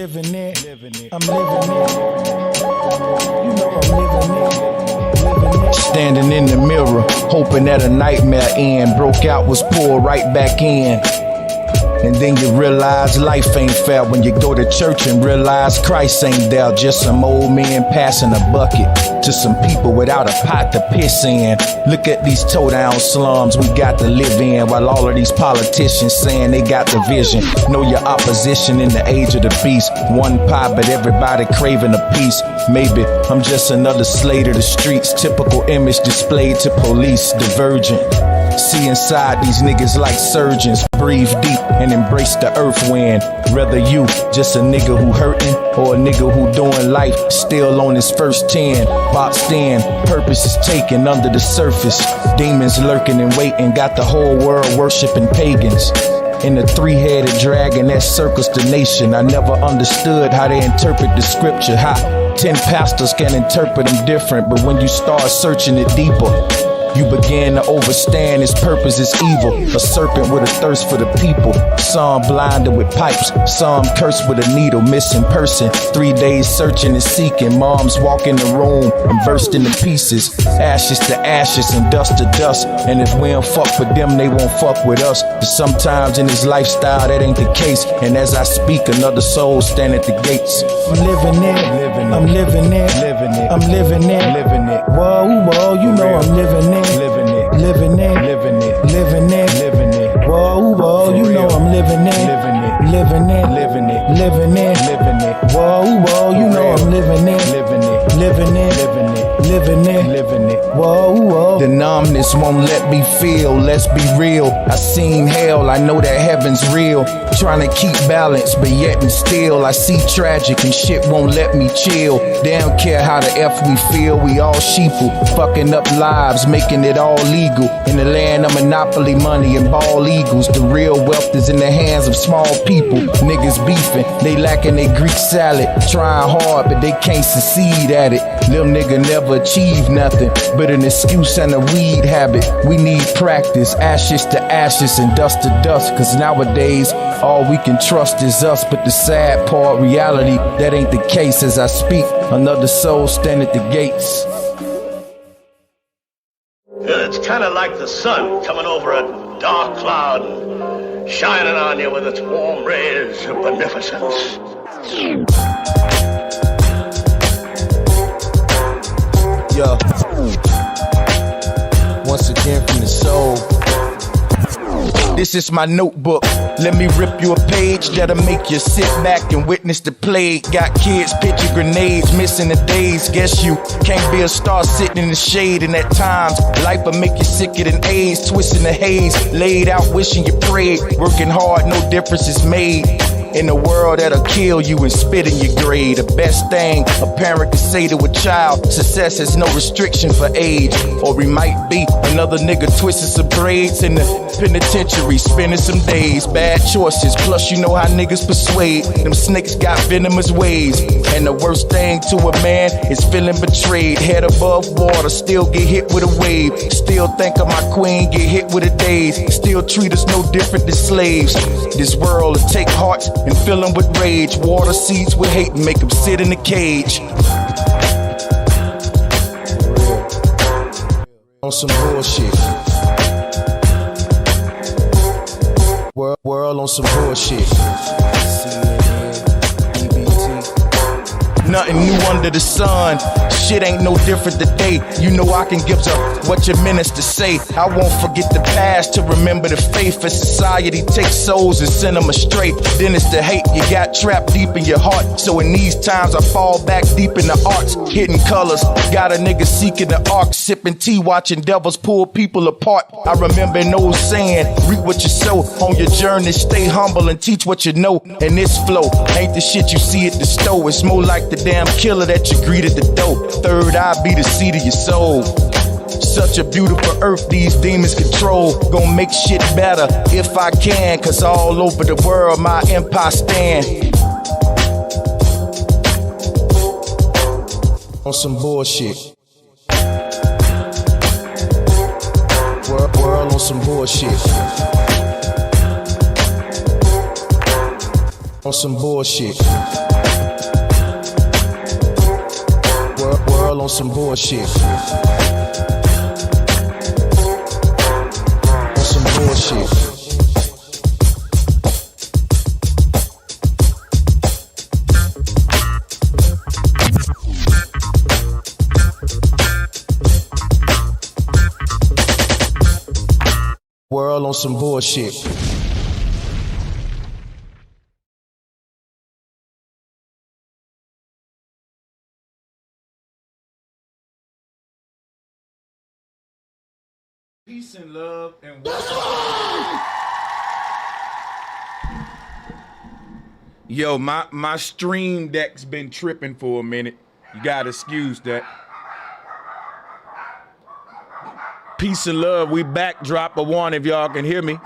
living it. I'm living it. You know I'm living it. Standing in the mirror, hoping that a nightmare end. Broke out, was pulled right back in. And then you realize life ain't fair when you go to church and realize Christ ain't there. Just some old men passing a bucket to some people without a pot to piss in. Look at these toe-down slums we got to live in, while all of these politicians saying they got the vision. Know your opposition in the age of the beast. One pie, but everybody craving a piece. Maybe I'm just another slave to the streets. Typical image displayed to police. Divergent. See inside these niggas like surgeons. Breathe deep and embrace the earth wind. Whether you just a nigga who hurting or a nigga who doing life still on his first 10. Boxed in, purpose is taken under the surface. Demons lurking and waiting, got the whole world worshiping pagans. In the three-headed dragon that circles the nation. I never understood how they interpret the scripture. How 10 pastors can interpret them different, but when you start searching it deeper, you begin to overstand his purpose is evil. A serpent with a thirst for the people. Some blinded with pipes, some cursed with a needle. Missing person, 3 days searching and seeking. Moms walk in the room and burst into pieces. Ashes to ashes and dust to dust. And if we don't fuck with them, they won't fuck with us. But sometimes in this lifestyle that ain't the case. And as I speak, another soul stand at the gates. I'm living it, I'm living it, I'm living it. Whoa, whoa, you know I'm living it. Living it, living it, living it, living it, living it. Whoa, whoa, you know I'm living it, living it, living it, living it, living it. Whoa, whoa, you know I'm living it, living it, living it, living it, living it, living it. Whoa, whoa. The numbness won't let me feel. Let's be real. I seen hell. I know that heaven's real. Trying to keep balance, but yet and still I see tragic and shit won't let me chill. They don't care how the F we feel. We all sheeple, fucking up lives, making it all legal. In the land of monopoly money and bald eagles, the real wealth is in the hands of small people. Niggas beefing, they lacking their Greek salad. Trying hard, but they can't succeed at it. Little nigga never achieved nothing but an excuse and a weed habit. We need practice, ashes to ashes and dust to dust. Cause nowadays, all we can trust is us. But the sad part, reality, that ain't the case. As I speak, another soul stand at the gates. It's kind of like the sun coming over a dark cloud and shining on you with its warm rays of beneficence. Yo, once again from the soul. This is my notebook. Let me rip you a page that'll make you sit back and witness the plague. Got kids pitching grenades, missing the days. Guess you can't be a star sitting in the shade. And at times, life will make you sicker than AIDS. Twisting the haze, laid out wishing you prayed. Working hard, no difference is made. In a world that'll kill you and spit in your grade. The best thing a parent can say to a child, success has no restriction for age. Or we might be another nigga twisting some braids in the penitentiary, spending some days. Bad choices, plus you know how niggas persuade. Them snakes got venomous ways. And the worst thing to a man is feeling betrayed. Head above water, still get hit with a wave. Still think of my queen, get hit with a daze. Still treat us no different than slaves. This world will take hearts and fill them with rage. Water seeds with hate and make them sit in the cage. On some bullshit. World on some bullshit. Nothing new under the sun. Shit ain't no different today. You know I can give up what your ministers say. I won't forget the past to remember the faith. As society takes souls and send them astray, then it's the hate you got trapped deep in your heart. So in these times I fall back deep in the arts, hitting colors. Got a nigga seeking the arc, sipping tea, watching devils pull people apart. I remember an old saying, reap what you sow. On your journey, stay humble and teach what you know. And this flow ain't the shit you see at the store. It's more like the damn killer that you greet at the door. Third eye be the seed of your soul. Such a beautiful earth these demons control. Gonna make shit better if I can. Cause all over the world my empire stand. On some bullshit. World on some bullshit. On some bullshit. World on some bullshit. On some bullshit. World on some bullshit. Peace and love and yo, my stream deck's been tripping for a minute. You gotta excuse that. Peace and love, we back. Drop a one if y'all can hear me.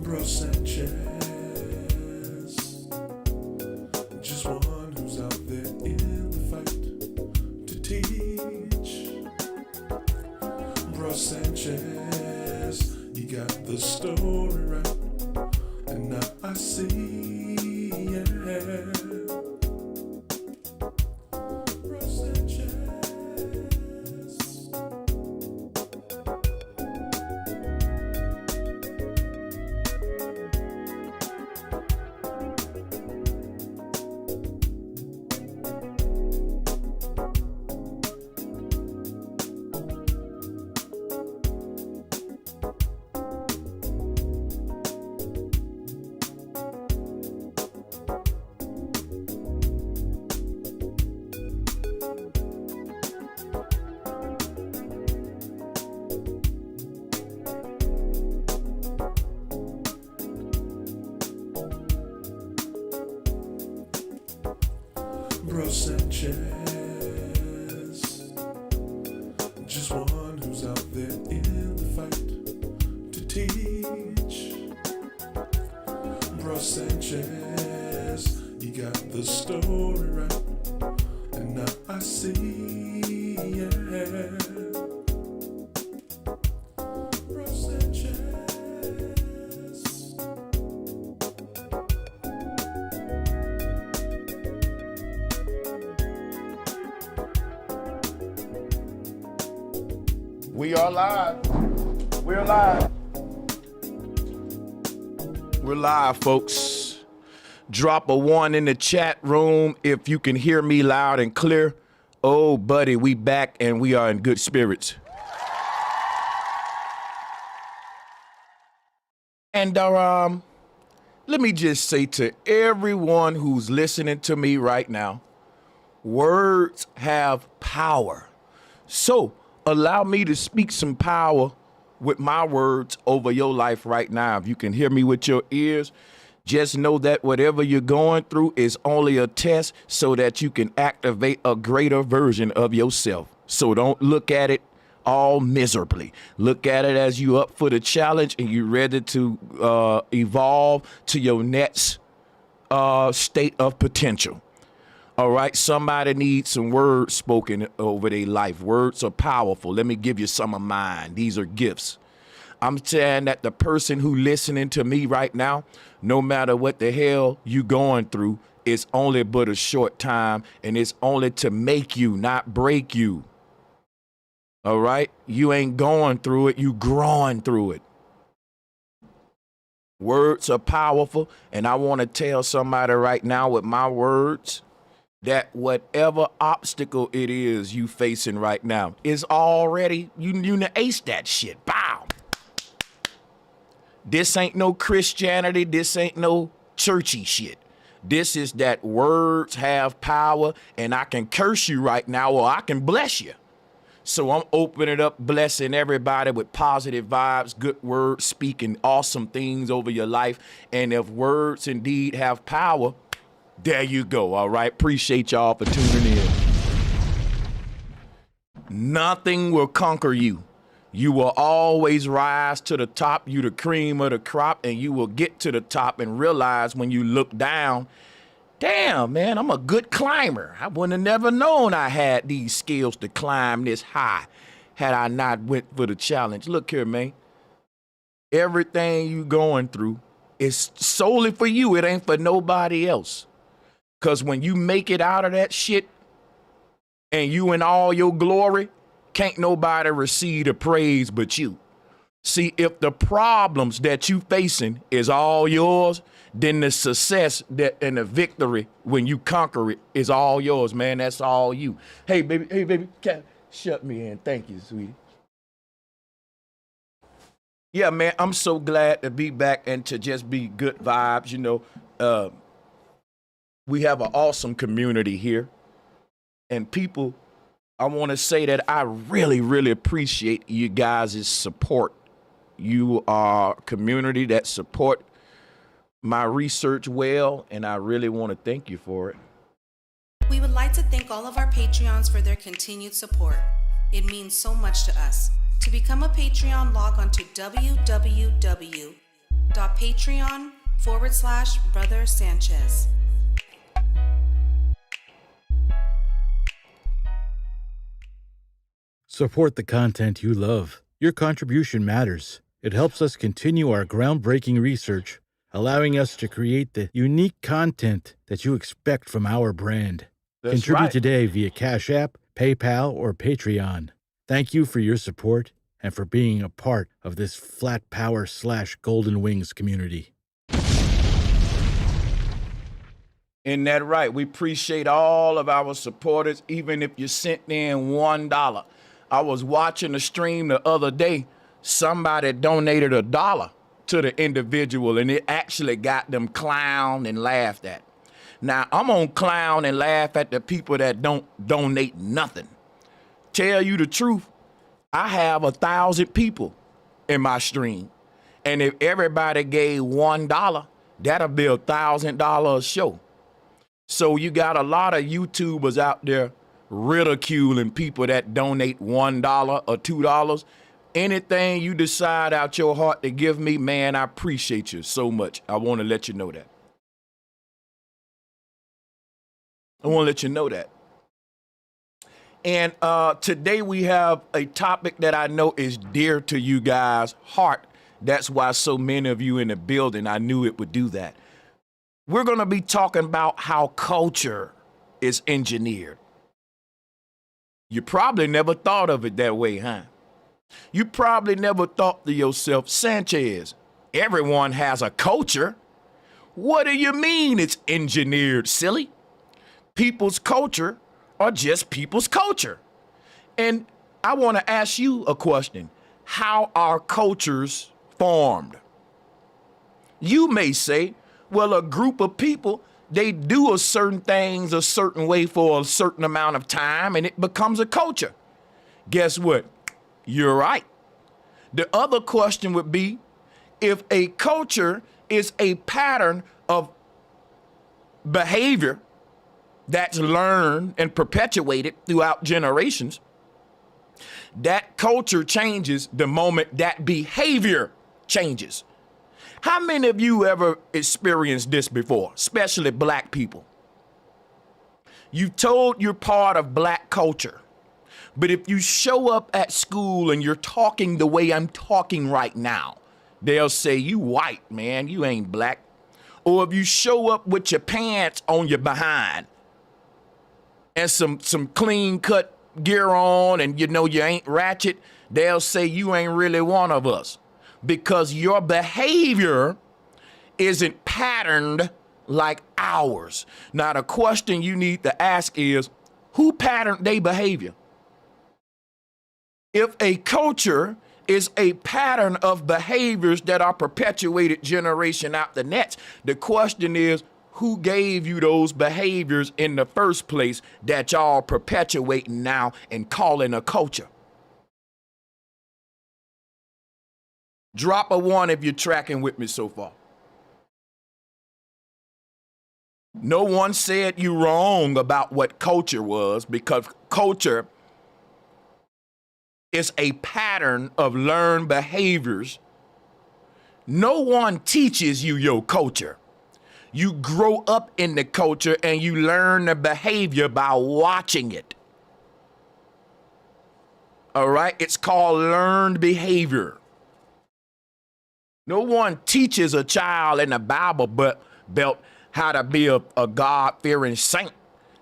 Bro Sanchez, just one who's out there in the fight to teach. Bro Sanchez, you got the story right, and now I see, yeah. Bro Sanchez. Bro Sanchez, just one who's out there in the fight to teach. Bro Sanchez, you got the story right, and now I see, yeah. Bro Sanchez. We are live. We're live. We're live, folks. Drop a one in the chat room if you can hear me loud and clear. Oh, buddy, we back and we are in good spirits. And let me just say to everyone who's listening to me right now, words have power. So allow me to speak some power with my words over your life right now. If you can hear me with your ears, just know that whatever you're going through is only a test so that you can activate a greater version of yourself. So don't look at it all miserably. Look at it as you up for the challenge and you're ready to evolve to your next state of potential. All right, somebody needs some words spoken over their life. Words are powerful. Let me give you some of mine. These are gifts. I'm saying that the person who listening to me right now, no matter what the hell you going through, it's only but a short time, and it's only to make you, not break you. All right? You ain't going through it, you growing through it. Words are powerful, and I want to tell somebody right now with my words that whatever obstacle it is you facing right now is already, you aced that shit. Bow. This ain't no Christianity. This ain't no churchy shit. This is that words have power, and I can curse you right now or I can bless you. So I'm opening it up, blessing everybody with positive vibes, good words, speaking awesome things over your life. And if words indeed have power, there you go, all right? Appreciate y'all for tuning in. Nothing will conquer you. You will always rise to the top. You the cream of the crop, and you will get to the top and realize when you look down, damn, man, I'm a good climber. I wouldn't have never known I had these skills to climb this high had I not went for the challenge. Look here, man. Everything you going through is solely for you. It ain't for nobody else. Because when you make it out of that shit and you in all your glory, can't nobody receive the praise but you. See, if the problems that you facing is all yours, then the success that and the victory when you conquer it is all yours, man. That's all you. Hey, baby, shut me in. Thank you, sweetie. Yeah, man, I'm so glad to be back and to just be good vibes. You know, we have an awesome community here. And people, I want to say that I really, really appreciate you guys' support. You are a community that support my research well, and I really want to thank you for it. We would like to thank all of our Patreons for their continued support. It means so much to us. To become a Patreon, log on to www.patreon.com/Brother Sanchez. Support the content you love. Your contribution matters. It helps us continue our groundbreaking research, allowing us to create the unique content that you expect from our brand. That's Contribute right. today via Cash App, PayPal, or Patreon. Thank you for your support and for being a part of this Flat Power / Golden Wings community. Isn't that right? We appreciate all of our supporters, even if you sent in $1. I was watching a stream the other day. Somebody donated $1 to the individual, and it actually got them clowned and laughed at. Now, I'm gonna clown and laugh at the people that don't donate nothing. Tell you the truth, I have 1,000 people in my stream. And if everybody gave $1, that'll be $1,000 a show. So you got a lot of YouTubers out there ridiculing people that donate $1 or $2. Anything you decide out your heart to give me, man, I appreciate you so much. I want to let you know that. I want to let you know that. And today we have a topic that I know is dear to you guys' heart. That's why so many of you in the building, I knew it would do that. We're going to be talking about how culture is engineered. You probably never thought of it that way, huh? You probably never thought to yourself, Sanchez, everyone has a culture. What do you mean it's engineered, silly? People's culture are just people's culture. And I want to ask you a question. How are cultures formed? You may say, well, a group of people, they do a certain things a certain way for a certain amount of time, and it becomes a culture. Guess what? You're right. The other question would be, if a culture is a pattern of behavior that's learned and perpetuated throughout generations, that culture changes the moment that behavior changes. How many of you ever experienced this before, especially black people? You told you're part of black culture, but if you show up at school and you're talking the way I'm talking right now, they'll say, you white, man, you ain't black. Or if you show up with your pants on your behind and some clean cut gear on and you know you ain't ratchet, they'll say you ain't really one of us because your behavior isn't patterned like ours. Now the question you need to ask is, who patterned their behavior? If a culture is a pattern of behaviors that are perpetuated generation after next, the question is, who gave you those behaviors in the first place that y'all perpetuating now and calling a culture? Drop a 1 if you're tracking with me so far. No one said you wrong about what culture was, because culture is a pattern of learned behaviors. No one teaches you your culture. You grow up in the culture and you learn the behavior by watching it. All right? It's called learned behavior. No one teaches a child in the Bible belt how to be a God-fearing saint.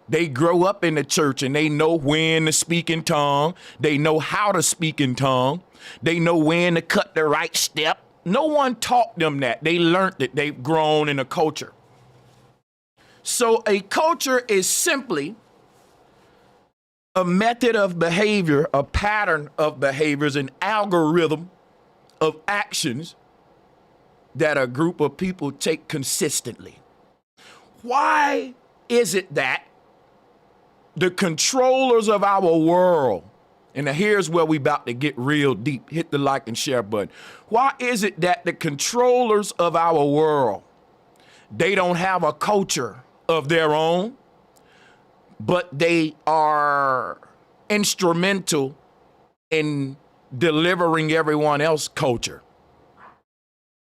They grow up in the church and they know when to speak in tongue. They know how to speak in tongue. They know when to cut the right step. No one taught them that. They learned it. They've grown in a culture. So a culture is simply a method of behavior, a pattern of behaviors, an algorithm of actions that a group of people take consistently. Why is it that the controllers of our world, and here's where we about to get real deep, hit the like and share button. Why is it that the controllers of our world, they don't have a culture of their own, but they are instrumental in delivering everyone else culture?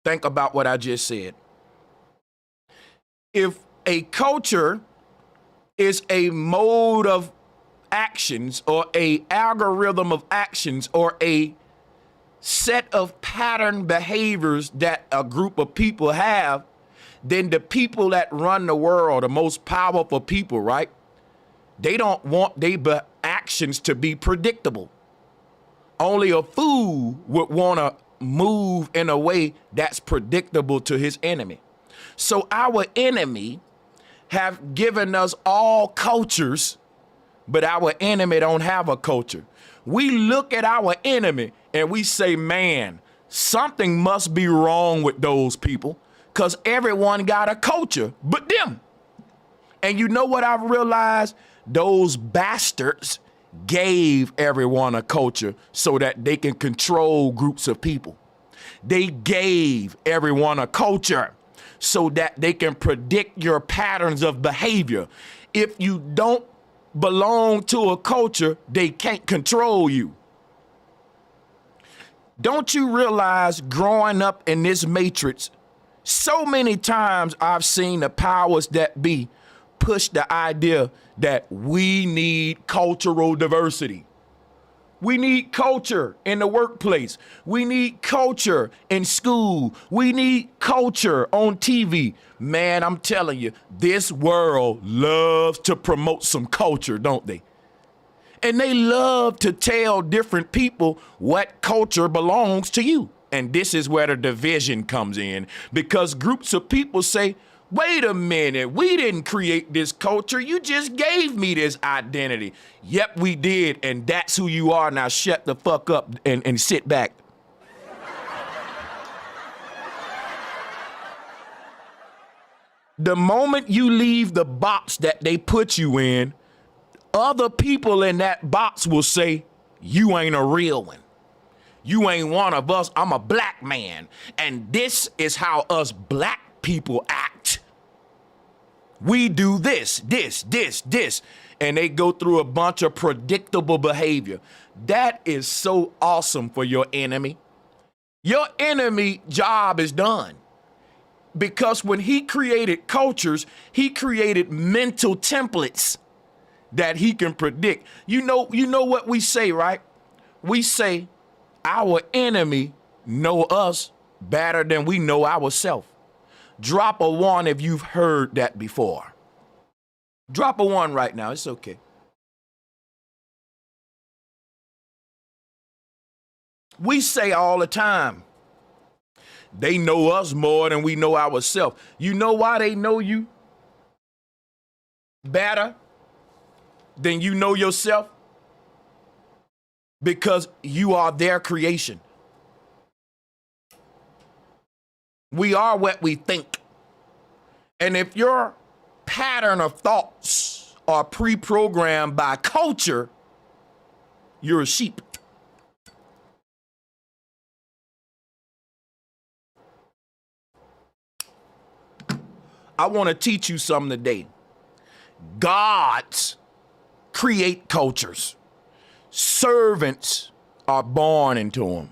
Think about what I just said. If a culture is a mode of actions or a algorithm of actions or a set of pattern behaviors that a group of people have, then the people that run the world, the most powerful people, right? They don't want their actions to be predictable. Only a fool would want to move in a way that's predictable to his enemy. So our enemy have given us all cultures, but our enemy don't have a culture. We look at our enemy and we say, man, something must be wrong with those people because everyone got a culture but them. And you know what I've realized? Those bastards gave everyone a culture so that they can control groups of people. They gave everyone a culture so that they can predict your patterns of behavior. If you don't belong to a culture, they can't control you. Don't you realize growing up in this matrix, so many times I've seen the powers that be push the idea that we need cultural diversity. We need culture in the workplace. We need culture in school. We need culture on TV. Man, I'm telling you, this world loves to promote some culture, don't they? And they love to tell different people what culture belongs to you. And this is where the division comes in, because groups of people say, wait a minute, we didn't create this culture. You just gave me this identity. Yep, we did. And that's who you are. Now shut the fuck up and sit back. The moment you leave the box that they put you in, other people in that box will say, you ain't a real one. You ain't one of us. I'm a black man. And this is how us black people act. We do this. And they go through a bunch of predictable behavior. That is so awesome for your enemy. Your enemy job is done. Because when he created cultures, he created mental templates that he can predict. You know what we say, right? We say our enemy know us better than we know ourselves. Drop a 1 if you've heard that before. Drop a 1 right now. It's okay. We say all the time, they know us more than we know ourselves. You know why they know you better than you know yourself? Because you are their creation. We are what we think. And if your pattern of thoughts are pre-programmed by culture, you're a sheep. I want to teach you something today. Gods create cultures. Servants are born into them.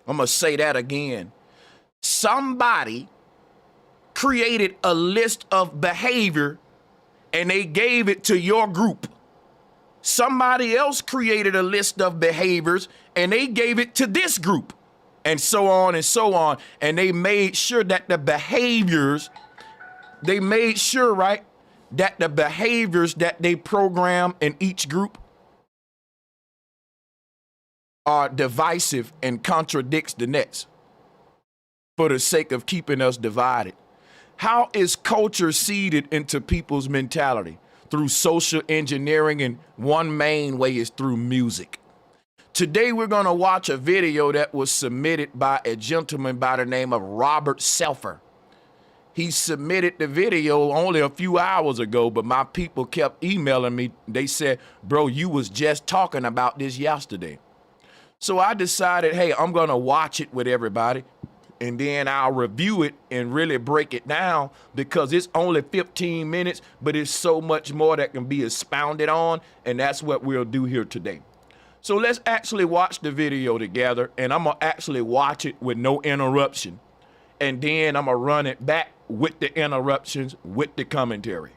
I'm going to say that again. Somebody created a list of behavior and they gave it to your group. Somebody else created a list of behaviors and they gave it to this group, and so on and so on. And they made sure that the behaviors, right, that the behaviors that they program in each group are divisive and contradicts the next for the sake of keeping us divided. How is culture seeded into people's mentality? Through social engineering, and one main way is through music. Today we're going to watch a video that was submitted by a gentleman by the name of Robert Selfer. He submitted the video only a few hours ago, but my people kept emailing me. They said, bro, you was just talking about this yesterday. So I decided, hey, I'm going to watch it with everybody, and then I'll review it and really break it down, because it's only 15 minutes, but it's so much more that can be expounded on, and that's what we'll do here today. So let's actually watch the video together, and I'm going to actually watch it with no interruption, and then I'm going to run it back with the interruptions, with the commentary.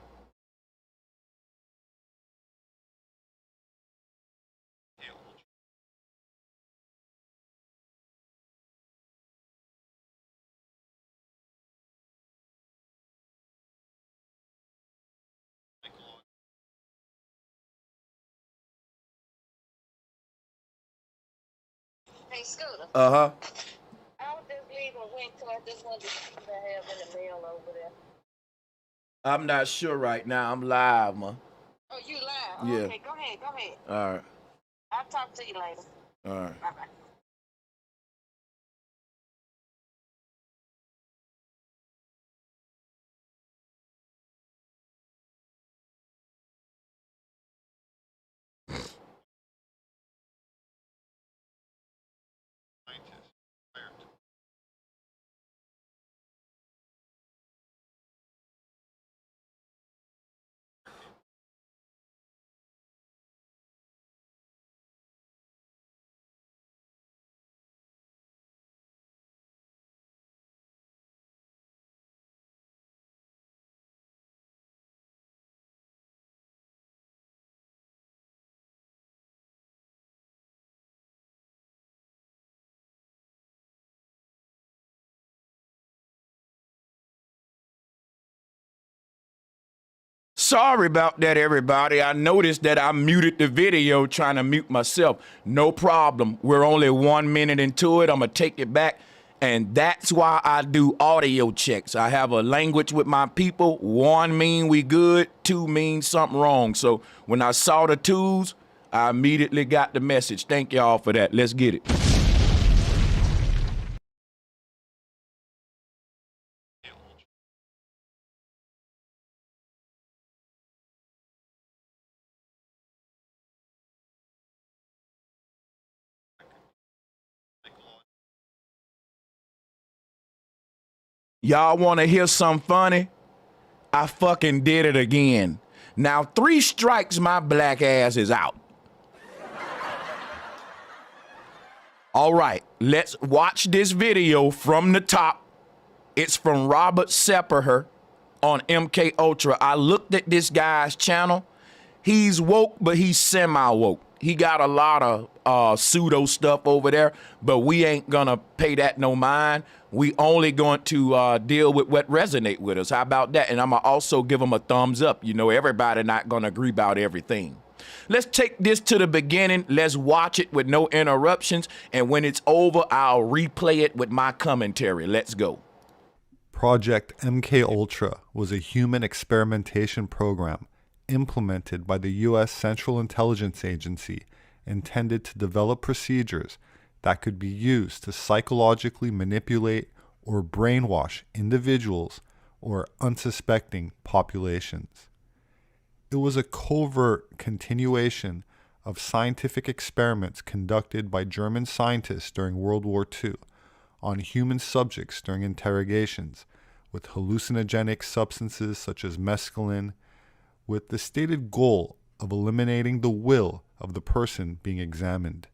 Hey, Scooter. Uh-huh. I was just leaving went to. I just wanted to see what I have in the mail over there. I'm not sure right now. I'm live, man. Oh, you live? Yeah. Okay, go ahead. All right. I'll talk to you later. All right. Bye-bye. Sorry about that, everybody. I noticed that I muted the video trying to mute myself. No problem. We're only 1 minute into it. I'm going to take it back. And that's why I do audio checks. I have a language with my people. 1 mean we good, 2 mean something wrong. So when I saw the 2s, I immediately got the message. Thank y'all for that. Let's get it. Y'all want to hear something funny? I fucking did it again. Now 3 strikes, my black ass is out. All right, let's watch this video from the top. It's from Robert Selfer on MK Ultra. I looked at this guy's channel. He's woke, but he's semi-woke. He got a lot of pseudo stuff over there, but we ain't gonna pay that no mind. We only going to deal with what resonate with us. How about that? And I'm gonna also give him a thumbs up. You know, everybody not gonna agree about everything. Let's take this to the beginning. Let's watch it with no interruptions. And when it's over, I'll replay it with my commentary. Let's go. Project MK Ultra was a human experimentation program implemented by the U.S. Central Intelligence Agency intended to develop procedures that could be used to psychologically manipulate or brainwash individuals or unsuspecting populations. It was a covert continuation of scientific experiments conducted by German scientists during World War II on human subjects during interrogations with hallucinogenic substances such as mescaline, with the stated goal of eliminating the will of the person being examined.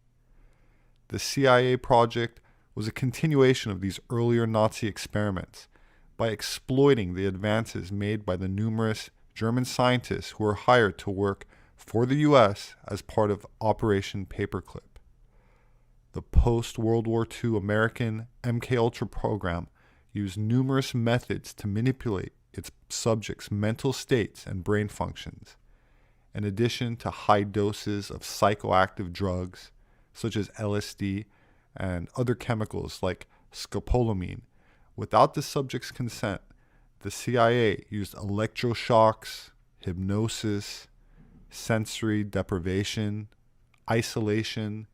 The CIA project was a continuation of these earlier Nazi experiments by exploiting the advances made by the numerous German scientists who were hired to work for the US as part of Operation Paperclip. The post-World War II American MKUltra program used numerous methods to manipulate its subjects' mental states and brain functions. In addition to high doses of psychoactive drugs, such as LSD and other chemicals like scopolamine, without the subject's consent, the CIA used electroshocks, hypnosis, sensory deprivation, isolation,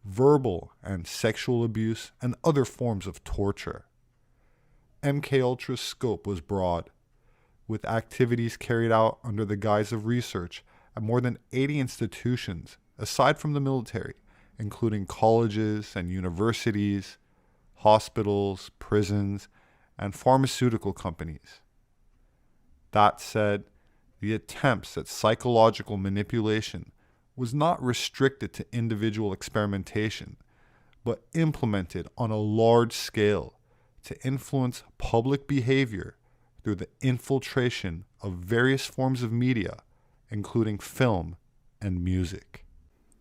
verbal and sexual abuse, and other forms of torture. MKUltra's scope was broad, with activities carried out under the guise of research at more than 80 institutions, aside from the military, including colleges and universities, hospitals, prisons, and pharmaceutical companies. That said, the attempts at psychological manipulation was not restricted to individual experimentation, but implemented on a large scale to influence public behavior through the infiltration of various forms of media, including film and music.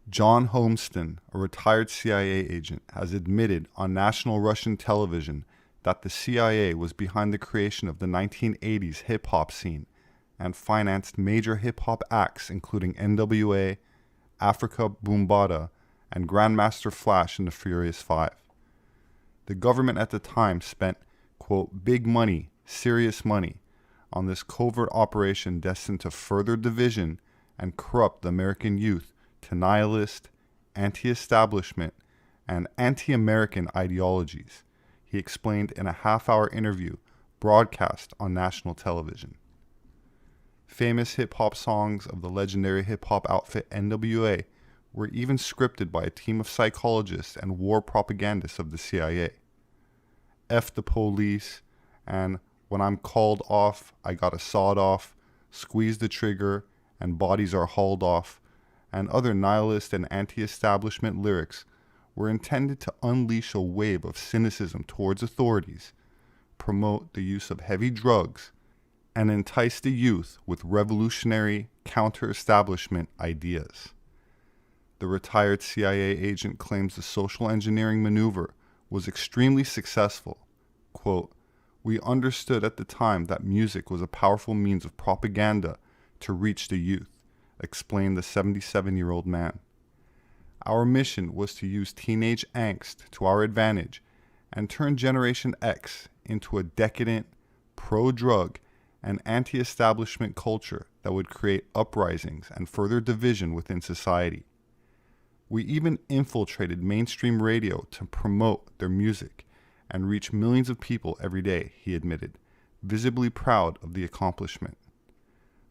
John Homston, a retired CIA agent, has admitted on national Russian television that the CIA was behind the creation of the 1980s hip-hop scene and financed major hip-hop acts including NWA, Africa Boombata, and Grandmaster Flash and the Furious Five. The government at the time spent, quote, big money, serious money, on this covert operation destined to further division and corrupt the American youth to nihilist, anti-establishment, and anti-American ideologies, he explained in a half-hour interview broadcast on national television. Famous hip-hop songs of the legendary hip-hop outfit NWA were even scripted by a team of psychologists and war propagandists of the CIA. F the police and When I'm Called Off, I Got a Sawed Off, Squeeze the Trigger, and Bodies Are Hauled Off, and other nihilist and anti-establishment lyrics were intended to unleash a wave of cynicism towards authorities, promote the use of heavy drugs, and entice the youth with revolutionary counter-establishment ideas. The retired CIA agent claims the social engineering maneuver was extremely successful. Quote, "We understood at the time that music was a powerful means of propaganda to reach the youth," explained the 77-year-old man. "Our mission was to use teenage angst to our advantage and turn Generation X into a decadent, pro-drug, and anti-establishment culture that would create uprisings and further division within society. We even infiltrated mainstream radio to promote their music and reach millions of people every day," he admitted, visibly proud of the accomplishment.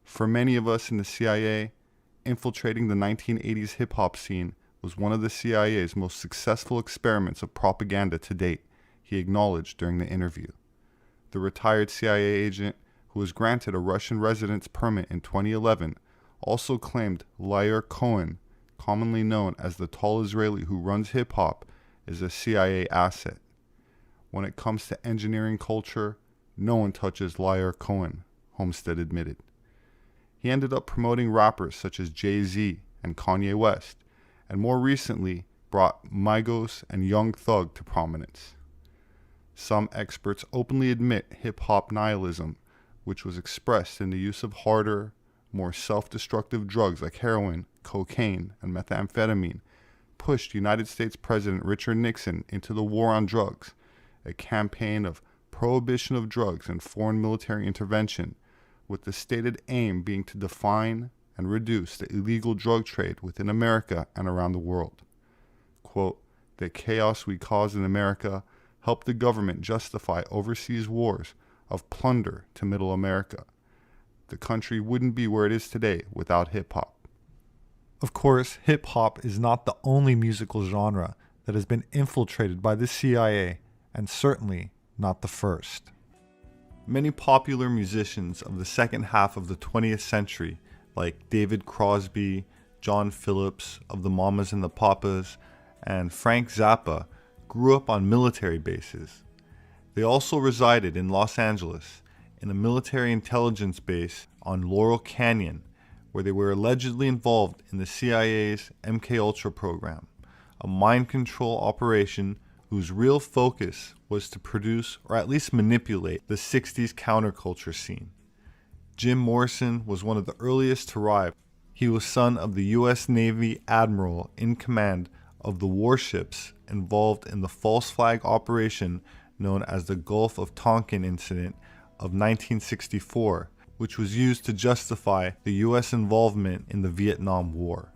For many of us in the CIA, infiltrating the 1980s hip-hop scene was one of the CIA's most successful experiments of propaganda to date, he acknowledged during the interview. The retired CIA agent, who was granted a Russian residence permit in 2011, also claimed Lyre Cohen, commonly known as the tall Israeli who runs hip-hop, is a CIA asset. When it comes to engineering culture, no one touches Lyre Cohen, Homestead admitted. He ended up promoting rappers such as Jay-Z and Kanye West, and more recently brought Migos and Young Thug to prominence. Some experts openly admit hip-hop nihilism, which was expressed in the use of harder, more self-destructive drugs like heroin, cocaine, and methamphetamine, pushed United States President Richard Nixon into the war on drugs, a campaign of prohibition of drugs and foreign military intervention, with the stated aim being to define and reduce the illegal drug trade within America and around the world. Quote, "The chaos we caused in America helped the government justify overseas wars of plunder to Middle America. The country wouldn't be where it is today without hip-hop." Of course, hip-hop is not the only musical genre that has been infiltrated by the CIA, and certainly not the first. Many popular musicians of the second half of the 20th century, like David Crosby, John Phillips of the Mamas and the Papas, and Frank Zappa grew up on military bases. They also resided in Los Angeles in a military intelligence base on Laurel Canyon, where they were allegedly involved in the CIA's MKUltra program, a mind control operation whose real focus was to produce or at least manipulate the 60s counterculture scene. Jim Morrison was one of the earliest to arrive. He was son of the U.S. Navy admiral in command of the warships involved in the false flag operation known as the Gulf of Tonkin incident of 1964, which was used to justify the U.S. involvement in the Vietnam War.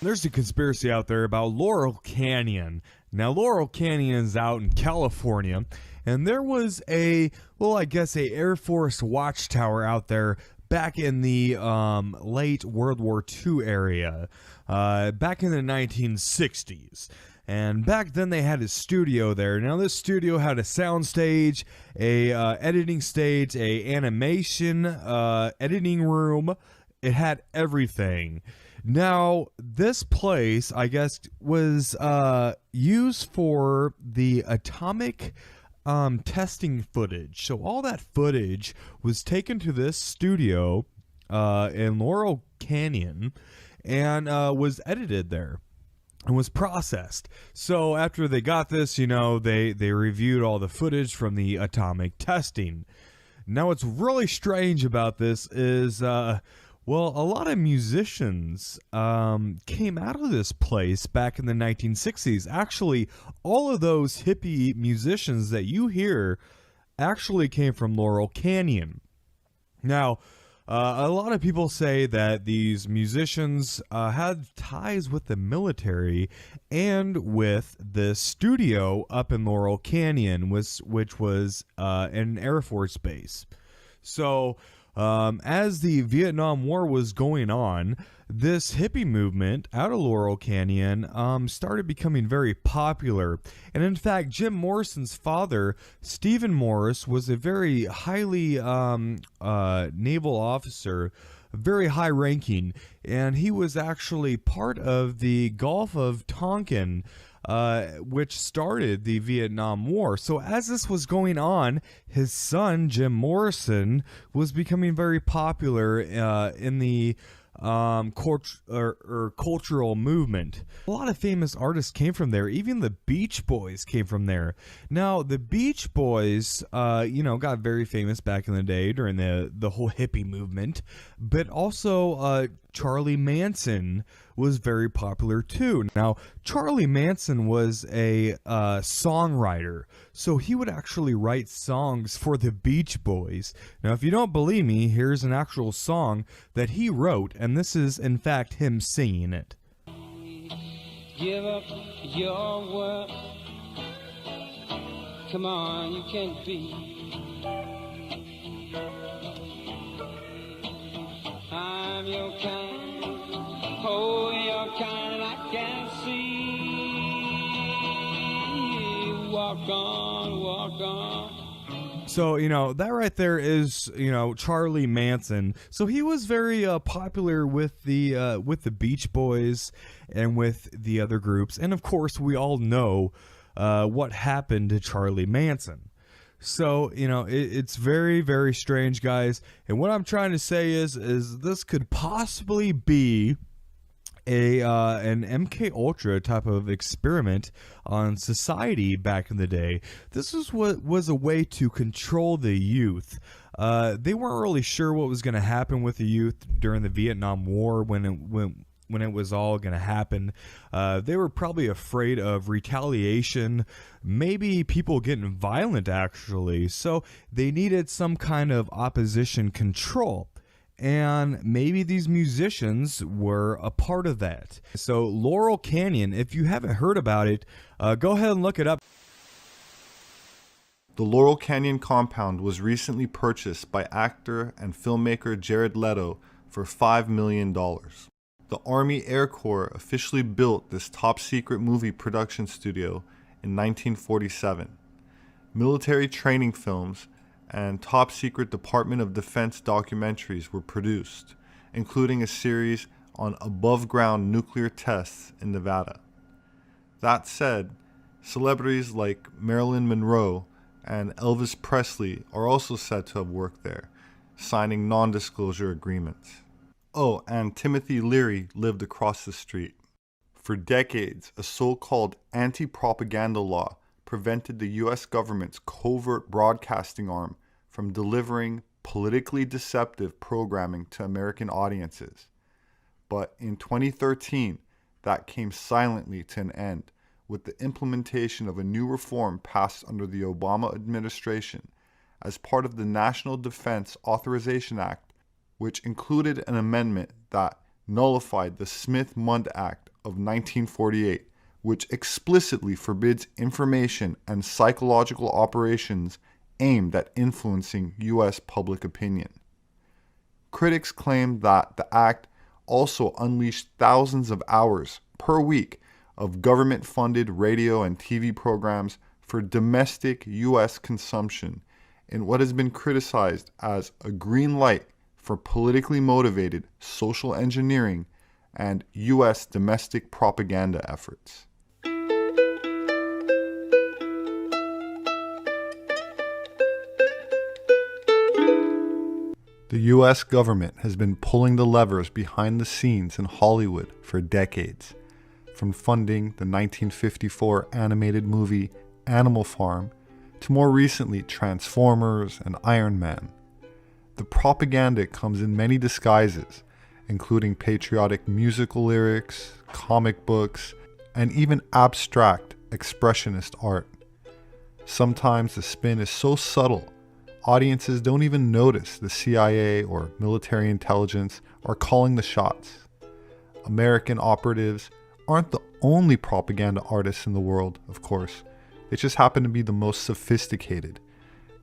There's a conspiracy out there about Laurel Canyon. Now, Laurel Canyon is out in California, and there was a Air Force watchtower out there back in the late World War II area, back in the 1960s. And back then they had a studio there. Now this studio had a sound stage, a editing stage, a animation editing room. It had everything. Now this place, I guess, was used for the atomic testing footage. So all that footage was taken to this studio in Laurel Canyon and was edited there and was processed. So after they got this, they reviewed all the footage from the atomic testing. Now what's really strange about this is a lot of musicians came out of this place back in the 1960s. Actually, all of those hippie musicians that you hear actually came from Laurel Canyon. Now, a lot of people say that these musicians had ties with the military and with the studio up in Laurel Canyon, which was an Air Force base. So, as the Vietnam War was going on, this hippie movement out of Laurel Canyon started becoming very popular. And in fact, Jim Morrison's father, Stephen Morris, was a very highly naval officer, very high ranking, and he was actually part of the Gulf of Tonkin, which started the Vietnam War. So as this was going on, his son, Jim Morrison, was becoming very popular in the cultural movement. A lot of famous artists came from there. Even the Beach Boys came from there. Now, the Beach Boys, got very famous back in the day during the whole hippie movement, but also Charlie Manson was very popular too. Now, Charlie Manson was a songwriter, so he would actually write songs for the Beach Boys. Now, if you don't believe me, here's an actual song that he wrote, and this is, in fact, him singing it. Give up your work. Come on, you can't be. I'm your kind, oh, your kind, and I can see. Walk on, walk on. So, that right there is, Charlie Manson. So he was very popular with the Beach Boys and with the other groups. And of course, we all know what happened to Charlie Manson. So, it's very, very strange, guys. And what I'm trying to say is this could possibly be an MKUltra type of experiment on society back in the day. This is what was a way to control the youth. They weren't really sure what was going to happen with the youth during the Vietnam War when it was all going to happen. They were probably afraid of retaliation, maybe people getting violent actually. So they needed some kind of opposition control. And maybe these musicians were a part of that. So Laurel Canyon, if you haven't heard about it, go ahead and look it up. The Laurel Canyon compound was recently purchased by actor and filmmaker Jared Leto for $5 million. The Army Air Corps officially built this top-secret movie production studio in 1947. Military training films and top secret Department of Defense documentaries were produced, including a series on above ground nuclear tests in Nevada. That said, celebrities like Marilyn Monroe and Elvis Presley are also said to have worked there, signing non-disclosure agreements. Oh, and Timothy Leary lived across the street. For decades, a so-called anti-propaganda law prevented the US government's covert broadcasting arm from delivering politically deceptive programming to American audiences. But in 2013, that came silently to an end with the implementation of a new reform passed under the Obama administration as part of the National Defense Authorization Act, which included an amendment that nullified the Smith-Mundt Act of 1948, which explicitly forbids information and psychological operations aimed at influencing U.S. public opinion. Critics claim that the act also unleashed thousands of hours per week of government-funded radio and TV programs for domestic U.S. consumption in what has been criticized as a green light for politically motivated social engineering and U.S. domestic propaganda efforts. The U.S. government has been pulling the levers behind the scenes in Hollywood for decades, from funding the 1954 animated movie Animal Farm to more recently Transformers and Iron Man. The propaganda comes in many disguises, including patriotic musical lyrics, comic books, and even abstract expressionist art. Sometimes the spin is so subtle, audiences don't even notice the CIA or military intelligence are calling the shots. American operatives aren't the only propaganda artists in the world, of course. They just happen to be the most sophisticated.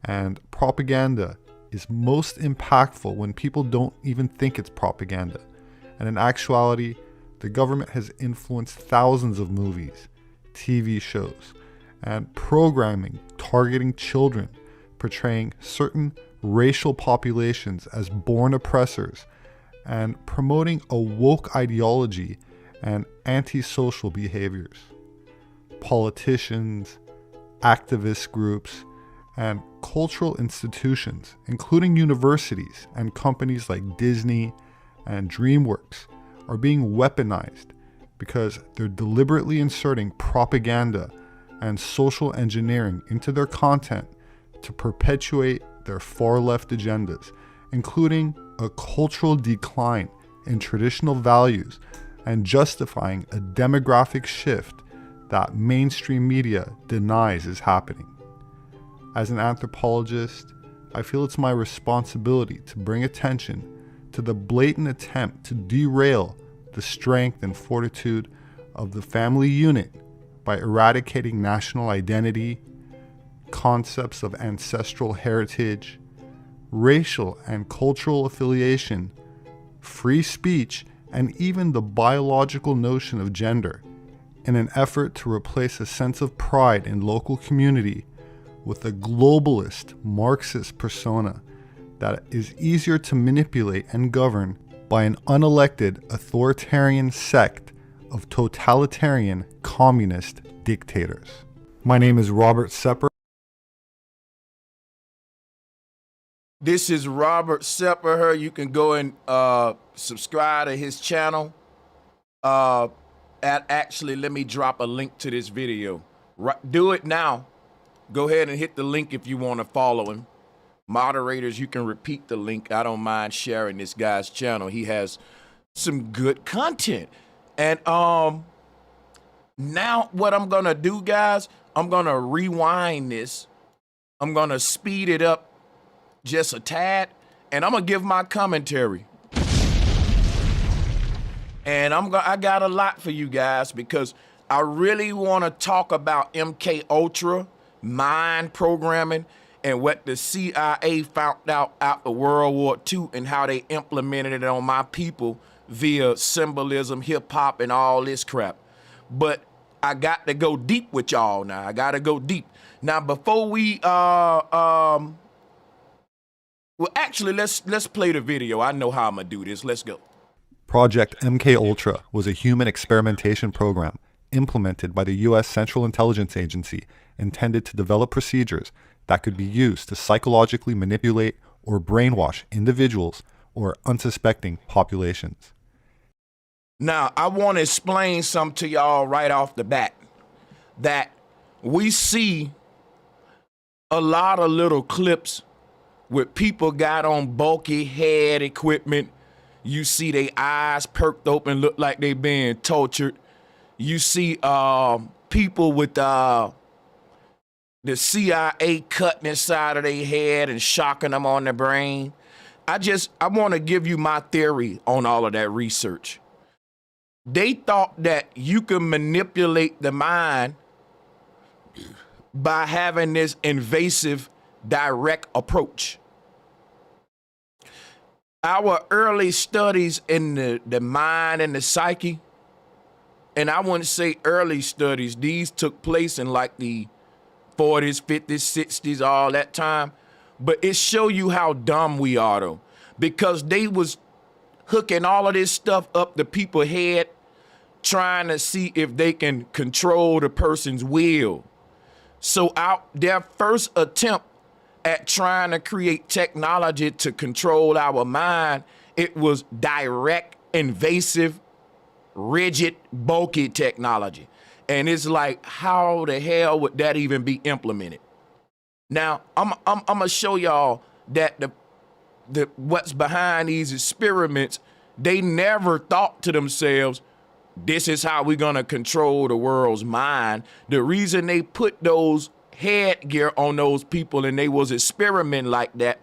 And propaganda is most impactful when people don't even think it's propaganda. And in actuality, the government has influenced thousands of movies, TV shows, and programming targeting children, portraying certain racial populations as born oppressors, and promoting a woke ideology and antisocial behaviors. Politicians, activist groups, and cultural institutions, including universities and companies like Disney and DreamWorks, are being weaponized because they're deliberately inserting propaganda and social engineering into their content to perpetuate their far-left agendas, including a cultural decline in traditional values and justifying a demographic shift that mainstream media denies is happening. As an anthropologist, I feel it's my responsibility to bring attention to the blatant attempt to derail the strength and fortitude of the family unit by eradicating national identity, concepts of ancestral heritage, racial and cultural affiliation, free speech, and even the biological notion of gender, in an effort to replace a sense of pride in local community with a globalist Marxist persona that is easier to manipulate and govern by an unelected authoritarian sect of totalitarian communist dictators. My name is Robert Sepper. This is Robert Sepper. You can go and subscribe to his channel. Actually, let me drop a link to this video. Do it now. Go ahead and hit the link if you want to follow him. Moderators, you can repeat the link. I don't mind sharing this guy's channel. He has some good content. And now what I'm going to do, guys, I'm going to rewind this. I'm going to speed it up just a tad, and I'm gonna give my commentary. And I got a lot for you guys because I really want to talk about MK Ultra, mind programming, and what the CIA found out after World War II and how they implemented it on my people via symbolism, hip hop, and all this crap. But I got to go deep with y'all now. I got to go deep. Now, before we Well, actually, let's play the video. I know how I'm gonna do this. Let's go. Project MKUltra was a human experimentation program implemented by the U.S. Central Intelligence Agency intended to develop procedures that could be used to psychologically manipulate or brainwash individuals or unsuspecting populations. Now, I want to explain something to y'all right off the bat, that we see a lot of little clips where people got on bulky head equipment. You see their eyes perked open, look like they being tortured. You see people with the CIA cutting inside of their head and shocking them on the brain. I want to give you my theory on all of that research. They thought that you could manipulate the mind by having this invasive, direct approach. Our early studies in the mind and the psyche, and I wouldn't say early studies, these took place in like the 40s, 50s, 60s, all that time, but it show you how dumb we are though, because they was hooking all of this stuff up the people's head, trying to see if they can control the person's will. So their first attempt at trying to create technology to control our mind, it was direct, invasive, rigid, bulky technology. And it's like, how the hell would that even be implemented? Now, I'm gonna show y'all that the what's behind these experiments. They never thought to themselves, this is how we're gonna control the world's mind. The reason they put those headgear on those people and they was experimenting like that,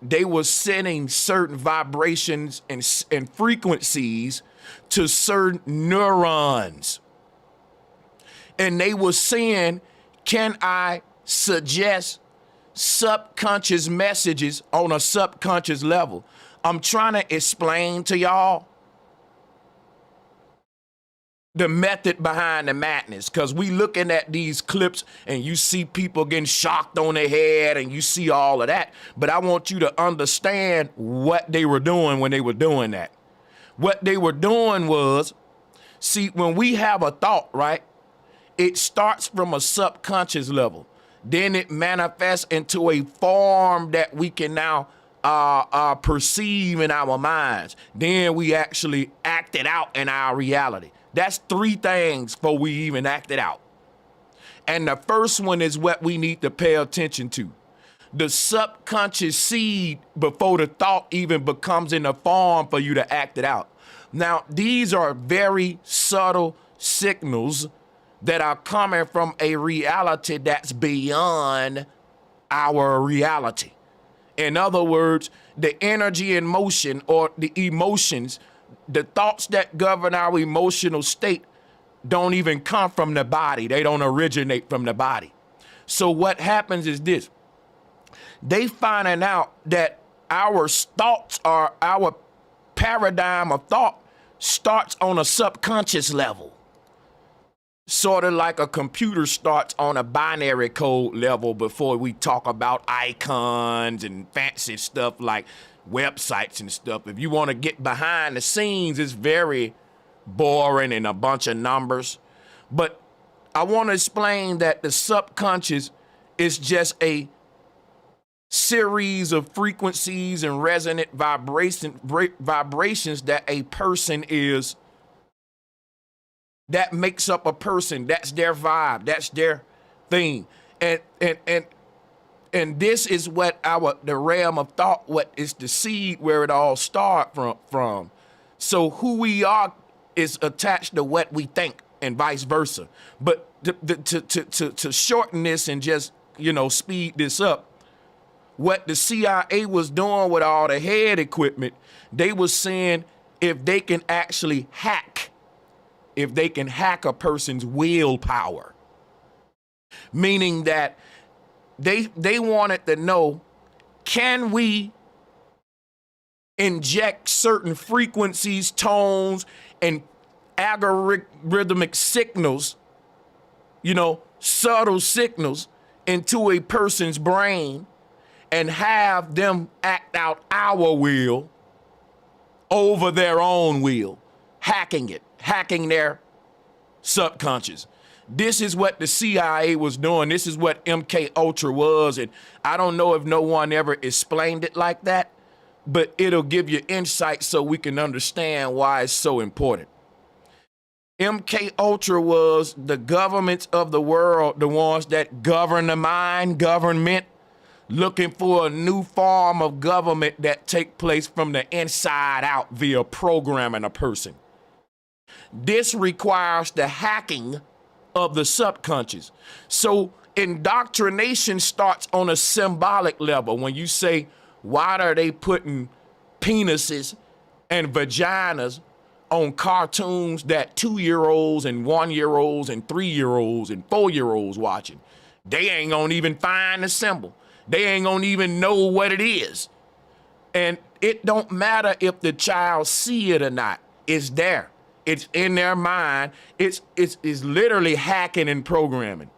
they was sending certain vibrations and frequencies to certain neurons. And they was saying, can I suggest subconscious messages on a subconscious level? I'm trying to explain to y'all the method behind the madness, because we looking at these clips and you see people getting shocked on their head and you see all of that, but I want you to understand what they were doing when they were doing that. What they were doing was, see, when we have a thought, right, it starts from a subconscious level, then it manifests into a form that we can now perceive in our minds, then we actually act it out in our reality. That's three things before we even act it out. And the first one is what we need to pay attention to. The subconscious seed before the thought even becomes in the form for you to act it out. Now, these are very subtle signals that are coming from a reality that's beyond our reality. In other words, the energy in motion or the emotions, the thoughts that govern our emotional state don't even come from the body. They don't originate from the body. So what happens is this. They finding out that our thoughts are, our paradigm of thought starts on a subconscious level. Sort of like a computer starts on a binary code level before we talk about icons and fancy stuff like websites and stuff. If you want to get behind the scenes, it's very boring and a bunch of numbers. But I want to explain that the subconscious is just a series of frequencies and resonant vibrations that a person is, that makes up a person. That's their vibe. That's their thing. And this is what the realm of thought, what is the seed where it all starts from. So who we are is attached to what we think and vice versa. But to shorten this and just, speed this up, what the CIA was doing with all the head equipment, they was saying if they can actually hack a person's willpower, meaning that they wanted to know, can we inject certain frequencies, tones, and algorithmic signals, subtle signals into a person's brain, and have them act out our will over their own will, hacking their subconscious. This is what the CIA was doing. This is what MK Ultra was. And I don't know if no one ever explained it like that, but it'll give you insight so we can understand why it's so important. MK Ultra was the governments of the world, the ones that govern the mind, government, looking for a new form of government that take place from the inside out via programming a person. This requires the hacking of the subconscious. So indoctrination starts on a symbolic level. When you say, why are they putting penises and vaginas on cartoons that 2-year-olds and 1-year-olds and 3-year-olds and 4-year-olds watching? They ain't gonna even find the symbol. They ain't gonna even know what it is. And it don't matter if the child see it or not. It's there. It's in their mind. It's literally hacking and programming.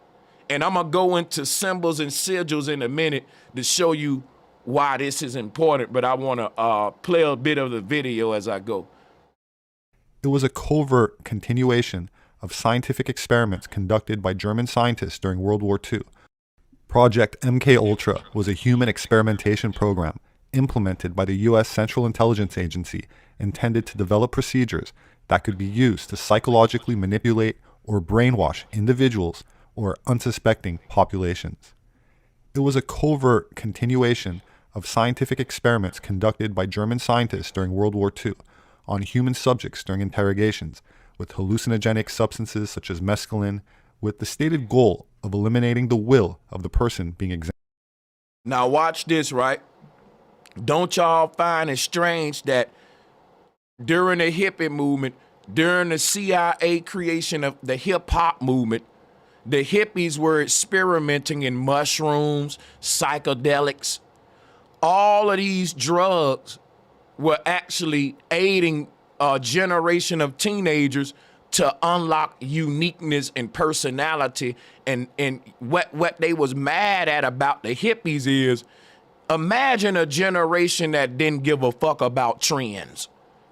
And I'm gonna go into symbols and sigils in a minute to show you why this is important, but I wanna play a bit of the video as I go. It was a covert continuation of scientific experiments conducted by German scientists during World War II. Project MK Ultra was a human experimentation program implemented by the U.S. Central Intelligence Agency intended to develop procedures that could be used to psychologically manipulate or brainwash individuals or unsuspecting populations. It was a covert continuation of scientific experiments conducted by German scientists during World War II on human subjects during interrogations with hallucinogenic substances such as mescaline, with the stated goal of eliminating the will of the person being examined. Now watch this, right? Don't y'all find it strange that during the hippie movement, during the CIA creation of the hip hop movement, the hippies were experimenting in mushrooms, psychedelics. All of these drugs were actually aiding a generation of teenagers to unlock uniqueness and personality. And what they was mad at about the hippies is, imagine a generation that didn't give a fuck about trends.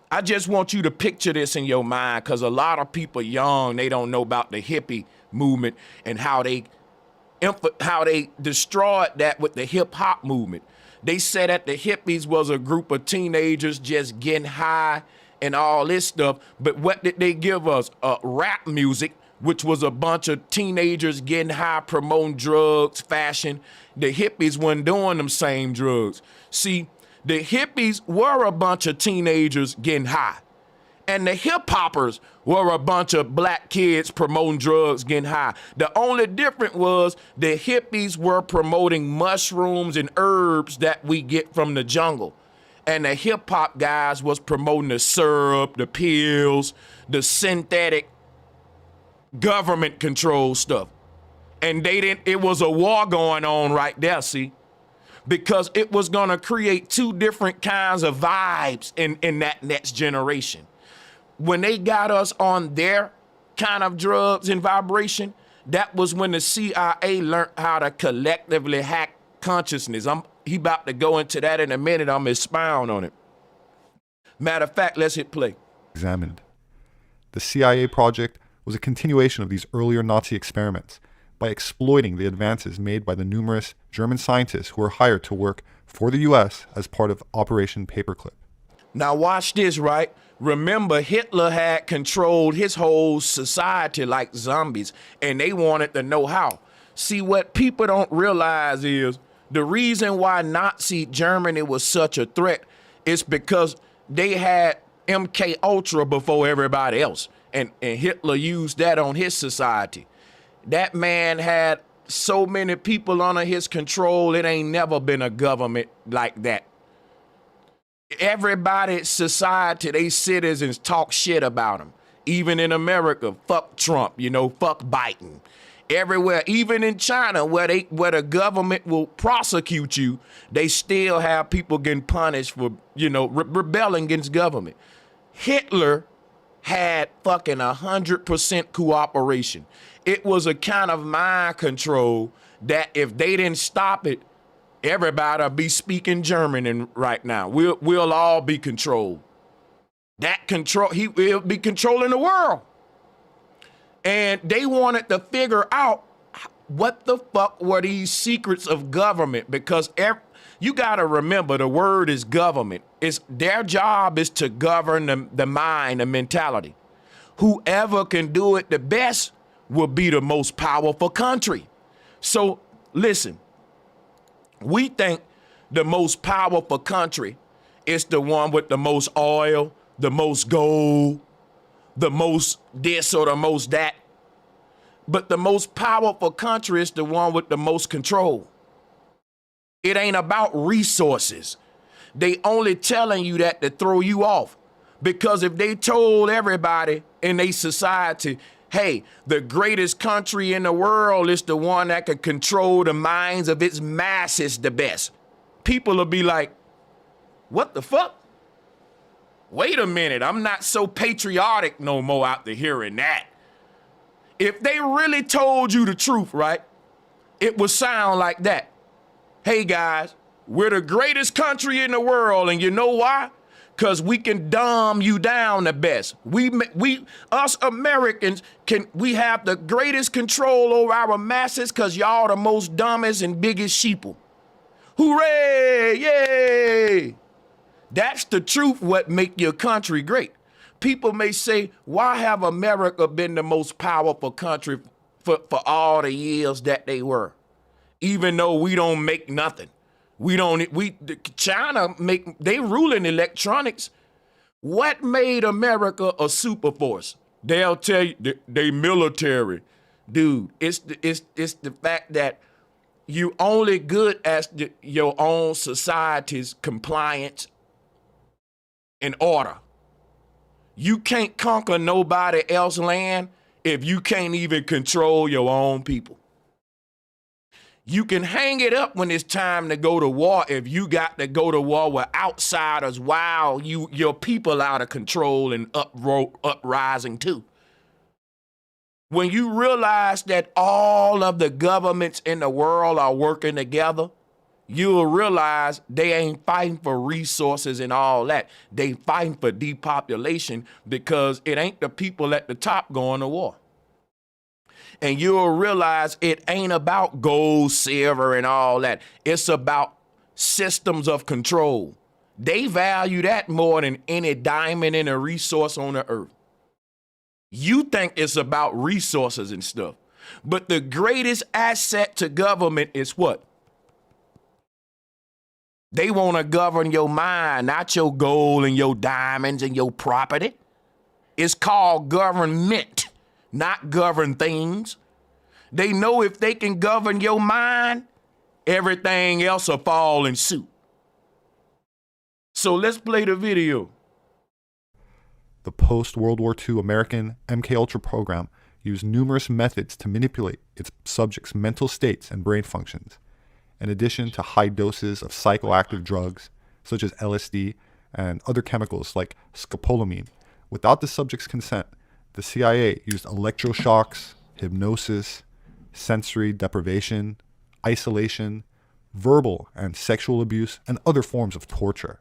I just want you to picture this in your mind, because a lot of people young, they don't know about the hippie movement and how they destroyed that with the hip hop movement. They said that the hippies was a group of teenagers just getting high and all this stuff. But what did they give us? Rap music, which was a bunch of teenagers getting high, promoting drugs, fashion. The hippies weren't doing them same drugs. See, the hippies were a bunch of teenagers getting high. And the hip hoppers were a bunch of black kids promoting drugs, getting high. The only difference was the hippies were promoting mushrooms and herbs that we get from the jungle. And the hip hop guys was promoting the syrup, the pills, the synthetic government control stuff. And it was a war going on right there, see? Because it was gonna create two different kinds of vibes in that next generation. When they got us on their kind of drugs and vibration, that was when the CIA learned how to collectively hack consciousness. He about to go into that in a minute. I'm expound on it. Matter of fact, let's hit play. Examined. The CIA project was a continuation of these earlier Nazi experiments by exploiting the advances made by the numerous German scientists who were hired to work for the U.S. as part of Operation Paperclip. Now watch this, right? Remember, Hitler had controlled his whole society like zombies, and they wanted to know how. See, what people don't realize is the reason why Nazi Germany was such a threat is because they had MK Ultra before everybody else, and Hitler used that on his society. That man had so many people under his control, it ain't never been a government like that. Everybody's society, they citizens talk shit about him. Even in America, fuck Trump, fuck Biden. Everywhere, even in China, where the government will prosecute you, they still have people getting punished for, rebelling against government. Hitler had fucking 100% cooperation. It was a kind of mind control that if they didn't stop it, Everybody'll be speaking German right now. We'll all be controlled. That control, will be controlling the world. And they wanted to figure out what the fuck were these secrets of government, because you got to remember the word is government. Their job is to govern the mind, the mentality. Whoever can do it the best will be the most powerful country. So listen, we think the most powerful country is the one with the most oil, the most gold, the most this or the most that. But the most powerful country is the one with the most control. It ain't about resources. They only telling you that to throw you off. Because if they told everybody in a society, hey, the greatest country in the world is the one that can control the minds of its masses the best, people will be like, what the fuck? Wait a minute, I'm not so patriotic no more after hearing that. If they really told you the truth, right, it would sound like that. Hey guys, we're the greatest country in the world, and you know why? Because we can dumb you down the best. Us Americans, we have the greatest control over our masses because y'all the most dumbest and biggest sheeple. Hooray, yay! That's the truth, what make your country great. People may say, why have America been the most powerful country for all the years that they were? Even though we don't make nothing. China they rule in electronics. What made America a super force? They'll tell you they military. Dude, it's the fact that you only good as your own society's compliance and order. You can't conquer nobody else's land if you can't even control your own people. You can hang it up when it's time to go to war if you got to go to war with outsiders while your people out of control and uprising too. When you realize that all of the governments in the world are working together, you'll realize they ain't fighting for resources and all that. They fighting for depopulation because it ain't the people at the top going to war. And you'll realize it ain't about gold, silver, and all that. It's about systems of control. They value that more than any diamond in a resource on the earth. You think it's about resources and stuff. But the greatest asset to government is what? They want to govern your mind, not your gold and your diamonds and your property. It's called government, not govern things. They know if they can govern your mind, everything else will fall in suit. So let's play the video. The post-World War II American MKUltra program used numerous methods to manipulate its subjects' mental states and brain functions. In addition to high doses of psychoactive drugs, such as LSD and other chemicals like scopolamine, without the subject's consent, the CIA used electroshocks, hypnosis, sensory deprivation, isolation, verbal and sexual abuse, and other forms of torture.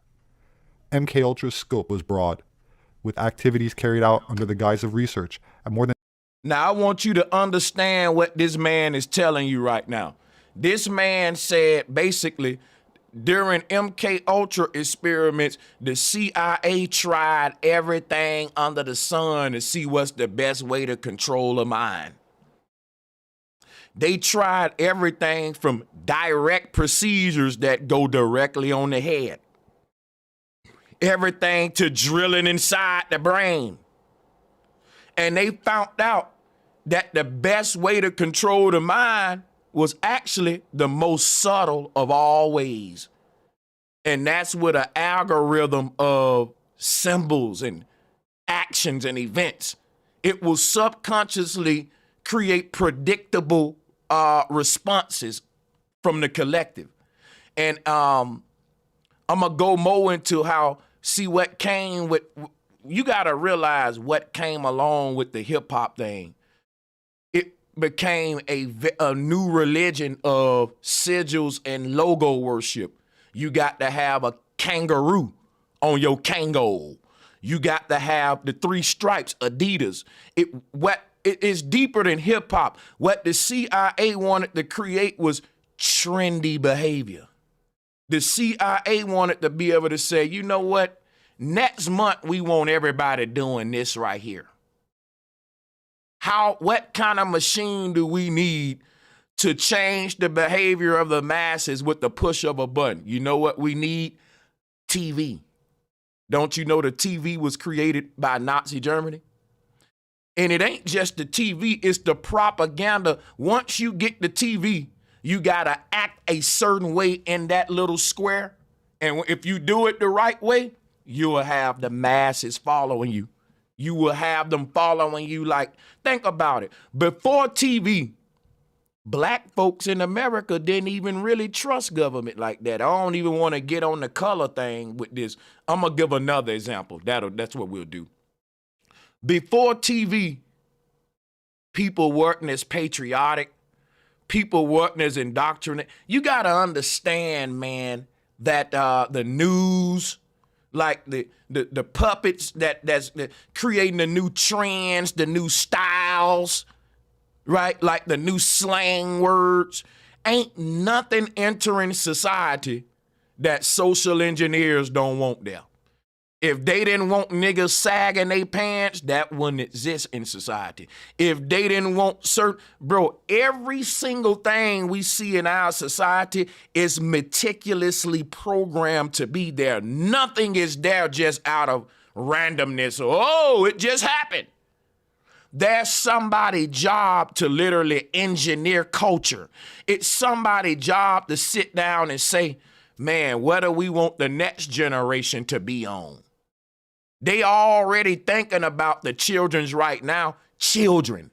MKUltra's scope was broad, with activities carried out under the guise of research at more than... Now, I want you to understand what this man is telling you right now. This man said, basically, during MKUltra experiments, the CIA tried everything under the sun to see what's the best way to control a mind. They tried everything from direct procedures that go directly on the head, everything to drilling inside the brain. And they found out that the best way to control the mind was actually the most subtle of all ways. And that's with an algorithm of symbols and actions and events. It will subconsciously create predictable responses from the collective. And I'm gonna go more into see what came with, you gotta realize what came along with the hip hop thing. became a new religion of sigils and logo worship. You got to have a kangaroo on your Kango. You got to have the 3 stripes, Adidas. It is deeper than hip hop. What the CIA wanted to create was trendy behavior. The CIA wanted to be able to say, you know what? Next month, we want everybody doing this right here. What kind of machine do we need to change the behavior of the masses with the push of a button? You know what we need? TV. Don't you know the TV was created by Nazi Germany? And it ain't just the TV, it's the propaganda. Once you get the TV, you gotta act a certain way in that little square. And if you do it the right way, you will have the masses following you. You will have them following you. Like, think about it. Before TV, black folks in America didn't even really trust government like that. I don't even want to get on the color thing with this. I'm going to give another example. That's what we'll do. Before TV, people weren't as patriotic. People weren't as indoctrinated. You got to understand, man, that the news, like the puppets that's creating the new trends, the new styles, right? Like the new slang words. Ain't nothing entering society that social engineers don't want there. If they didn't want niggas sagging their pants, that wouldn't exist in society. If they didn't want every single thing we see in our society is meticulously programmed to be there. Nothing is there just out of randomness. Oh, it just happened. There's somebody's job to literally engineer culture. It's somebody's job to sit down and say, man, what do we want the next generation to be on? They already thinking about the children's right now, children,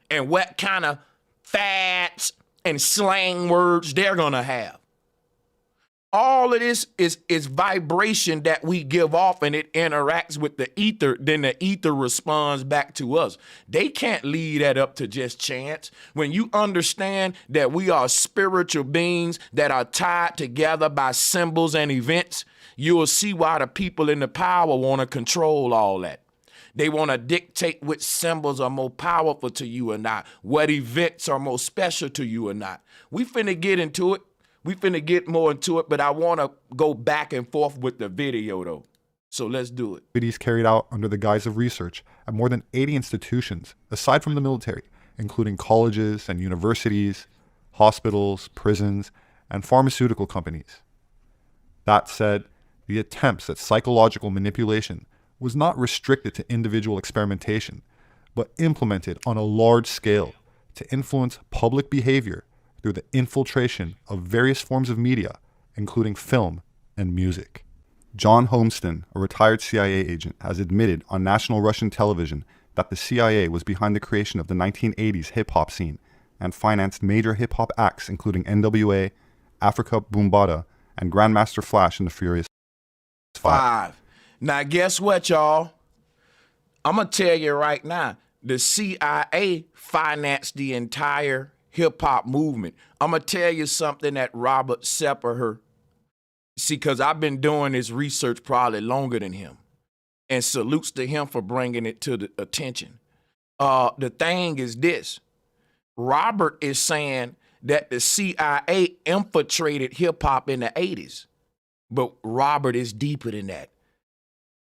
and what kind of fads and slang words they're gonna have. All of this is vibration that we give off, and it interacts with the ether. Then the ether responds back to us. They can't leave that up to just chance. When you understand that we are spiritual beings that are tied together by symbols and events, you will see why the people in the power want to control all that. They want to dictate which symbols are more powerful to you or not, what events are more special to you or not. We finna get into it. We finna get more into it, but I want to go back and forth with the video, though. So let's do it. Activities carried out under the guise of research at more than 80 institutions, aside from the military, including colleges and universities, hospitals, prisons, and pharmaceutical companies. That said, the attempts at psychological manipulation was not restricted to individual experimentation, but implemented on a large scale to influence public behavior through the infiltration of various forms of media, including film and music. John Homston, a retired CIA agent, has admitted on national Russian television that the CIA was behind the creation of the 1980s hip-hop scene and financed major hip-hop acts including NWA, Africa Boombata, and Grandmaster Flash and the Furious Five. Now, guess what, y'all? I'm going to tell you right now, the CIA financed the entire hip-hop movement. I'm going to tell you something that Robert Sepper, see, because I've been doing this research probably longer than him, and salutes to him for bringing it to the attention. The thing is this. Robert is saying that the CIA infiltrated hip-hop in the 80s. But Robert is deeper than that.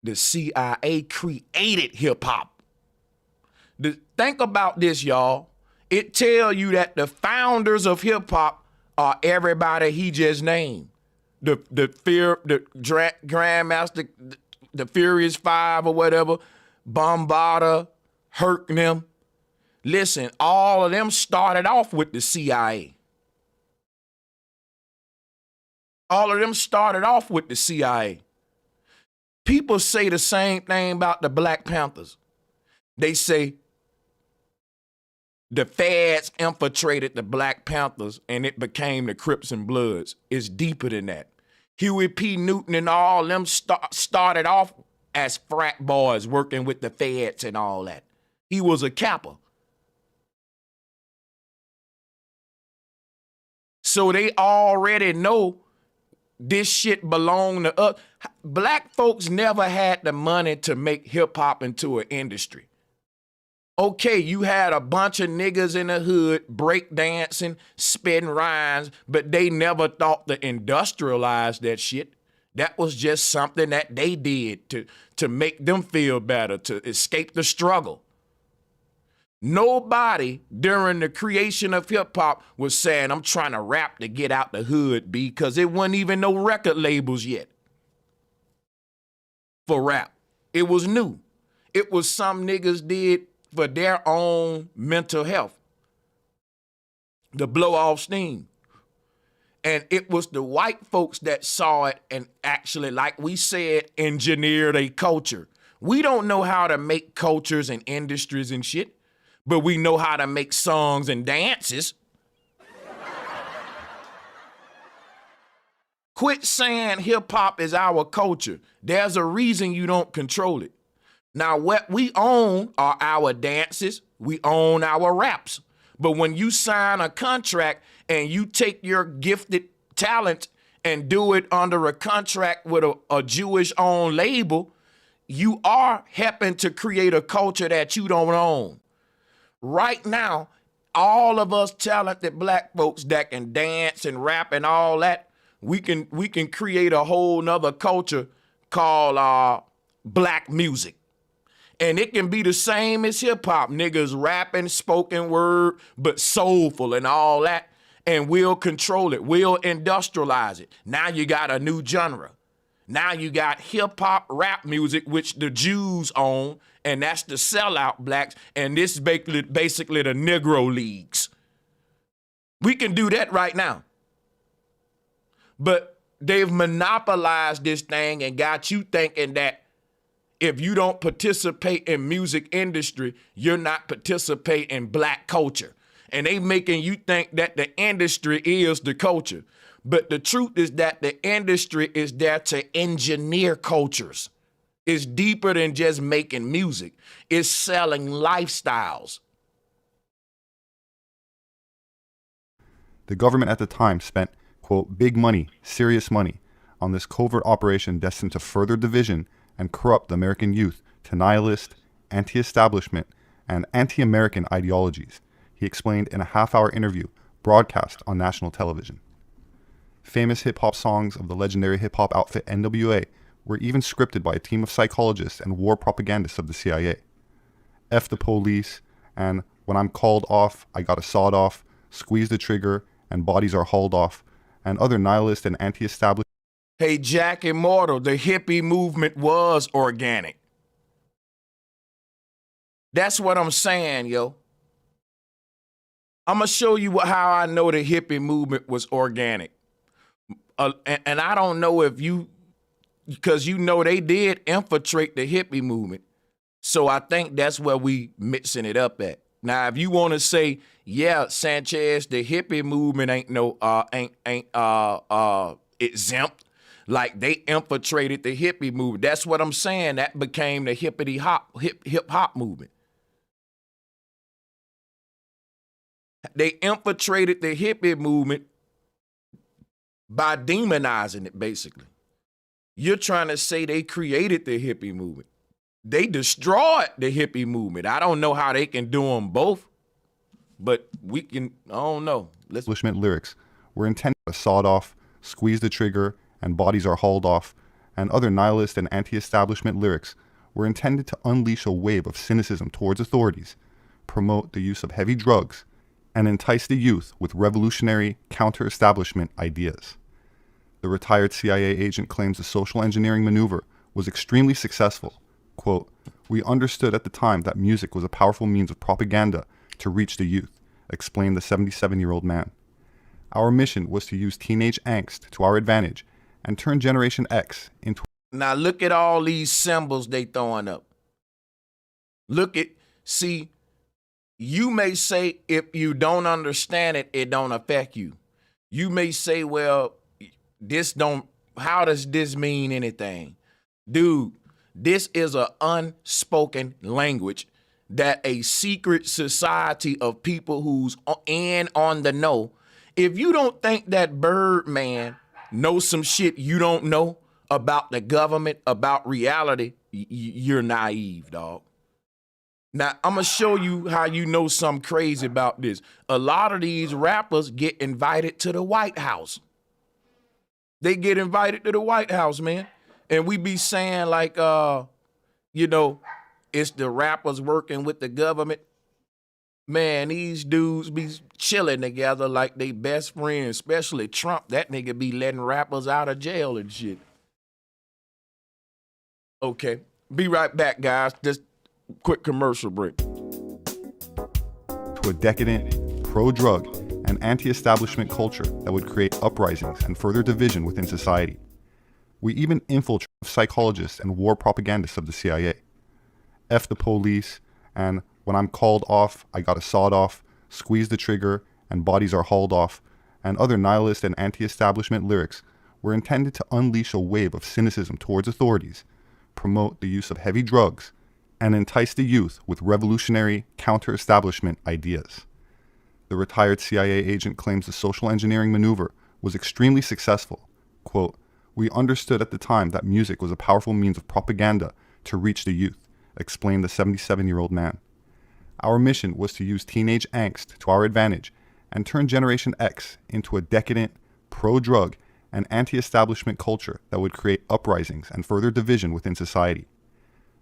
The CIA created hip-hop. Think about this, y'all. It tell you that the founders of hip-hop are everybody he just named. The Grandmaster, the Furious Five or whatever, Bombada, Herc them. Listen, all of them started off with the CIA. All of them started off with the CIA. People say the same thing about the Black Panthers. They say the feds infiltrated the Black Panthers and it became the Crips and Bloods. It's deeper than that. Huey P. Newton and all them started off as frat boys working with the feds and all that. He was a capper. So they already know this shit belong to us. Black folks never had the money to make hip hop into an industry. Okay, you had a bunch of niggas in the hood break dancing, spitting rhymes, but they never thought to industrialize that shit. That was just something that they did to make them feel better, to escape the struggle. Nobody during the creation of hip hop was saying, I'm trying to rap to get out the hood, because it wasn't even no record labels yet for rap. It was new. It was some niggas did for their own mental health, to blow off steam. And it was the white folks that saw it and actually, like we said, engineered a culture. We don't know how to make cultures and industries and shit, but we know how to make songs and dances. Quit saying hip hop is our culture. There's a reason you don't control it. Now, what we own are our dances. We own our raps. But when you sign a contract and you take your gifted talent and do it under a contract with a Jewish-owned label, you are helping to create a culture that you don't own. Right now, all of us talented black folks that can dance and rap and all that, we can create a whole nother culture called black music. And it can be the same as hip hop, niggas rapping, spoken word, but soulful and all that. And we'll control it. We'll industrialize it. Now you got a new genre. Now you got hip hop rap music, which the Jews own, and that's the sellout blacks. And this is basically the Negro Leagues. We can do that right now. But they've monopolized this thing and got you thinking that if you don't participate in music industry, you're not participating in black culture. And they making you think that the industry is the culture. But the truth is that the industry is there to engineer cultures. It's deeper than just making music. It's selling lifestyles. The government at the time spent, quote, big money, serious money, on this covert operation destined to further division and corrupt the American youth to nihilist, anti-establishment, and anti-American ideologies, he explained in a half-hour interview broadcast on national television. Famous hip-hop songs of the legendary hip-hop outfit NWA were even scripted by a team of psychologists and war propagandists of the CIA. F the police, and when I'm called off, I got a sawed off, squeeze the trigger, and bodies are hauled off, and other nihilist and anti-establishment. Hey, Jack Immortal, the hippie movement was organic. That's what I'm saying, yo. I'm going to show you how I know the hippie movement was organic. And I don't know if you, because you know they did infiltrate the hippie movement. So I think that's where we mixing it up at. Now, if you want to say, yeah, Sanchez, the hippie movement ain't exempt. Like they infiltrated the hippie movement. That's what I'm saying. That became the hip hop movement. They infiltrated the hippie movement by demonizing it, basically. You're trying to say they created the hippie movement. They destroyed the hippie movement. I don't know how they can do them both, but we can, I don't know. Establishment lyrics were intended to sawed off, squeeze the trigger, and bodies are hauled off, and other nihilist and anti-establishment lyrics were intended to unleash a wave of cynicism towards authorities, promote the use of heavy drugs, and entice the youth with revolutionary counter-establishment ideas. The retired CIA agent claims the social engineering maneuver was extremely successful. Quote, "We understood at the time that music was a powerful means of propaganda to reach the youth," explained the 77-year-old man. "Our mission was to use teenage angst to our advantage and turn Generation X into..." Now look at all these symbols they throwing up. See, you may say if you don't understand it, it don't affect you. You may say, well, how does this mean anything? Dude, this is an unspoken language that a secret society of people who's in on the know If you don't think that Birdman knows some shit you don't know about the government, about reality, you're naive, dog. Now, I'm going to show you how you know something crazy about this. A lot of these rappers get invited to the White House. They get invited to the White House, man. And we be saying like, you know, it's the rappers working with the government. Man, these dudes be chilling together like they best friends, especially Trump. That nigga be letting rappers out of jail and shit. Okay, be right back, guys. Just quick commercial break. To a decadent, pro-drug, and anti-establishment culture that would create uprisings and further division within society. We even infiltrate psychologists and war propagandists of the CIA. F the police, and when I'm called off, I got a sawed off, squeeze the trigger, and bodies are hauled off, and other nihilist and anti-establishment lyrics were intended to unleash a wave of cynicism towards authorities, promote the use of heavy drugs, and entice the youth with revolutionary counter-establishment ideas. The retired CIA agent claims the social engineering maneuver was extremely successful. Quote, "We understood at the time that music was a powerful means of propaganda to reach the youth," explained the 77-year-old man. "Our mission was to use teenage angst to our advantage and turn Generation X into a decadent, pro-drug, and anti-establishment culture that would create uprisings and further division within society.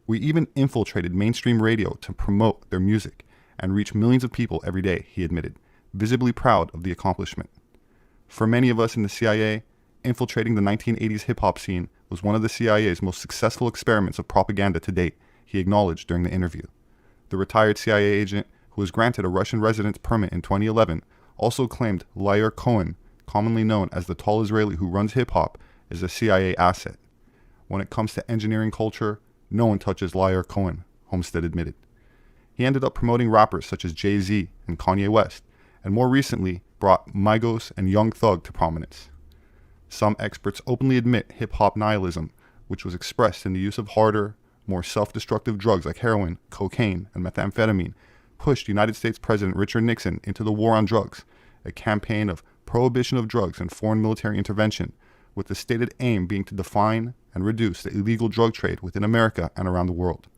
We even infiltrated mainstream radio to promote their music and reach millions of people every day," he admitted, visibly proud of the accomplishment. For many of us in the CIA, infiltrating the 1980s hip-hop scene was one of the CIA's most successful experiments of propaganda to date, he acknowledged during the interview. The retired CIA agent, who was granted a Russian residence permit in 2011, also claimed Liar Cohen, commonly known as the tall Israeli who runs hip-hop, is a CIA asset. "When it comes to engineering culture, no one touches Liar Cohen," Homestead admitted. He ended up promoting rappers such as Jay-Z and Kanye West, and more recently brought Migos and Young Thug to prominence. Some experts openly admit hip-hop nihilism, which was expressed in the use of harder, more self-destructive drugs like heroin, cocaine, and methamphetamine, pushed United States President Richard Nixon into the war on drugs, a campaign of prohibition of drugs and foreign military intervention, with the stated aim being to define and reduce the illegal drug trade within America and around the world.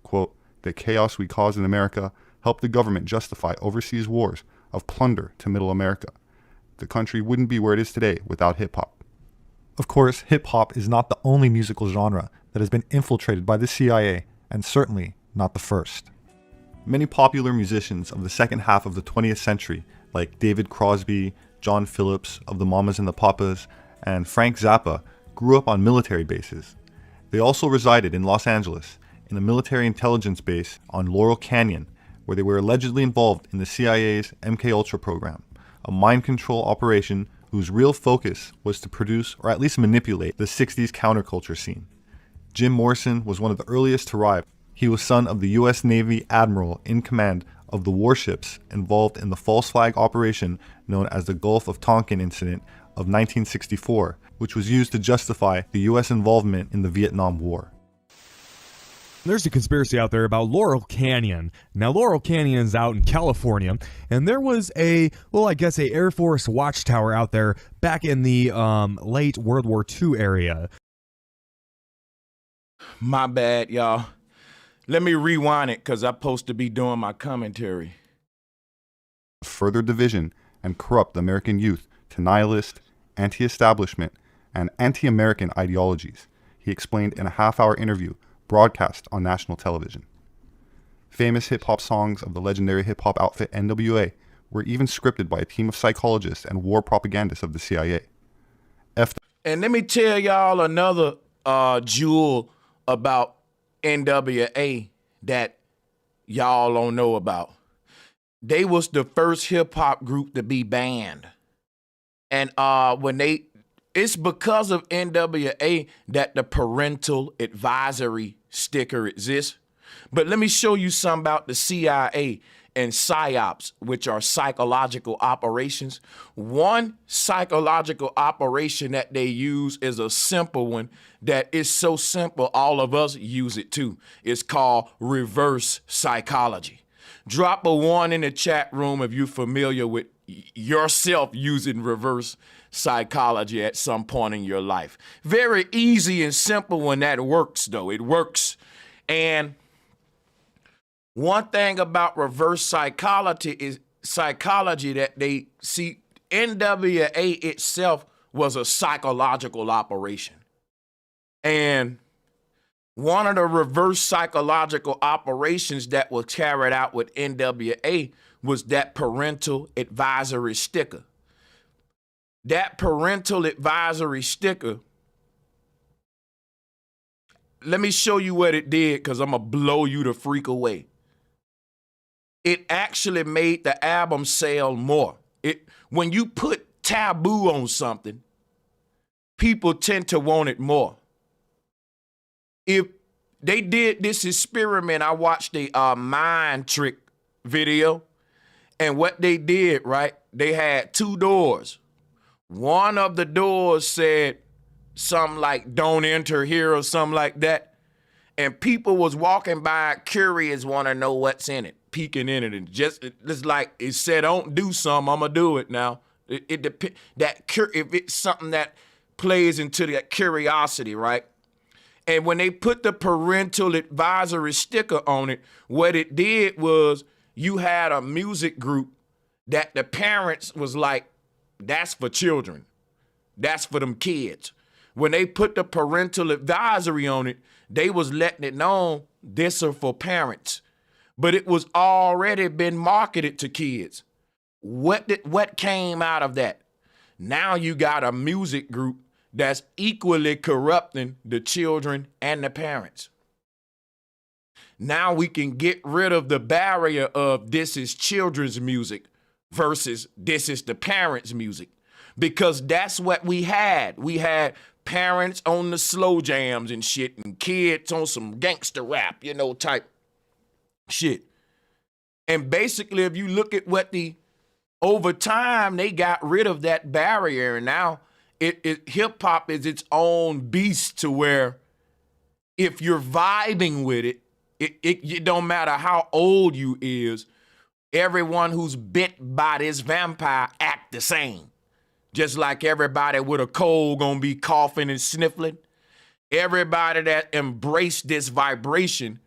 Quote, "The chaos we caused in America helped the government justify overseas wars of plunder to Middle America. The country wouldn't be where it is today without hip-hop." Of course, hip-hop is not the only musical genre that has been infiltrated by the CIA, and certainly not the first. Many popular musicians of the second half of the 20th century, like David Crosby, John Phillips of the Mamas and the Papas, and Frank Zappa, grew up on military bases. They also resided in Los Angeles, in a military intelligence base on Laurel Canyon, where they were allegedly involved in the CIA's MKUltra program, a mind control operation whose real focus was to produce or at least manipulate the 60s counterculture scene. Jim Morrison was one of the earliest to arrive. He was son of the U.S. Navy admiral in command of the warships involved in the false flag operation known as the Gulf of Tonkin incident of 1964, which was used to justify the U.S. involvement in the Vietnam War. There's a conspiracy out there about Laurel Canyon. Now, Laurel Canyon is out in California, and there was a Air Force watchtower out there back in the late World War II area. My bad, y'all. Let me rewind it because I'm supposed to be doing my commentary. Further division and corrupt the American youth to nihilist, anti-establishment, and anti-American ideologies, he explained in a half-hour interview broadcast on national television. Famous hip-hop songs of the legendary hip-hop outfit NWA were even scripted by a team of psychologists and war propagandists of the CIA. And let me tell y'all another jewel about NWA that y'all don't know about. They was the first hip-hop group to be banned. And it's because of NWA that the parental advisory sticker exists. But let me show you something about the CIA and PSYOPs, which are psychological operations. One psychological operation that they use is a simple one that is so simple all of us use it too. It's called reverse psychology. Drop a 1 in the chat room if you're familiar with yourself using reverse psychology at some point in your life. Very easy and simple when that works, though. It works. And one thing about reverse psychology that they see, NWA itself was a psychological operation. And one of the reverse psychological operations that was carried out with NWA was that parental advisory sticker. That parental advisory sticker, let me show you what it did, because I'm going to blow you the freak away. It actually made the album sell more. When you put taboo on something, people tend to want it more. If they did this experiment, I watched a mind trick video, and what they did, right, they had two doors. One of the doors said something like, "Don't enter here," or something like that. And people was walking by curious, want to know what's in it, peeking in it. And it's like it said, "Don't do something, I'm going to do it now." It depends. If it's something that plays into that curiosity, right? And when they put the parental advisory sticker on it, what it did was you had a music group that the parents was like, "That's for children. That's for them kids." When they put the parental advisory on it, they was letting it known this are for parents. But it was already been marketed to kids. What came out of that? Now you got a music group that's equally corrupting the children and the parents. Now we can get rid of the barrier of this is children's music versus this is the parents' music, because that's what we had. We had parents on the slow jams and shit, and kids on some gangster rap, type shit. And basically, if you look at over time, they got rid of that barrier, and now hip hop is its own beast, to where if you're vibing with it, it don't matter how old you is, everyone who's bit by this vampire act the same. Just like everybody with a cold gonna be coughing and sniffling. Everybody that embraced this vibration,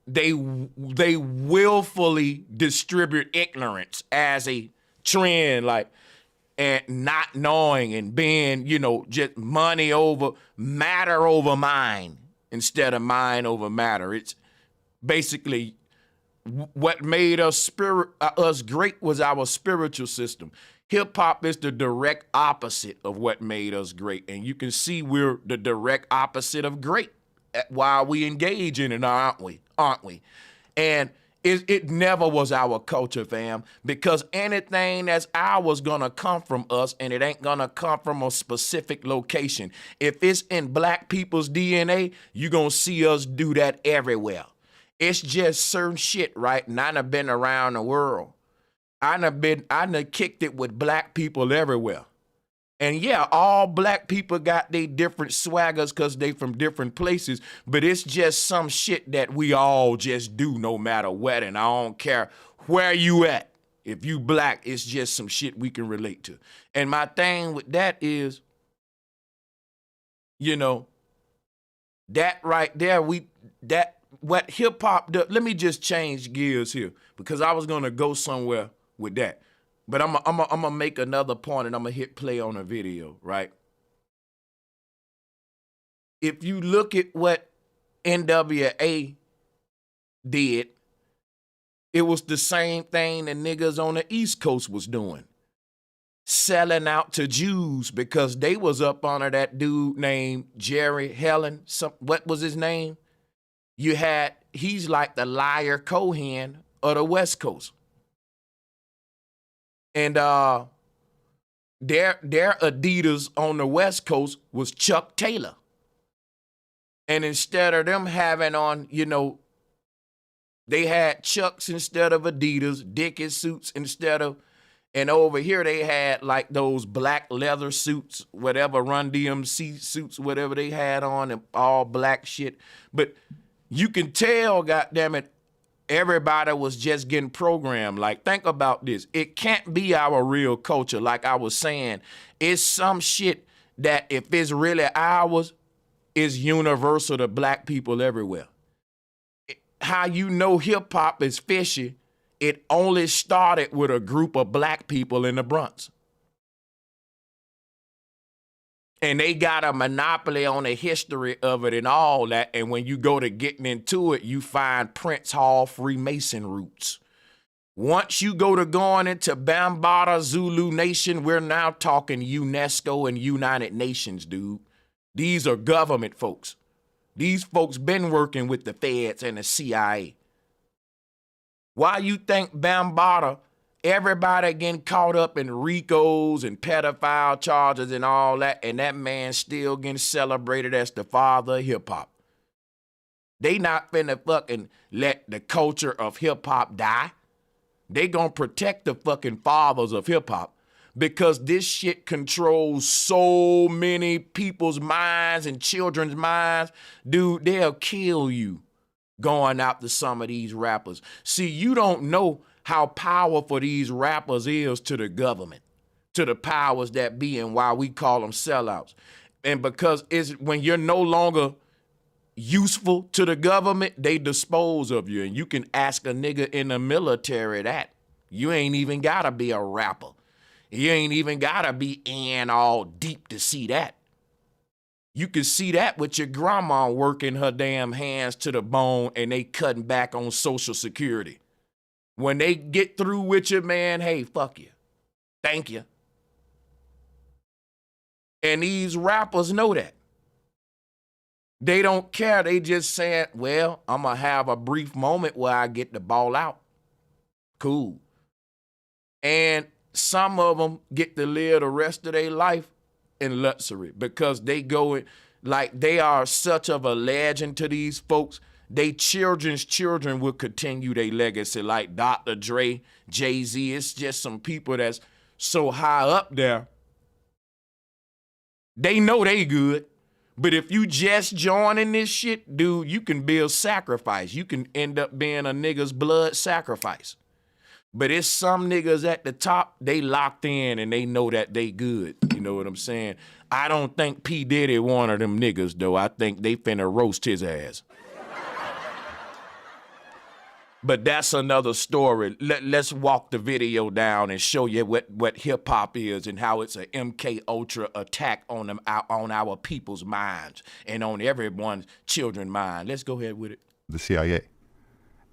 they willfully distribute ignorance as a trend, and not knowing and being, just matter over mind instead of mind over matter. It's basically what made us great was our spiritual system. Hip hop is the direct opposite of what made us great. And you can see we're the direct opposite of great while we engage in it, aren't we? And it never was our culture, fam, because anything that's ours gonna come from us, and it ain't gonna come from a specific location. If it's in black people's DNA, you gonna see us do that everywhere. It's just certain shit, right? And I done been around the world. I done kicked it with black people everywhere. And yeah, all black people got their different swaggers because they from different places, but it's just some shit that we all just do no matter what, and I don't care where you at. If you black, it's just some shit we can relate to. And my thing with that is, that right there, what hip hop does. Let me just change gears here, because I was gonna go somewhere with that. But I'm gonna make another point, and I'm gonna hit play on a video, right? If you look at what NWA did, it was the same thing the niggas on the East Coast was doing. Selling out to Jews, because they was up under that dude named Jerry Helen. What was his name? He's like the Liar Cohen of the West Coast. And their Adidas on the West Coast was Chuck Taylor. And instead of them having on, they had Chucks instead of Adidas, Dickies suits instead of, and over here they had like those black leather suits, whatever, Run DMC suits, whatever they had on, and all black shit. But you can tell, goddammit, everybody was just getting programmed. Like, think about this. It can't be our real culture. Like I was saying, it's some shit that if it's really ours, is universal to black people everywhere. How you know hip hop is fishy, it only started with a group of black people in the Bronx. And they got a monopoly on the history of it and all that. And when you go to getting into it, you find Prince Hall Freemason roots. Once you go to going into Bambaataa Zulu Nation, we're now talking UNESCO and United Nations, dude. These are government folks. These folks been working with the feds and the CIA. Why you think Bambaataa, everybody getting caught up in RICOs and pedophile charges and all that, and that man still getting celebrated as the father of hip-hop? They not finna fucking let the culture of hip-hop die. They gonna protect the fucking fathers of hip-hop because this shit controls so many people's minds and children's minds. Dude, they'll kill you going after some of these rappers. See, you don't know how powerful these rappers is to the government, to the powers that be, and why we call them sellouts. And because it's when you're no longer useful to the government, they dispose of you. And you can ask a nigga in the military that. You ain't even gotta be a rapper. You ain't even gotta be in all deep to see that. You can see that with your grandma working her damn hands to the bone and they cutting back on Social Security. When they get through with you, man, hey, fuck you. Thank you. And these rappers know that. They don't care. They just saying, well, I'm going to have a brief moment where I get the ball out. Cool. And some of them get to live the rest of their life in luxury because they go in, like they are such of a legend to these folks. They children's children will continue their legacy, like Dr. Dre, Jay-Z. It's just some people that's so high up there. They know they good. But if you just joining this shit, dude, you can build sacrifice. You can end up being a nigga's blood sacrifice. But it's some niggas at the top, they locked in and they know that they good. You know what I'm saying? I don't think P. Diddy one of them niggas, though. I think they finna roast his ass. But that's another story. Let's walk the video down and show you what hip-hop is and how it's an MK Ultra attack on them, on our people's minds and on everyone's children's mind. Let's go ahead with it. The CIA.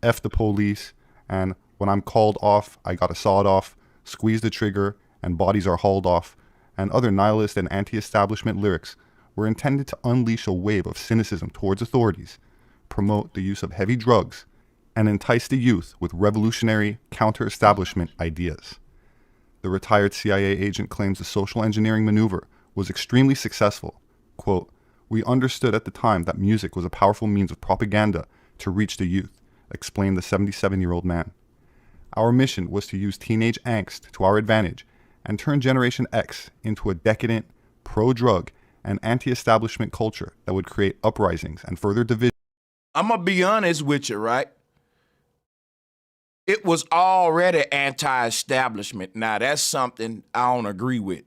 F the police, and when I'm called off, I gotta sawed off, squeeze the trigger, and bodies are hauled off, and other nihilist and anti-establishment lyrics were intended to unleash a wave of cynicism towards authorities, promote the use of heavy drugs, and entice the youth with revolutionary counter-establishment ideas. The retired CIA agent claims the social engineering maneuver was extremely successful. Quote, "We understood at the time that music was a powerful means of propaganda to reach the youth," explained the 77-year-old man. "Our mission was to use teenage angst to our advantage and turn Generation X into a decadent, pro-drug, and anti-establishment culture that would create uprisings and further division." I'm gonna be honest with you, right? It was already anti-establishment. Now, that's something I don't agree with.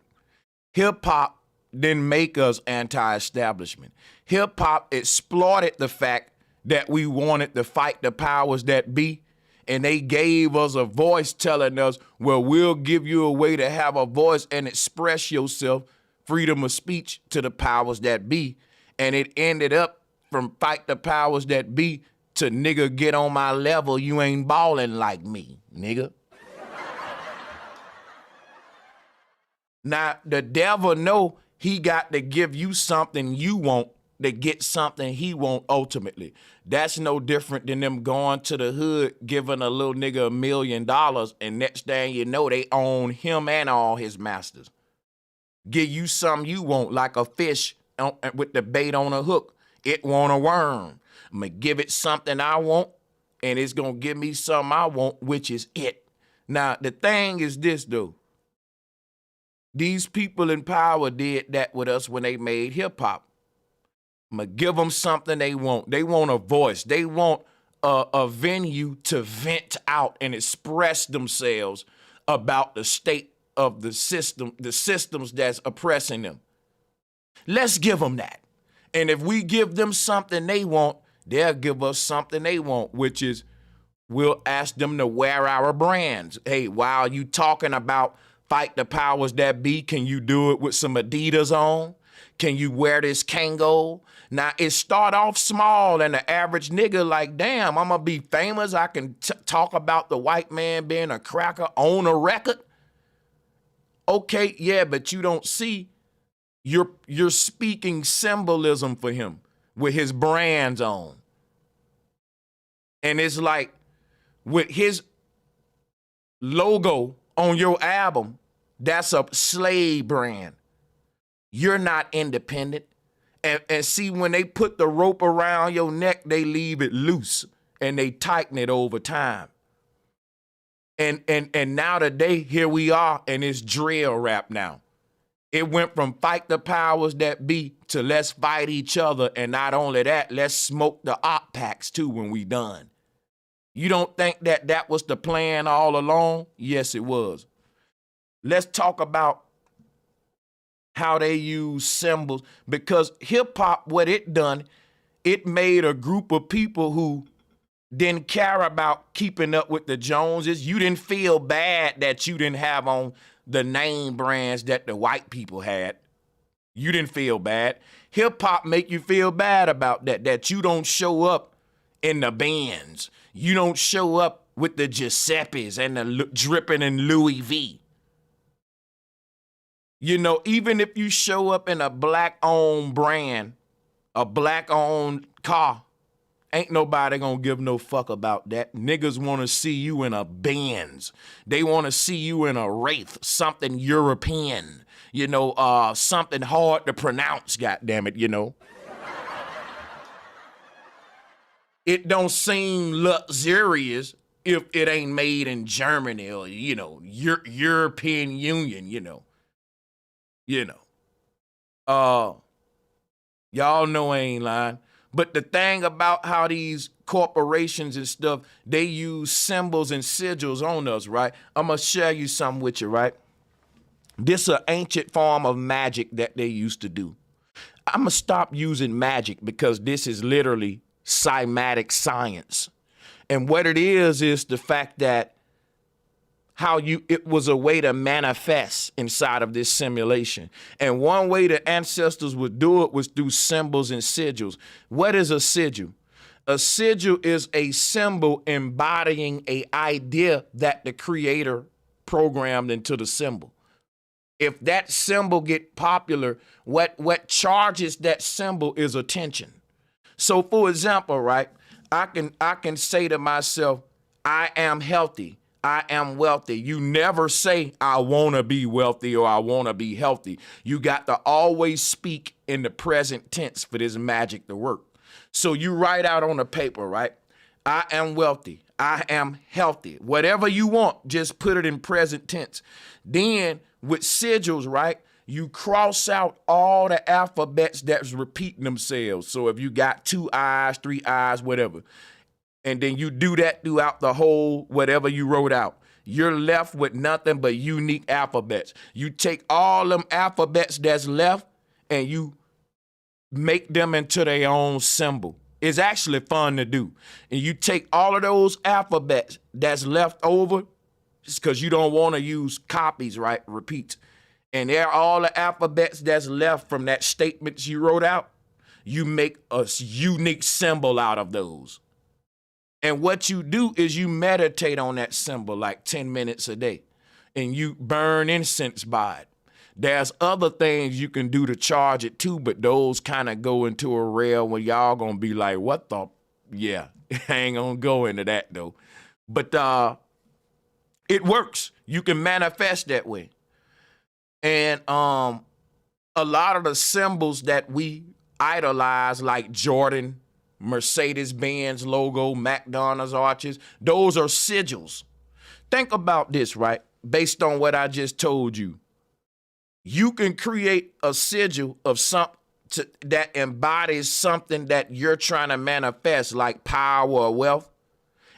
Hip-hop didn't make us anti-establishment. Hip-hop exploited the fact that we wanted to fight the powers that be, and they gave us a voice telling us, well, we'll give you a way to have a voice and express yourself, freedom of speech to the powers that be. And it ended up from fight the powers that be to nigga get on my level, you ain't balling like me, nigga. Now, the devil know he got to give you something you want to get something he want ultimately. That's no different than them going to the hood, giving a little nigga $1 million, and next thing you know, they own him and all his masters. Give you something you want, like a fish with the bait on a hook. It want a worm. I'm going to give it something I want, and it's going to give me something I want, which is it. Now, the thing is this, though. These people in power did that with us when they made hip-hop. I'm going to give them something they want. They want a voice. They want a venue to vent out and express themselves about the state of the systems that's oppressing them. Let's give them that. And if we give them something they want, they'll give us something they want, which is we'll ask them to wear our brands. Hey, while you talking about fight the powers that be, can you do it with some Adidas on? Can you wear this Kango? Now, it start off small, and the average nigga like, damn, I'm going to be famous. I can talk about the white man being a cracker on a record. Okay, yeah, but you don't see you're speaking symbolism for him with his brands on. And it's like with his logo on your album, that's a slave brand. You're not independent. And see, when they put the rope around your neck, they leave it loose and they tighten it over time. And now today, here we are, and it's drill rap now. It went from fight the powers that be to let's fight each other. And not only that, let's smoke the op packs too when we done. You don't think that was the plan all along? Yes, it was. Let's talk about how they use symbols, because hip hop, what it done, it made a group of people who didn't care about keeping up with the Joneses. You didn't feel bad that you didn't have on the name brands that the white people had. You didn't feel bad. Hip hop make you feel bad about that you don't show up in the bands. You don't show up with the Giuseppes and the dripping in Louis V. You know, even if you show up in a black-owned brand, a black-owned car, ain't nobody gonna give no fuck about that. Niggas wanna see you in a Benz. They wanna see you in a Wraith, something European, you know, something hard to pronounce, goddammit, you know. It don't seem luxurious if it ain't made in Germany or, you know, European Union, you know. Y'all know I ain't lying. But the thing about how these corporations and stuff, they use symbols and sigils on us, right? I'm going to share you something with you, right? This is an ancient form of magic that they used to do. I'm going to stop using magic because this is literally cymatic science. And what it is the fact that it was a way to manifest inside of this simulation. And one way the ancestors would do it was through symbols and sigils. What is a sigil? A sigil is a symbol embodying an idea that the creator programmed into the symbol. If that symbol get popular, what charges that symbol is attention. So for example, right, I can say to myself, I am healthy. I am wealthy. You never say, I want to be wealthy or I want to be healthy. You got to always speak in the present tense for this magic to work. So you write out on the paper, right? I am wealthy. I am healthy. Whatever you want, just put it in present tense. Then with sigils, right, you cross out all the alphabets that's repeating themselves. So if you got 2 eyes, 3 eyes, whatever, and then you do that throughout the whole whatever you wrote out, you're left with nothing but unique alphabets. You take all them alphabets that's left and you make them into their own symbol. It's actually fun to do. And you take all of those alphabets that's left over, just because you don't want to use copies, right? Repeats. And they're all the alphabets that's left from that statements you wrote out. You make a unique symbol out of those. And what you do is you meditate on that symbol like 10 minutes a day. And you burn incense by it. There's other things you can do to charge it too, but those kind of go into a rail where y'all gonna be like, what the? Yeah, I ain't gonna go into that though. But it works. You can manifest that way. And a lot of the symbols that we idolize, like Jordan, Mercedes-Benz logo, McDonald's arches, those are sigils. Think about this, right? Based on what I just told you. You can create a sigil of that embodies something that you're trying to manifest, like power or wealth,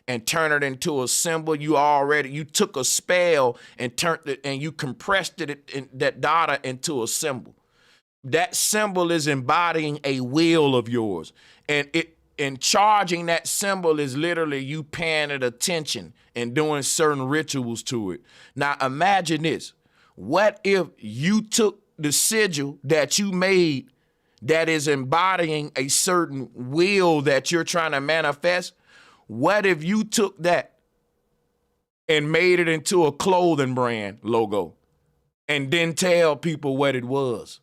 and turn it into a symbol, you took a spell and turned it, and you compressed that data into a symbol. That symbol is embodying a will of yours, and charging that symbol is literally you paying it attention and doing certain rituals to it. Now imagine this: what if you took the sigil that you made that is embodying a certain will that you're trying to manifest? What if you took that and made it into a clothing brand logo and didn't tell people what it was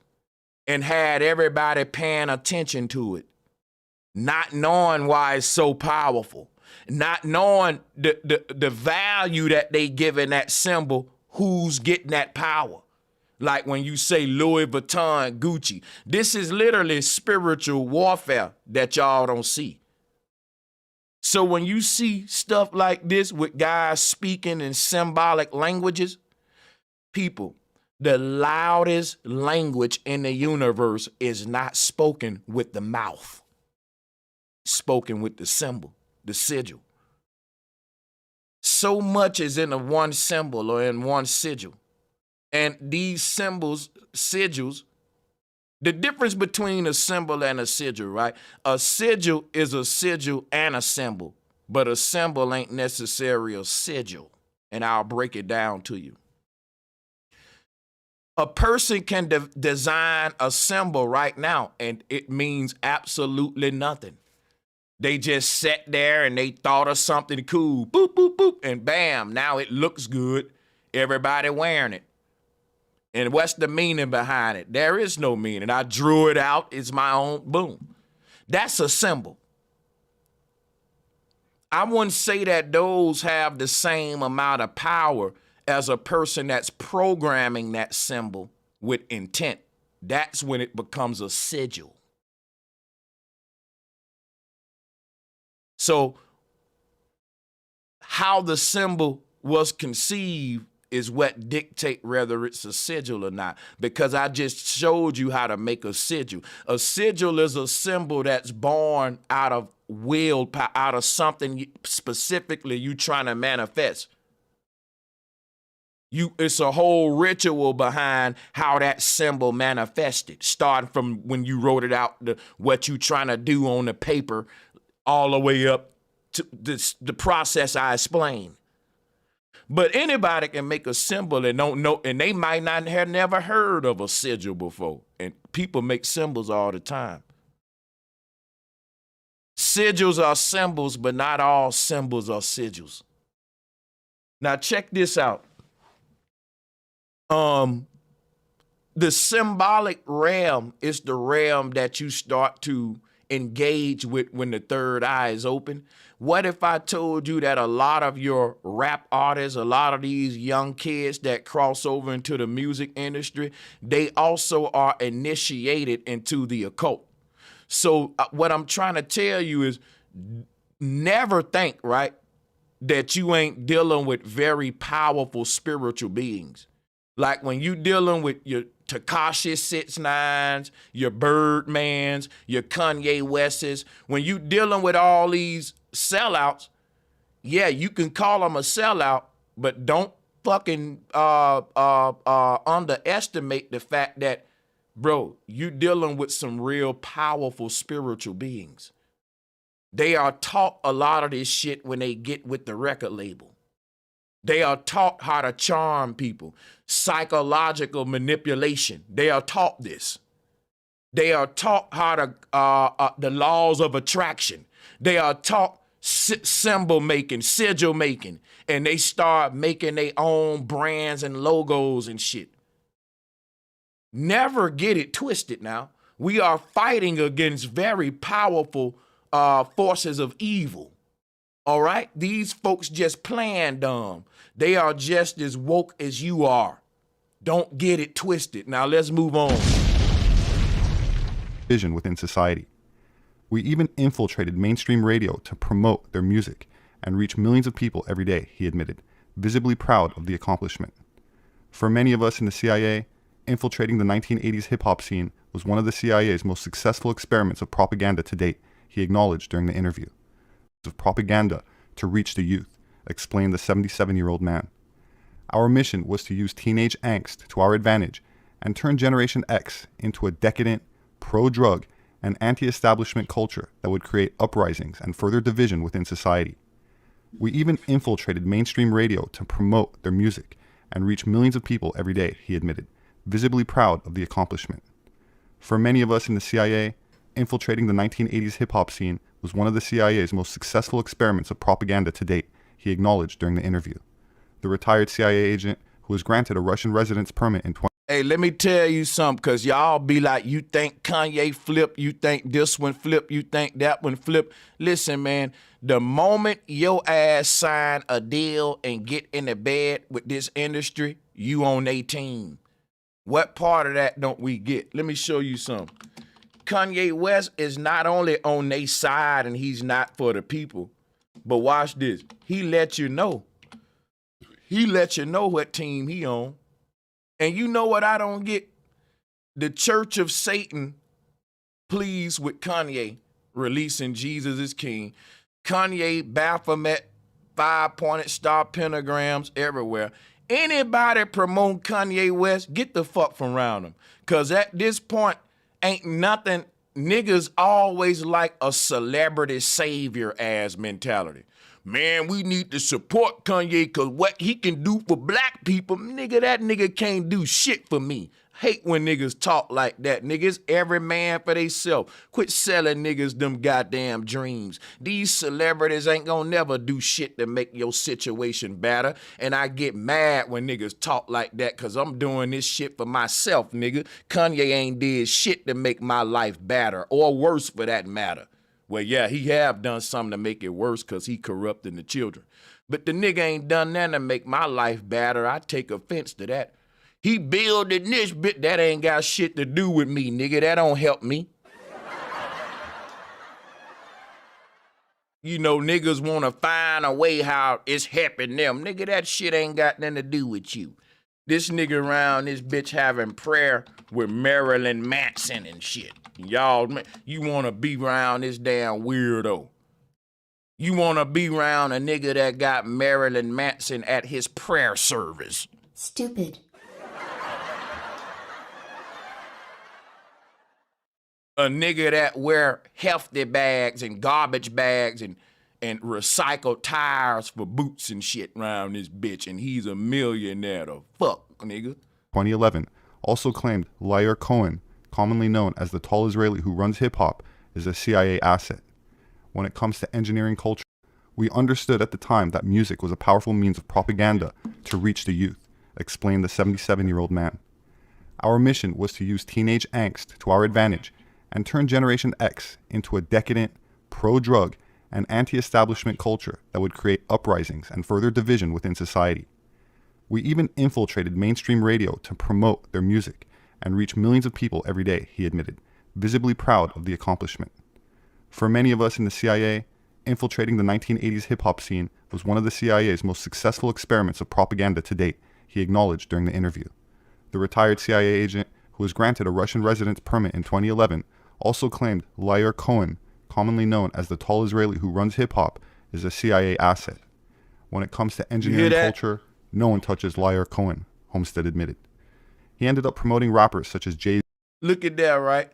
and had everybody paying attention to it, not knowing why it's so powerful, not knowing the value that they give in that symbol, who's getting that power? Like when you say Louis Vuitton, Gucci, this is literally spiritual warfare that y'all don't see. So when you see stuff like this with guys speaking in symbolic languages, people, the loudest language in the universe is not spoken with the mouth, spoken with the symbol, the sigil. So much is in a one symbol or in one sigil. And these symbols, sigils, the difference between a symbol and a sigil, right? A sigil is a sigil and a symbol, but a symbol ain't necessarily a sigil. And I'll break it down to you. A person can design a symbol right now, and it means absolutely nothing. They just sat there and they thought of something cool, boop, boop, boop, and bam, now it looks good. Everybody wearing it. And what's the meaning behind it? There is no meaning. I drew it out. It's my own, boom. That's a symbol. I wouldn't say that those have the same amount of power as a person that's programming that symbol with intent. That's when it becomes a sigil. So how the symbol was conceived is what dictate whether it's a sigil or not, because I just showed you how to make a sigil. A sigil is a symbol that's born out of will, out of something specifically you trying to manifest. It's a whole ritual behind how that symbol manifested, starting from when you wrote it out, what you trying to do on the paper, all the way up to the process I explained. But anybody can make a symbol and don't know, and they might not have never heard of a sigil before. And people make symbols all the time. Sigils are symbols, but not all symbols are sigils. Now check this out. The symbolic realm is the realm that you start to engage with when the third eye is open. What if I told you that a lot of your rap artists, a lot of these young kids that cross over into the music industry, they also are initiated into the occult? So what I'm trying to tell you is never think, right, that you ain't dealing with very powerful spiritual beings. Like when you dealing with your Tekashi 6ix9s, your Birdmans, your Kanye Wests, when you dealing with all these sellouts, yeah, you can call them a sellout, but don't fucking underestimate the fact that, bro, you dealing with some real powerful spiritual beings. They are taught a lot of this shit when they get with the record label. They are taught how to charm people, psychological manipulation. They are taught this. They are taught how to, the laws of attraction. They are taught symbol making, sigil making, and they start making their own brands and logos and shit. Never get it twisted now. We are fighting against very powerful forces of evil. All right? These folks just playing dumb. They are just as woke as you are. Don't get it twisted. Now let's move on. Vision within society. We even infiltrated mainstream radio to promote their music and reach millions of people every day, he admitted, visibly proud of the accomplishment. For many of us in the CIA, infiltrating the 1980s hip-hop scene was one of the CIA's most successful experiments of propaganda to date, he acknowledged during the interview. Of propaganda to reach the youth, explained the 77-year-old man. Our mission was to use teenage angst to our advantage and turn Generation X into a decadent, pro-drug, and anti-establishment culture that would create uprisings and further division within society. We even infiltrated mainstream radio to promote their music and reach millions of people every day, he admitted, visibly proud of the accomplishment. For many of us in the CIA, infiltrating the 1980s hip-hop scene was one of the CIA's most successful experiments of propaganda to date, he acknowledged during the interview. The retired CIA agent, who was granted a Russian residence permit in 20... Hey, let me tell you something, because y'all be like, you think Kanye flip, you think this one flip, you think that one flip. Listen, man, the moment your ass sign a deal and get in the bed with this industry, you on their team. What part of that don't we get? Let me show you something. Kanye West is not only on their side and he's not for the people, but watch this. He let you know. He let you know what team he on. And you know what I don't get? The Church of Satan pleased with Kanye releasing Jesus is King. Kanye, Baphomet, 5-pointed star pentagrams everywhere. Anybody promote Kanye West, get the fuck from around him. Because at this point, ain't nothing. Niggas always like a celebrity savior ass mentality. Man, we need to support Kanye because what he can do for black people, nigga, that nigga can't do shit for me. Hate when niggas talk like that. Niggas, every man for theyself. Quit selling niggas them goddamn dreams. These celebrities ain't gonna never do shit to make your situation better. And I get mad when niggas talk like that because I'm doing this shit for myself, nigga. Kanye ain't did shit to make my life better or worse for that matter. Well, yeah, he have done something to make it worse because he corrupting the children. But the nigga ain't done nothing to make my life better. I take offense to that. He building this bit, that ain't got shit to do with me, nigga. That don't help me. You know, niggas want to find a way how it's helping them. Nigga, that shit ain't got nothing to do with you. This nigga around this bitch having prayer with Marilyn Manson and shit. Y'all, you want to be around this damn weirdo. You want to be around a nigga that got Marilyn Manson at his prayer service. Stupid. A nigga that wear hefty bags and garbage bags and recycled tires for boots and shit around this bitch, and he's a millionaire. The fuck, nigga. 2011 also claimed Liar Cohen, commonly known as the tall Israeli who runs hip-hop, is a CIA asset. When it comes to engineering culture, we understood at the time that music was a powerful means of propaganda to reach the youth, explained the 77-year-old man. Our mission was to use teenage angst to our advantage and turn Generation X into a decadent, pro-drug, and anti-establishment culture that would create uprisings and further division within society. We even infiltrated mainstream radio to promote their music and reach millions of people every day, he admitted, visibly proud of the accomplishment. For many of us in the CIA, infiltrating the 1980s hip-hop scene was one of the CIA's most successful experiments of propaganda to date, he acknowledged during the interview. The retired CIA agent, who was granted a Russian residence permit in 2011, also claimed Liar Cohen, commonly known as the tall Israeli who runs hip-hop, is a CIA asset. When it comes to engineering culture, no one touches Liar Cohen, Homestead admitted. He ended up promoting rappers such as Jay-Z. Look at that, right?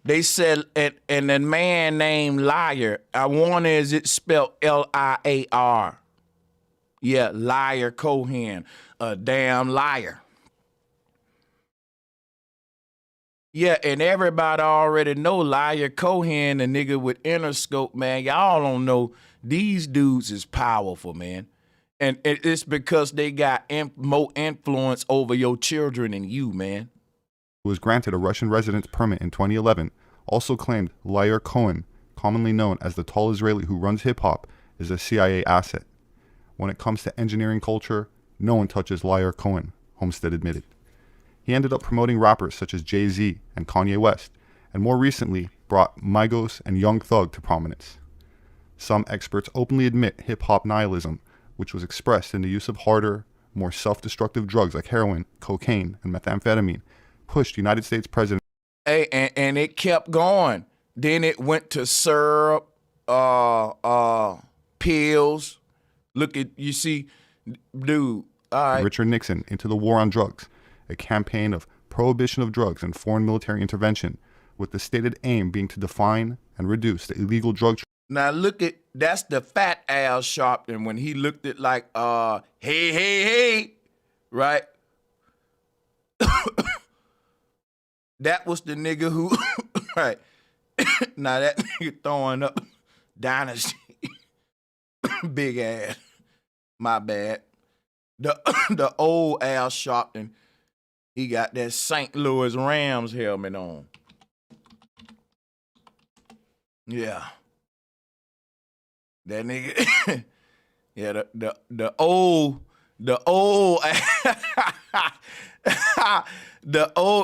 They said, and a man named Liar, I wonder is it spelled L-I-A-R? Yeah, Liar Cohen, a damn liar. Yeah, and everybody already know Liar Cohen, the nigga with Interscope, man. Y'all don't know these dudes is powerful, man. And it's because they got more influence over your children than you, man. Who was granted a Russian residence permit in 2011, also claimed Liar Cohen, commonly known as the tall Israeli who runs hip-hop, is a CIA asset. When it comes to engineering culture, no one touches Liar Cohen, Homestead admitted. He ended up promoting rappers such as Jay-Z and Kanye West, and more recently brought Migos and Young Thug to prominence. Some experts openly admit hip-hop nihilism, which was expressed in the use of harder, more self-destructive drugs like heroin, cocaine, and methamphetamine, pushed United States President. Hey, and it kept going. Then it went to syrup, pills. Look at, you see, dude, all right. Richard Nixon into the war on drugs, a campaign of prohibition of drugs and foreign military intervention, with the stated aim being to define and reduce the illegal drug trade. Now look at, that's the fat Al Sharpton when he looked at like, hey, right? That was the nigga who, right? Now that nigga throwing up Dynasty, big ass, my bad. The old Al Sharpton, he got that St. Louis Rams helmet on. Yeah. That nigga, yeah, the old,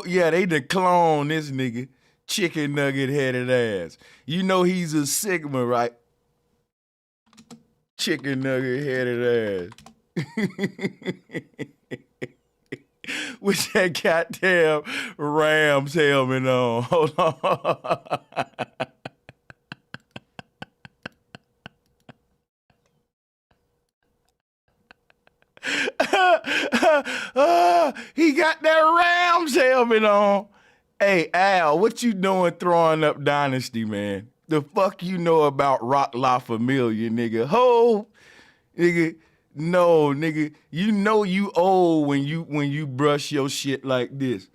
yeah, they done clone this nigga, chicken nugget headed ass. You know he's a Sigma, right? Chicken nugget headed ass. With that goddamn Rams helmet on. Hold on. He got that Rams helmet on. Hey, Al, what you doing throwing up Dynasty, man? The fuck you know about Rock La Familia, nigga? Ho, nigga. No, nigga. You know you old when you brush your shit like this.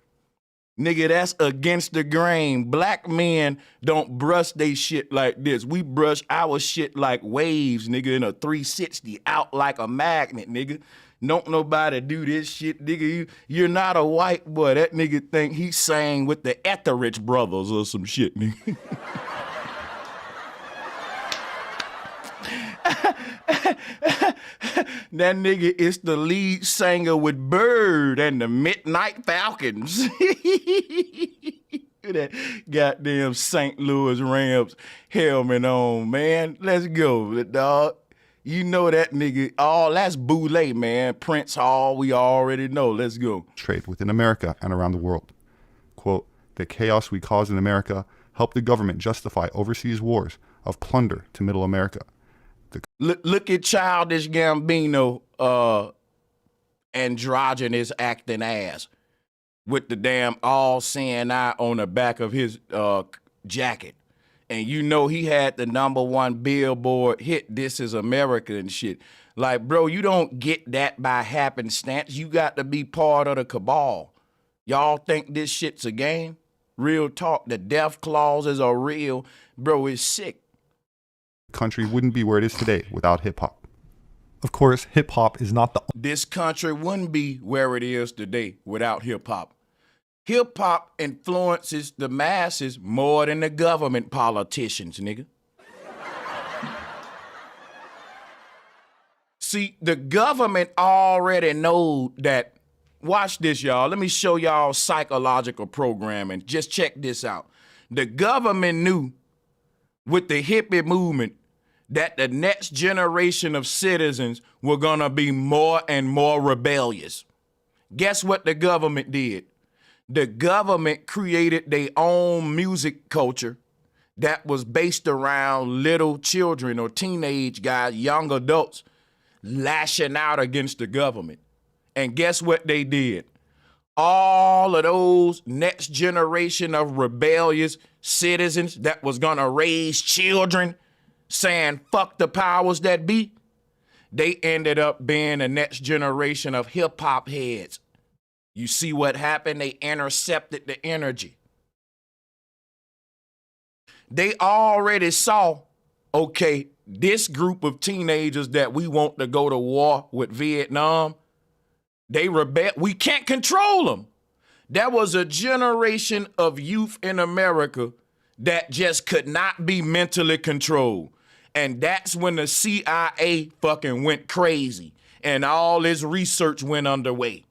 Nigga, that's against the grain. Black men don't brush they shit like this. We brush our shit like waves, nigga, in a 360, out like a magnet, nigga. Don't nobody do this shit, nigga. You're not a white boy. That nigga think he sang with the Etheridge brothers or some shit, nigga. That nigga is the lead singer with Bird and the Midnight Falcons. That goddamn St. Louis Rams helmet on, man. Let's go, dog. You know that nigga, that's Boulay, man. Prince Hall, we already know. Let's go. Trade within America and around the world. Quote, the chaos we caused in America helped the government justify overseas wars of plunder to middle America. Look at Childish Gambino, androgynous acting ass with the damn all-seeing eye on the back of his jacket. And you know he had the #1 Billboard hit, This Is America and shit. Like, bro, you don't get that by happenstance. You got to be part of the cabal. Y'all think this shit's a game? Real talk, the death clauses are real. Bro, it's sick. Country wouldn't be where it is today without hip-hop. Of course, hip-hop is not the... This country wouldn't be where it is today without hip-hop. Hip-hop influences the masses more than the government politicians, nigga. See, the government already know that. Watch this, y'all. Let me show y'all psychological programming. Just check this out. The government knew with the hippie movement that the next generation of citizens were gonna be more and more rebellious. Guess what the government did? The government created their own music culture that was based around little children or teenage guys, young adults, lashing out against the government. And guess what they did? All of those next generation of rebellious citizens that was gonna raise children saying fuck the powers that be, they ended up being the next generation of hip hop heads. You see what happened? They intercepted the energy. They already saw, okay, this group of teenagers that we want to go to war with Vietnam, they rebel. We can't control them. There was a generation of youth in America that just could not be mentally controlled. And that's when the CIA fucking went crazy and all this research went underway.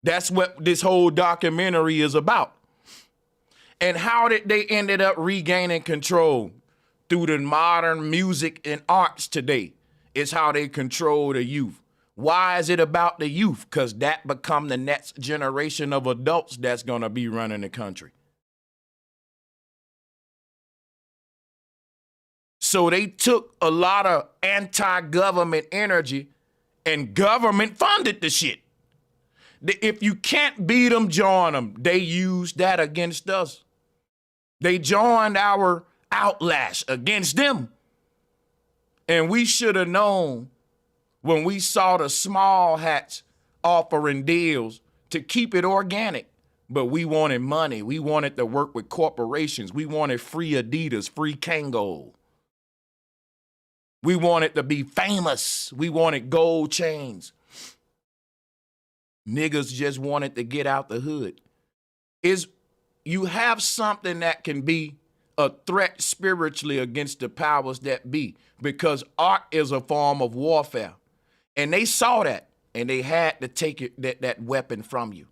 That's what this whole documentary is about. And how did they ended up regaining control? Through the modern music and arts today is how they control the youth. Why is it about the youth? Because that become the next generation of adults that's going to be running the country. So they took a lot of anti-government energy and government funded the shit. If you can't beat them, join them. They used that against us. They joined our outlash against them. And we should have known when we saw the small hats offering deals to keep it organic. But we wanted money. We wanted to work with corporations. We wanted free Adidas, free Kango. We wanted to be famous. We wanted gold chains. Niggas just wanted to get out the hood. You have something that can be a threat spiritually against the powers that be, because art is a form of warfare. And they saw that, and they had to take that weapon from you.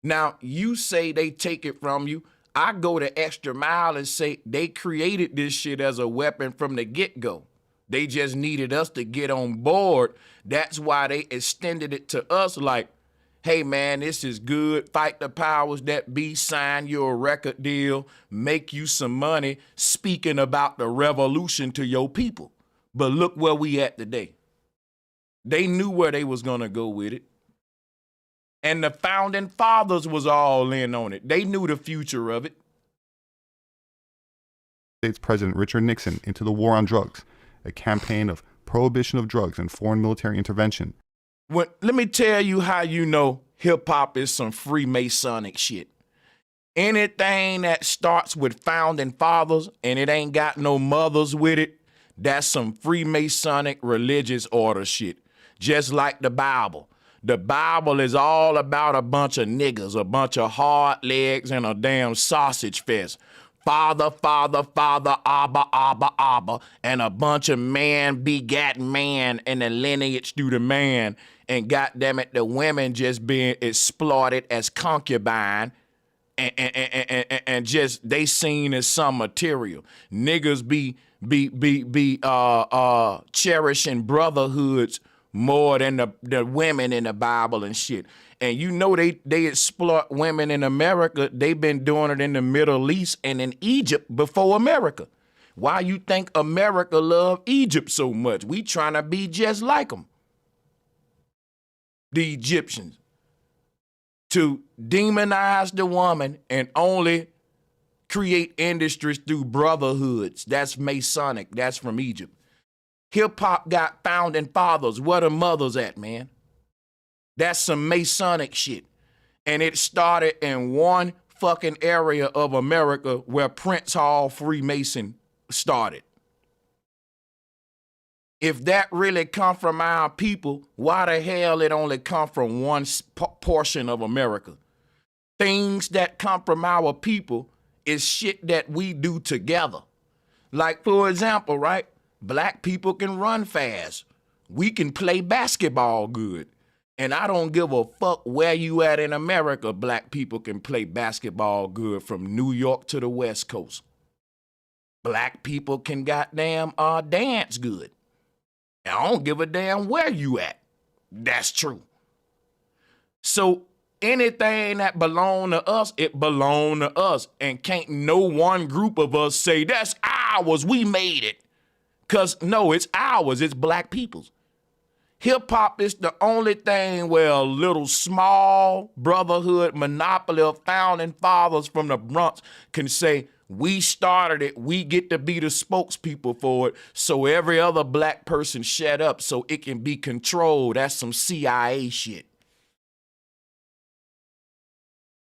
Now, you say they take it from you. I go the extra mile and say they created this shit as a weapon from the get-go. They just needed us to get on board. That's why they extended it to us like, hey, man, this is good. Fight the powers that be. Sign your record deal. Make you some money speaking about the revolution to your people. But look where we at today. They knew where they was going to go with it. And the founding fathers was all in on it. They knew the future of it. States President Richard Nixon into the war on drugs, a campaign of prohibition of drugs and foreign military intervention. Let me tell you how you know hip-hop is some Freemasonic shit. Anything that starts with founding fathers and it ain't got no mothers with it, that's some Freemasonic religious order shit. Just like the Bible. The Bible is all about a bunch of niggas, a bunch of hard legs, and a damn sausage fest. Father, father, father, Abba, Abba, Abba, and a bunch of man begat man and the lineage through the man. And goddamn it, the women just being exploited as concubine and just they seen as some material. Niggas be cherishing brotherhoods more than the women in the Bible and shit. And you know they exploit women in America. They've been doing it in the Middle East and in Egypt before America. Why you think America love Egypt so much? We trying to be just like them. The Egyptians. To demonize the woman and only create industries through brotherhoods. That's Masonic. That's from Egypt. Hip-hop got founding fathers. Where the mothers at, man? That's some Masonic shit. And it started in one fucking area of America where Prince Hall Freemason started. If that really come from our people, why the hell it only come from one portion of America? Things that come from our people is shit that we do together. Like, for example, right? Black people can run fast. We can play basketball good. And I don't give a fuck where you at in America. Black people can play basketball good from New York to the West Coast. Black people can goddamn dance good. And I don't give a damn where you at. That's true. So anything that belong to us, it belong to us. And can't no one group of us say, that's ours, we made it. Because no, it's ours, it's black people's. Hip-hop is the only thing where a little small brotherhood monopoly of founding fathers from the Bronx can say, we started it, we get to be the spokespeople for it, so every other black person shut up so it can be controlled. That's some CIA shit.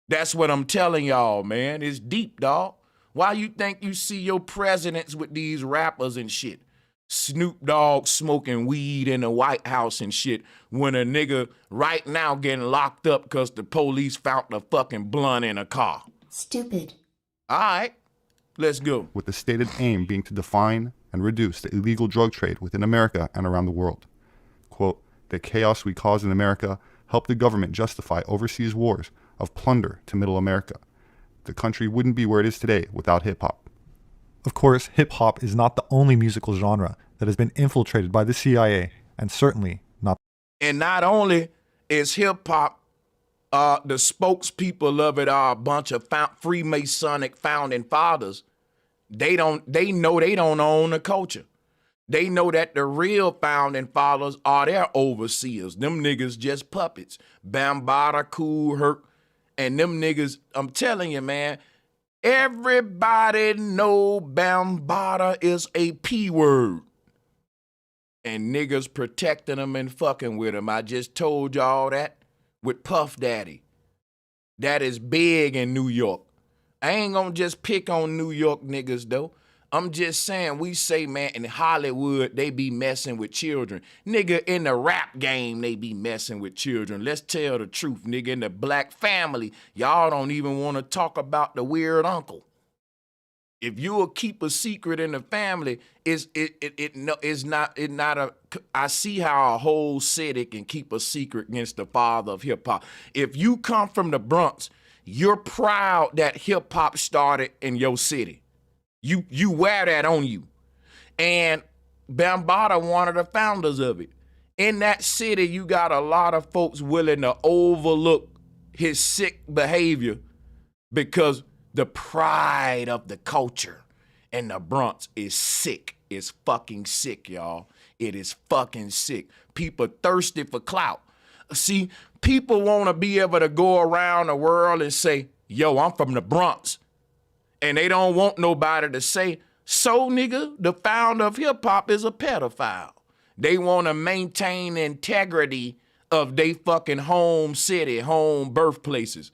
That's what I'm telling y'all, man. It's deep, dog. Why you think you see your presidents with these rappers and shit? Snoop Dogg smoking weed in the White House and shit when a nigga right now getting locked up because the police found the fucking blunt in a car. Stupid. All right, let's go. With the stated aim being to define and reduce the illegal drug trade within America and around the world. Quote, the chaos we cause in America helped the government justify overseas wars of plunder to middle America. The country wouldn't be where it is today without hip-hop. Of course, hip-hop is not the only musical genre that has been infiltrated by the CIA, and certainly And not only is hip hop, the spokespeople of it are a bunch of Freemasonic founding fathers. They know they don't own the culture. They know that the real founding fathers are their overseers. Them niggas just puppets. Bambaataa, Kool Herc, and them niggas, I'm telling you, man, everybody know Bambaataa is a P word. And niggas protecting them and fucking with them. I just told y'all that with Puff Daddy. That is big in New York. I ain't gonna just pick on New York niggas though. I'm just saying, we say, man, in Hollywood, they be messing with children. Nigga, in the rap game, they be messing with children. Let's tell the truth, nigga. In the black family, y'all don't even want to talk about the weird uncle. If you will keep a secret in the family, I see how a whole city can keep a secret against the father of hip hop. If you come from the Bronx, you're proud that hip hop started in your city. You wear that on you. And Bambaataa, one of the founders of it. In that city, you got a lot of folks willing to overlook his sick behavior because the pride of the culture in the Bronx is sick. It's fucking sick, y'all. It is fucking sick. People thirsty for clout. See, people want to be able to go around the world and say, yo, I'm from the Bronx. And they don't want nobody to say, so nigga, the founder of hip hop is a pedophile. They want to maintain the integrity of they fucking home city, home birthplaces.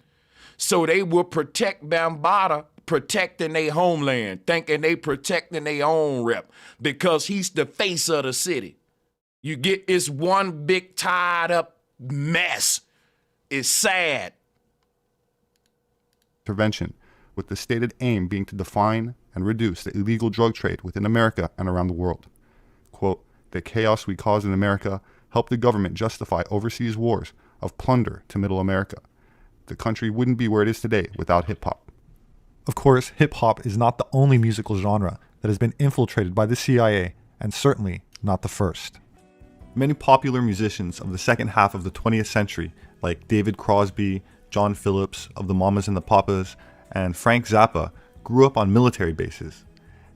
So they will protect Bambaataa, protecting their homeland, thinking they protecting their own rep because he's the face of the city. You get this one big tied up mess. It's sad. Intervention, with the stated aim being to define and reduce the illegal drug trade within America and around the world. Quote, the chaos we cause in America helped the government justify overseas wars of plunder to middle America. The country wouldn't be where it is today without hip-hop. Of course, hip-hop is not the only musical genre that has been infiltrated by the CIA, and certainly not the first. Many popular musicians of the second half of the 20th century, like David Crosby, John Phillips of the Mamas and the Papas, and Frank Zappa, grew up on military bases.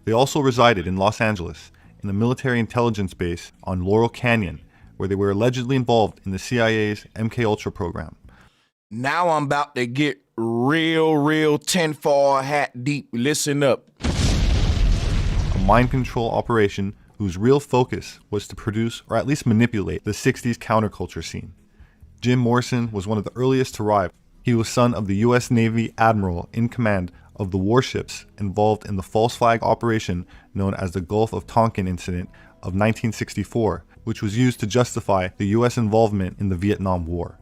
They also resided in Los Angeles, in a military intelligence base on Laurel Canyon, where they were allegedly involved in the CIA's MKUltra program. Now I'm about to get real tinfoil hat deep. Listen up. A mind control operation whose real focus was to produce or at least manipulate the 60s counterculture scene. Jim Morrison was one of the earliest to arrive. He was son of the U.S. Navy admiral in command of the warships involved in the false flag operation known as the Gulf of Tonkin incident of 1964, which was used to justify the U.S. involvement in the Vietnam War.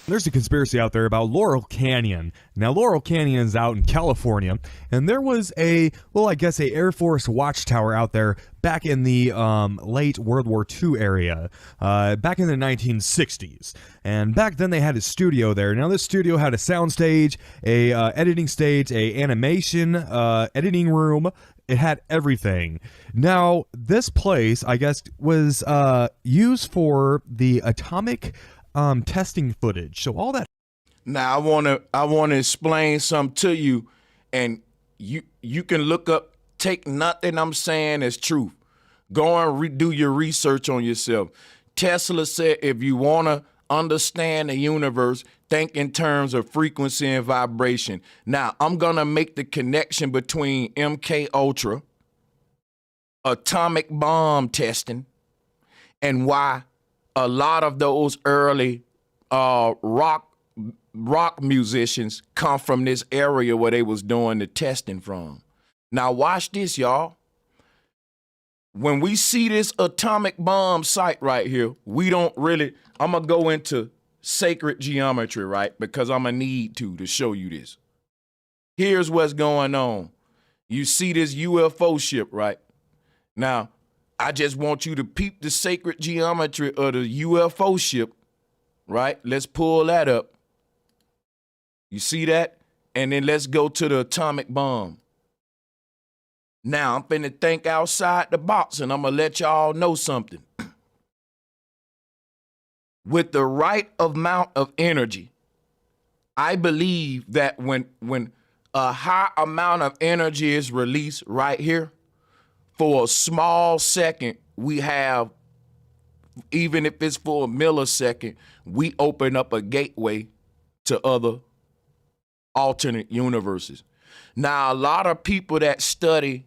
There's a conspiracy out there about Laurel Canyon. Now, Laurel Canyon is out in California, and there was a Air Force watchtower out there back in the late World War II area, back in the 1960s. And back then they had a studio there. Now, this studio had a sound stage, a editing stage, a animation, editing room. It had everything. Now, this place, I guess, was used for the atomic testing footage. So all that. Now I wanna explain something to you, and you can look up. Take nothing I'm saying as truth. Go and redo your research on yourself. Tesla said, if you wanna understand the universe, think in terms of frequency and vibration. Now I'm gonna make the connection between MKUltra, atomic bomb testing, and why a lot of those early rock musicians come from this area where they was doing the testing from. Now watch this, y'all. When we see this atomic bomb site right here, we don't really, I'm gonna go into sacred geometry, right? Because I'm gonna need to show you this. Here's what's going on. You see this UFO ship, right? Now, I just want you to peep the sacred geometry of the UFO ship, right? Let's pull that up. You see that? And then let's go to the atomic bomb. Now, I'm finna think outside the box, and I'm gonna let y'all know something. with the right amount of energy, I believe that when a high amount of energy is released right here, for a small second, we have, even if it's for a millisecond, we open up a gateway to other alternate universes. Now, a lot of people that study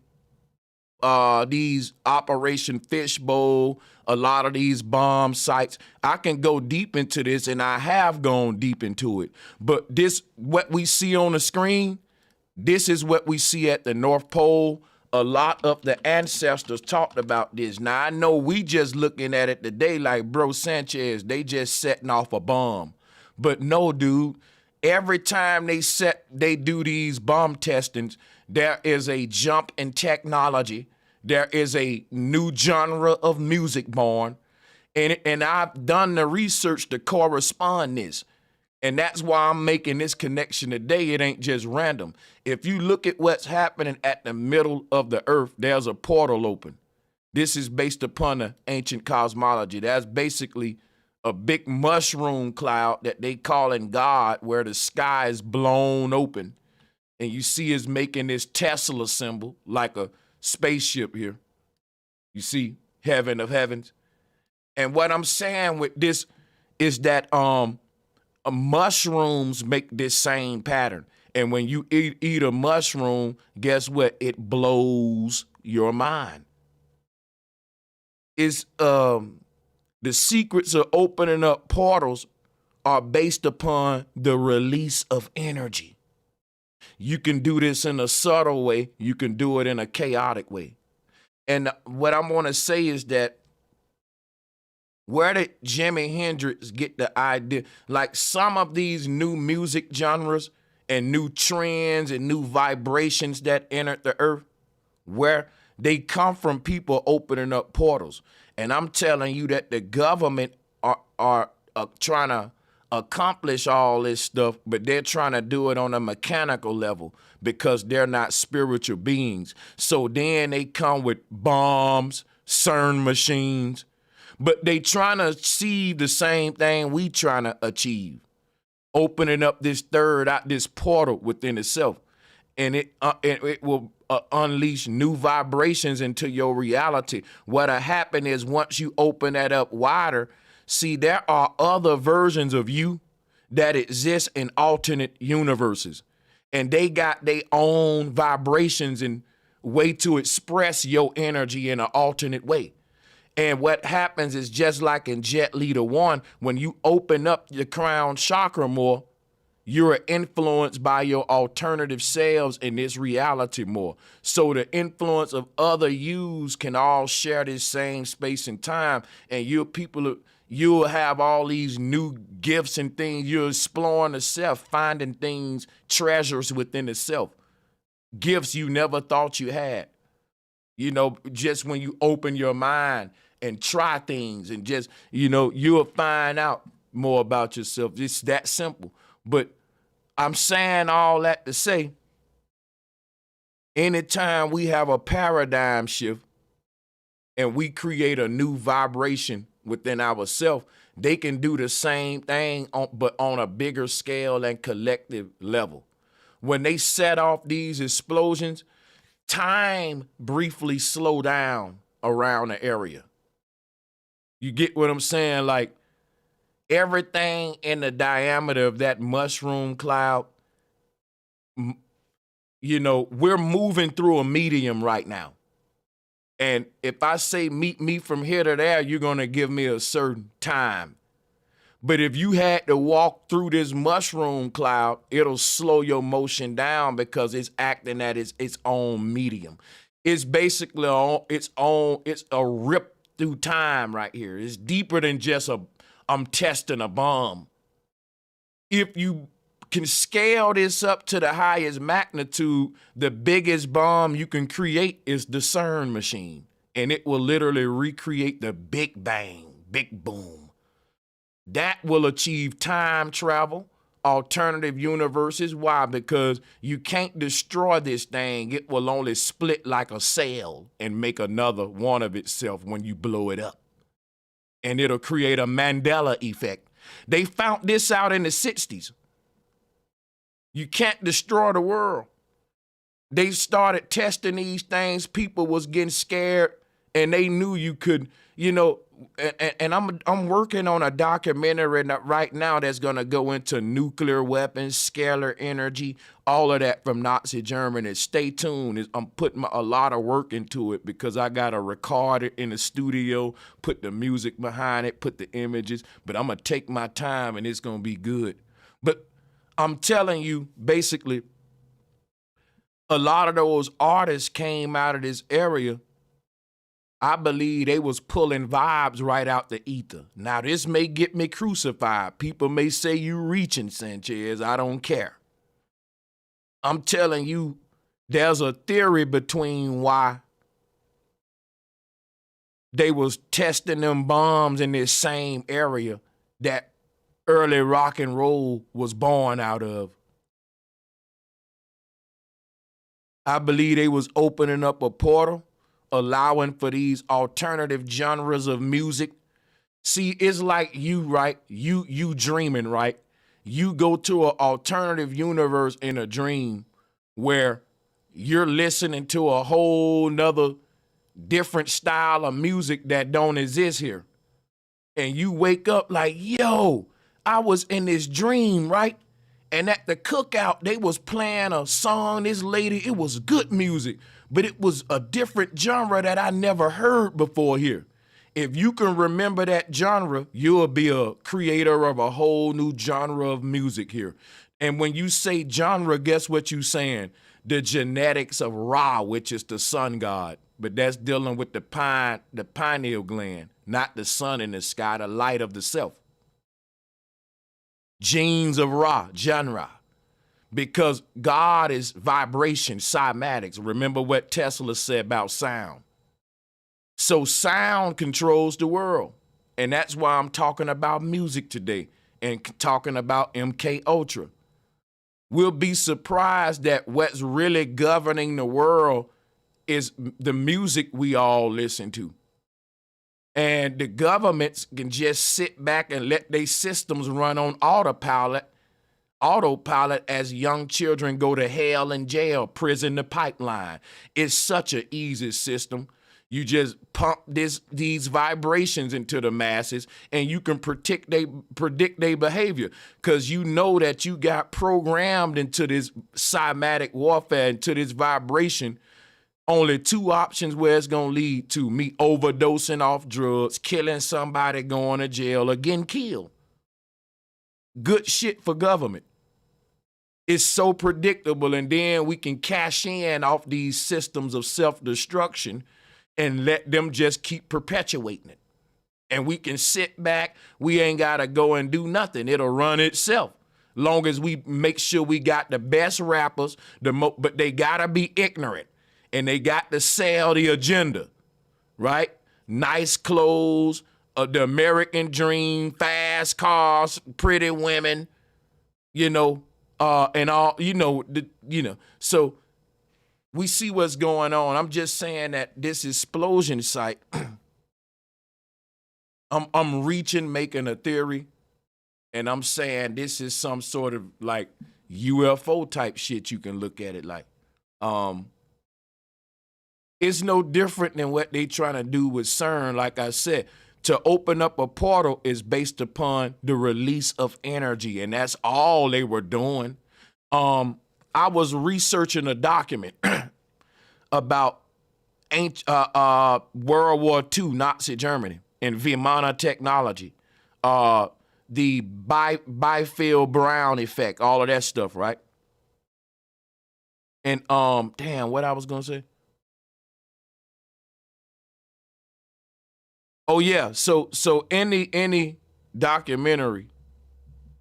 these Operation Fishbowl, a lot of these bomb sites, I can go deep into this, and I have gone deep into it. But this, what we see on the screen, this is what we see at the North Pole. A lot of the ancestors talked about this. Now, I know we just looking at it today like, bro, Sanchez, they just setting off a bomb. But no, dude, every time they do these bomb testings, there is a jump in technology. There is a new genre of music born. And I've done the research to correspond this. And that's why I'm making this connection today. It ain't just random. If you look at what's happening at the middle of the earth, there's a portal open. This is based upon the ancient cosmology. That's basically a big mushroom cloud that they call in God, where the sky is blown open. And you see it's making this Tesla symbol like a spaceship here. You see heaven of heavens. And what I'm saying with this is that mushrooms make this same pattern. And when you eat a mushroom, guess what? It blows your mind. It's the secrets of opening up portals are based upon the release of energy. You can do this in a subtle way. You can do it in a chaotic way. And what I'm going to say is that, where did Jimi Hendrix get the idea? Like, some of these new music genres and new trends and new vibrations that entered the earth, where they come from people opening up portals. And I'm telling you that the government are trying to accomplish all this stuff, but they're trying to do it on a mechanical level because they're not spiritual beings. So then they come with bombs, CERN machines, but they trying to achieve the same thing we trying to achieve, opening up this this portal within itself, and it will unleash new vibrations into your reality. What'll happen is, once you open that up wider, see, there are other versions of you that exist in alternate universes, and they got their own vibrations and way to express your energy in an alternate way. And what happens is, just like in Jet Leader 1, when you open up your crown chakra more, you're influenced by your alternative selves in this reality more. So the influence of other yous can all share this same space and time, and you'll have all these new gifts and things. You're exploring the self, finding things, treasures within the self, gifts you never thought you had. You know, just when you open your mind and try things, and just, you'll find out more about yourself. It's that simple. But I'm saying all that to say, anytime we have a paradigm shift and we create a new vibration within ourselves, they can do the same thing, but on a bigger scale and collective level. When they set off these explosions, time briefly slow down around the area. You get what I'm saying? Like, everything in the diameter of that mushroom cloud, we're moving through a medium right now. And if I say meet me from here to there, you're going to give me a certain time. But if you had to walk through this mushroom cloud, it'll slow your motion down because it's acting at its own medium. It's basically it's a rip through time right here. It's deeper than just I'm testing a bomb. If you can scale this up to the highest magnitude, the biggest bomb you can create is the CERN machine. And it will literally recreate the Big Bang, big boom. That will achieve time travel, alternative universes. Why? Because you can't destroy this thing. It will only split like a cell and make another one of itself when you blow it up. and it'll create a Mandela effect. They found this out in the 60s. You can't destroy the world. They started testing these things. People was getting scared, and they knew you could, you know. And I'm working on a documentary right now that's gonna go into nuclear weapons, scalar energy, all of that from Nazi Germany. Stay tuned. I'm putting a lot of work into it because I gotta record it in the studio, put the music behind it, put the images. But I'm gonna take my time, and it's gonna be good. But I'm telling you, basically, a lot of those artists came out of this area. I believe they was pulling vibes right out the ether. Now, this may get me crucified. People may say you reaching, Sanchez. I don't care. I'm telling you, there's a theory between why they was testing them bombs in this same area that early rock and roll was born out of. I believe they was opening up a portal, allowing for these alternative genres of music. See, it's like you, right? You dreaming, right? You go to an alternative universe in a dream where you're listening to a whole nother different style of music that don't exist here. And you wake up like, yo, I was in this dream, right? And at the cookout, they was playing a song, this lady, it was good music, but it was a different genre that I never heard before here. If you can remember that genre, you'll be a creator of a whole new genre of music here. And when you say genre, guess what you saying? The genetics of Ra, which is the sun god. But that's dealing with the pineal gland, not the sun in the sky, the light of the self. Genes of Ra, genre. Because God is vibration, cymatics. Remember what Tesla said about sound. So sound controls the world. And that's why I'm talking about music today and talking about MK Ultra. We'll be surprised that what's really governing the world is the music we all listen to. And the governments can just sit back and let their systems run on autopilot as young children go to hell and jail, prison, the pipeline. It's such an easy system. You just pump these vibrations into the masses, and you can predict their behavior, because you know that you got programmed into this cymatic warfare, into this vibration. Only two options where it's going to lead to: me overdosing off drugs, killing somebody, going to jail, or getting killed. Good shit for government. It's so predictable, and then we can cash in off these systems of self-destruction and let them just keep perpetuating it. And we can sit back. We ain't got to go and do nothing. It'll run itself. Long as we make sure we got the best rappers, but they got to be ignorant. And they got to sell the agenda, right? Nice clothes, the American dream, fast cars, pretty women, and all, So we see what's going on. I'm just saying that this explosion site, I'm reaching, making a theory, and I'm saying this is some sort of like UFO type shit. You can look at it like. It's no different than what they trying to do with CERN. Like I said, to open up a portal is based upon the release of energy, and that's all they were doing. I was researching a document about World War II, Nazi Germany, and Vimana technology, the Byfield Brown effect, all of that stuff, right? And what I was gonna say? Oh yeah, so any documentary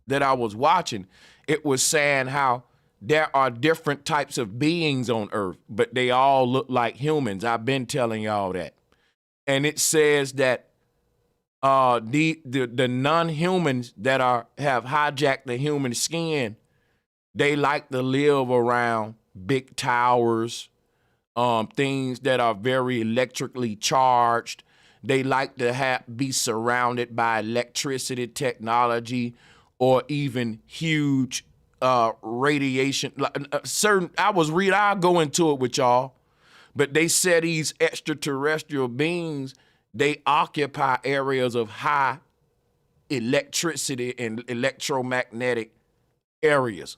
that I was watching, it was saying how there are different types of beings on Earth, but they all look like humans. I've been telling y'all that. And it says that the non-humans that have hijacked the human skin, they like to live around big towers, things that are very electrically charged. They like to be surrounded by electricity technology or even huge radiation. I'll go into it with y'all, but they said these extraterrestrial beings, they occupy areas of high electricity and electromagnetic areas.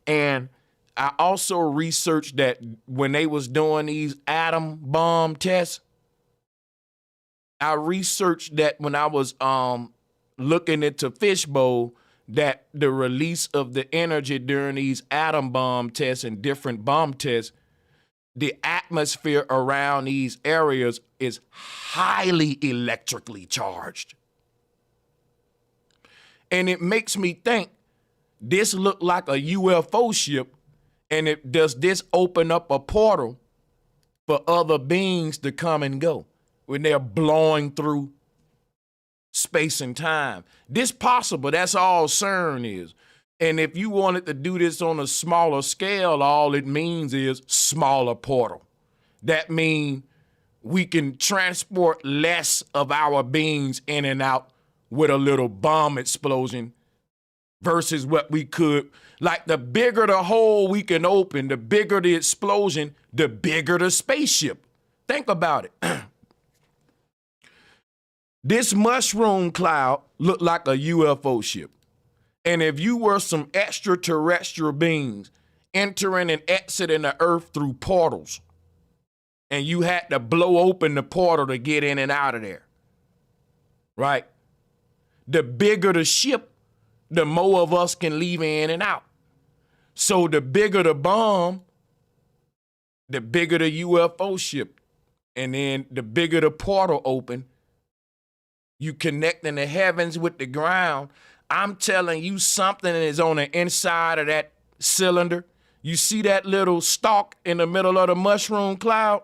And I also researched that when they was doing these atom bomb tests, I researched that when I was looking into Fishbowl, that the release of the energy during these atom bomb tests and different bomb tests, the atmosphere around these areas is highly electrically charged. And it makes me think, this looked like a UFO ship, and does this open up a portal for other beings to come and go when they're blowing through space and time? This possible, that's all CERN is. And if you wanted to do this on a smaller scale, all it means is smaller portal. That means we can transport less of our beings in and out with a little bomb explosion versus what we could. Like, the bigger the hole we can open, the bigger the explosion, the bigger the spaceship. Think about it. This mushroom cloud looked like a UFO ship. And if you were some extraterrestrial beings entering and exiting the earth through portals, and you had to blow open the portal to get in and out of there, right? The bigger the ship, the more of us can leave in and out. So the bigger the bomb, the bigger the UFO ship. And then the bigger the portal open, you connecting the heavens with the ground. I'm telling you, something is on the inside of that cylinder. You see that little stalk in the middle of the mushroom cloud?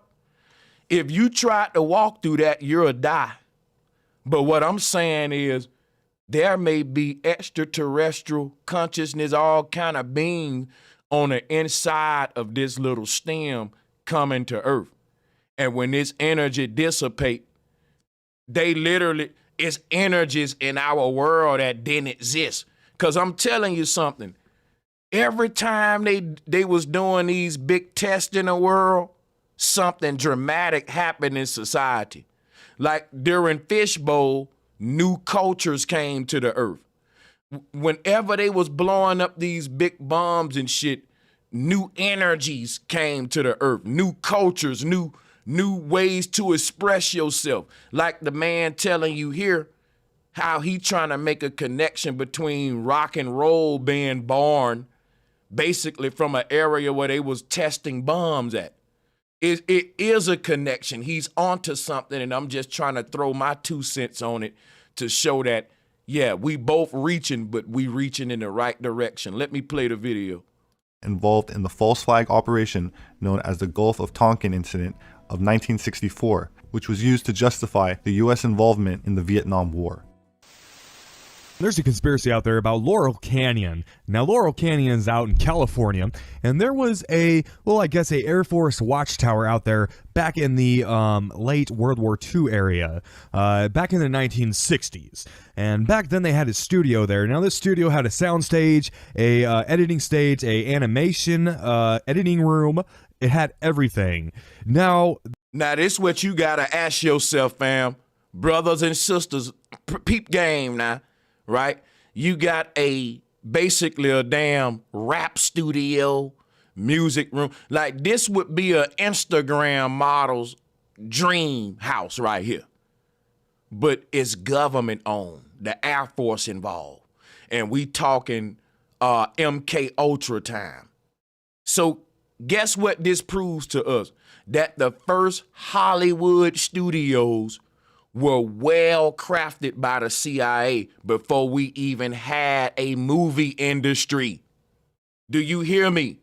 If you try to walk through that, you'll die. But what I'm saying is, there may be extraterrestrial consciousness, all kind of beings on the inside of this little stem coming to Earth. And when this energy dissipate, they literally, it's energies in our world that didn't exist. Because I'm telling you something, every time they was doing these big tests in the world, something dramatic happened in society. Like during Fishbowl, new cultures came to the earth. Whenever they was blowing up these big bombs and shit, new energies came to the earth, new cultures, new ways to express yourself. Like the man telling you here how he trying to make a connection between rock and roll being born basically from an area where they was testing bombs at. It is a connection. He's onto something, and I'm just trying to throw my 2 cents on it to show that, yeah, we both reaching, but we reaching in the right direction. Let me play the video. Involved in the false flag operation known as the Gulf of Tonkin incident of 1964, which was used to justify the U.S. involvement in the Vietnam War. There's a conspiracy out there about Laurel Canyon. Now, Laurel Canyon is out in California, and there was a Air Force watchtower out there back in the late World War II area, back in the 1960s. And back then they had a studio there. Now, this studio had a sound stage, a editing stage, a animation editing room. It had everything. Now, this is what you gotta ask yourself, fam. Brothers and sisters, peep game now. Right? You got basically a damn rap studio, music room. Like, this would be an Instagram model's dream house right here. But it's government owned, the Air Force involved. And we talking MK Ultra time. So guess what this proves to us? That the first Hollywood studios were well crafted by the CIA before we even had a movie industry. Do you hear me?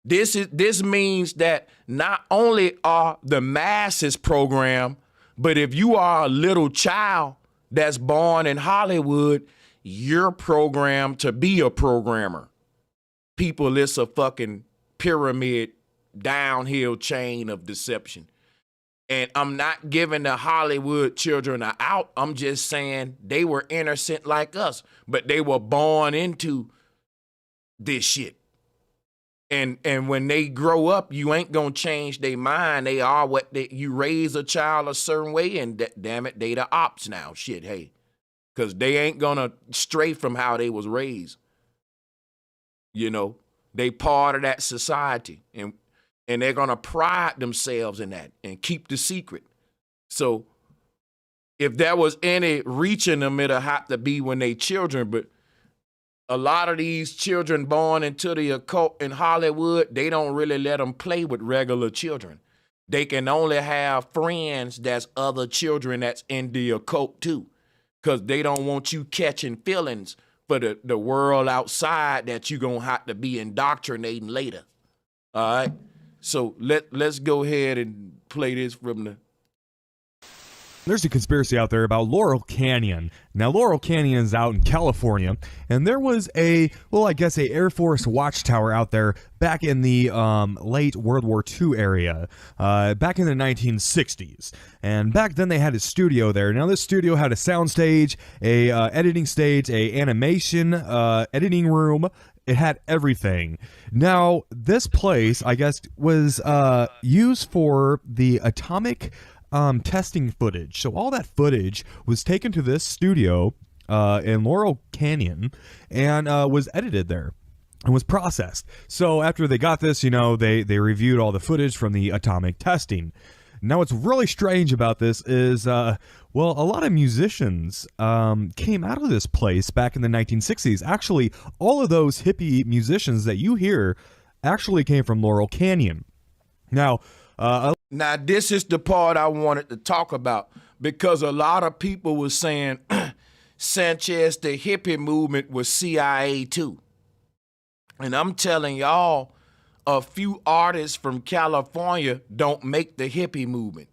This means that not only are the masses programmed, but if you are a little child that's born in Hollywood, you're programmed to be a programmer. People, it's a fucking pyramid downhill chain of deception. And I'm not giving the Hollywood children an out. I'm just saying they were innocent like us, but they were born into this shit. And when they grow up, you ain't gonna change their mind. They are what you raise a child a certain way, and damn it, they the ops now. Shit, hey, because they ain't gonna stray from how they was raised. You know, they part of that society, and they're gonna pride themselves in that and keep the secret. So if there was any reaching them, it'll have to be when they children, but a lot of these children born into the occult in Hollywood, they don't really let them play with regular children. They can only have friends that's other children that's in the occult too, because they don't want you catching feelings for the world outside that you're going to have to be indoctrinating later. All right? So let's go ahead and play this from the... There's a conspiracy out there about Laurel Canyon. Now, Laurel Canyon is out in California, and there was a Air Force watchtower out there back in the late World War II area, back in the 1960s. And back then they had a studio there. Now, this studio had a sound stage, a editing stage, a animation editing room. It had everything. Now, this place, I guess, was used for the atomic testing footage. So all that footage was taken to this studio in Laurel Canyon and was edited there and was processed. So after they got this, they reviewed all the footage from the atomic testing. Now, what's really strange about this is, a lot of musicians came out of this place back in the 1960s. Actually, all of those hippie musicians that you hear actually came from Laurel Canyon. Now, this is the part I wanted to talk about, because a lot of people were saying Sanchez, the hippie movement, was CIA too. And I'm telling y'all, a few artists from California don't make the hippie movement.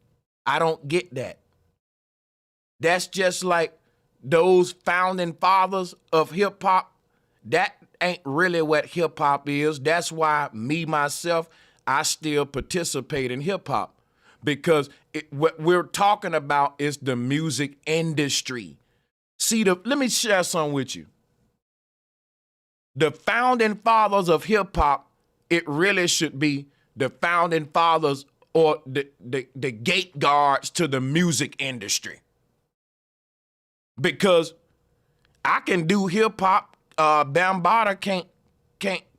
I don't get that. That's just like those founding fathers of hip hop. That ain't really what hip hop is. That's why myself, I still participate in hip hop, because what we're talking about is the music industry. See, let me share something with you. The founding fathers of hip hop, it really should be the founding fathers or the gate guards to the music industry. Because I can do hip hop, Bambaataa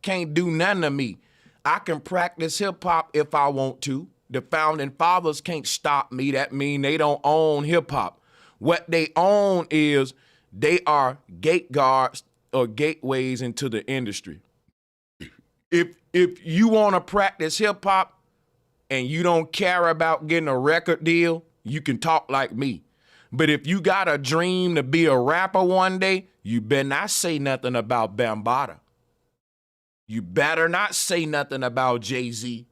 can't do nothing to me. I can practice hip hop if I want to. The founding fathers can't stop me. That means they don't own hip hop. What they own is they are gate guards or gateways into the industry. If you want to practice hip hop and you don't care about getting a record deal, you can talk like me. But if you got a dream to be a rapper one day, you better not say nothing about Bambaataa. You better not say nothing about Jay-Z.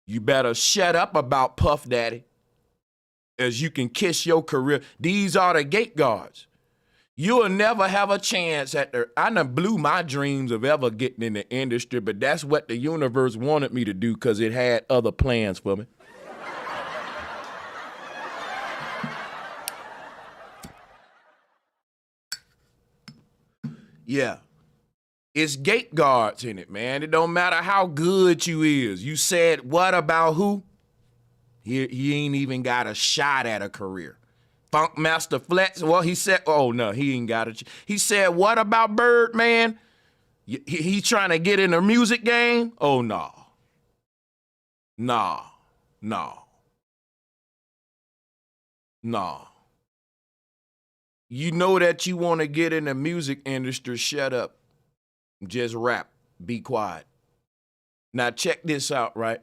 You better shut up about Puff Daddy, as you can kiss your career. These are the gate guards. You'll never have a chance I done blew my dreams of ever getting in the industry, but that's what the universe wanted me to do because it had other plans for me. Yeah. It's gate guards in it, man. It don't matter how good you is. You said what about who? He ain't even got a shot at a career. Funkmaster Flex, well, he said, oh no, he ain't got it. He said, what about Birdman? He trying to get in the music game? Oh no. No. You know that you want to get in the music industry, shut up. Just rap. Be quiet. Now check this out, right?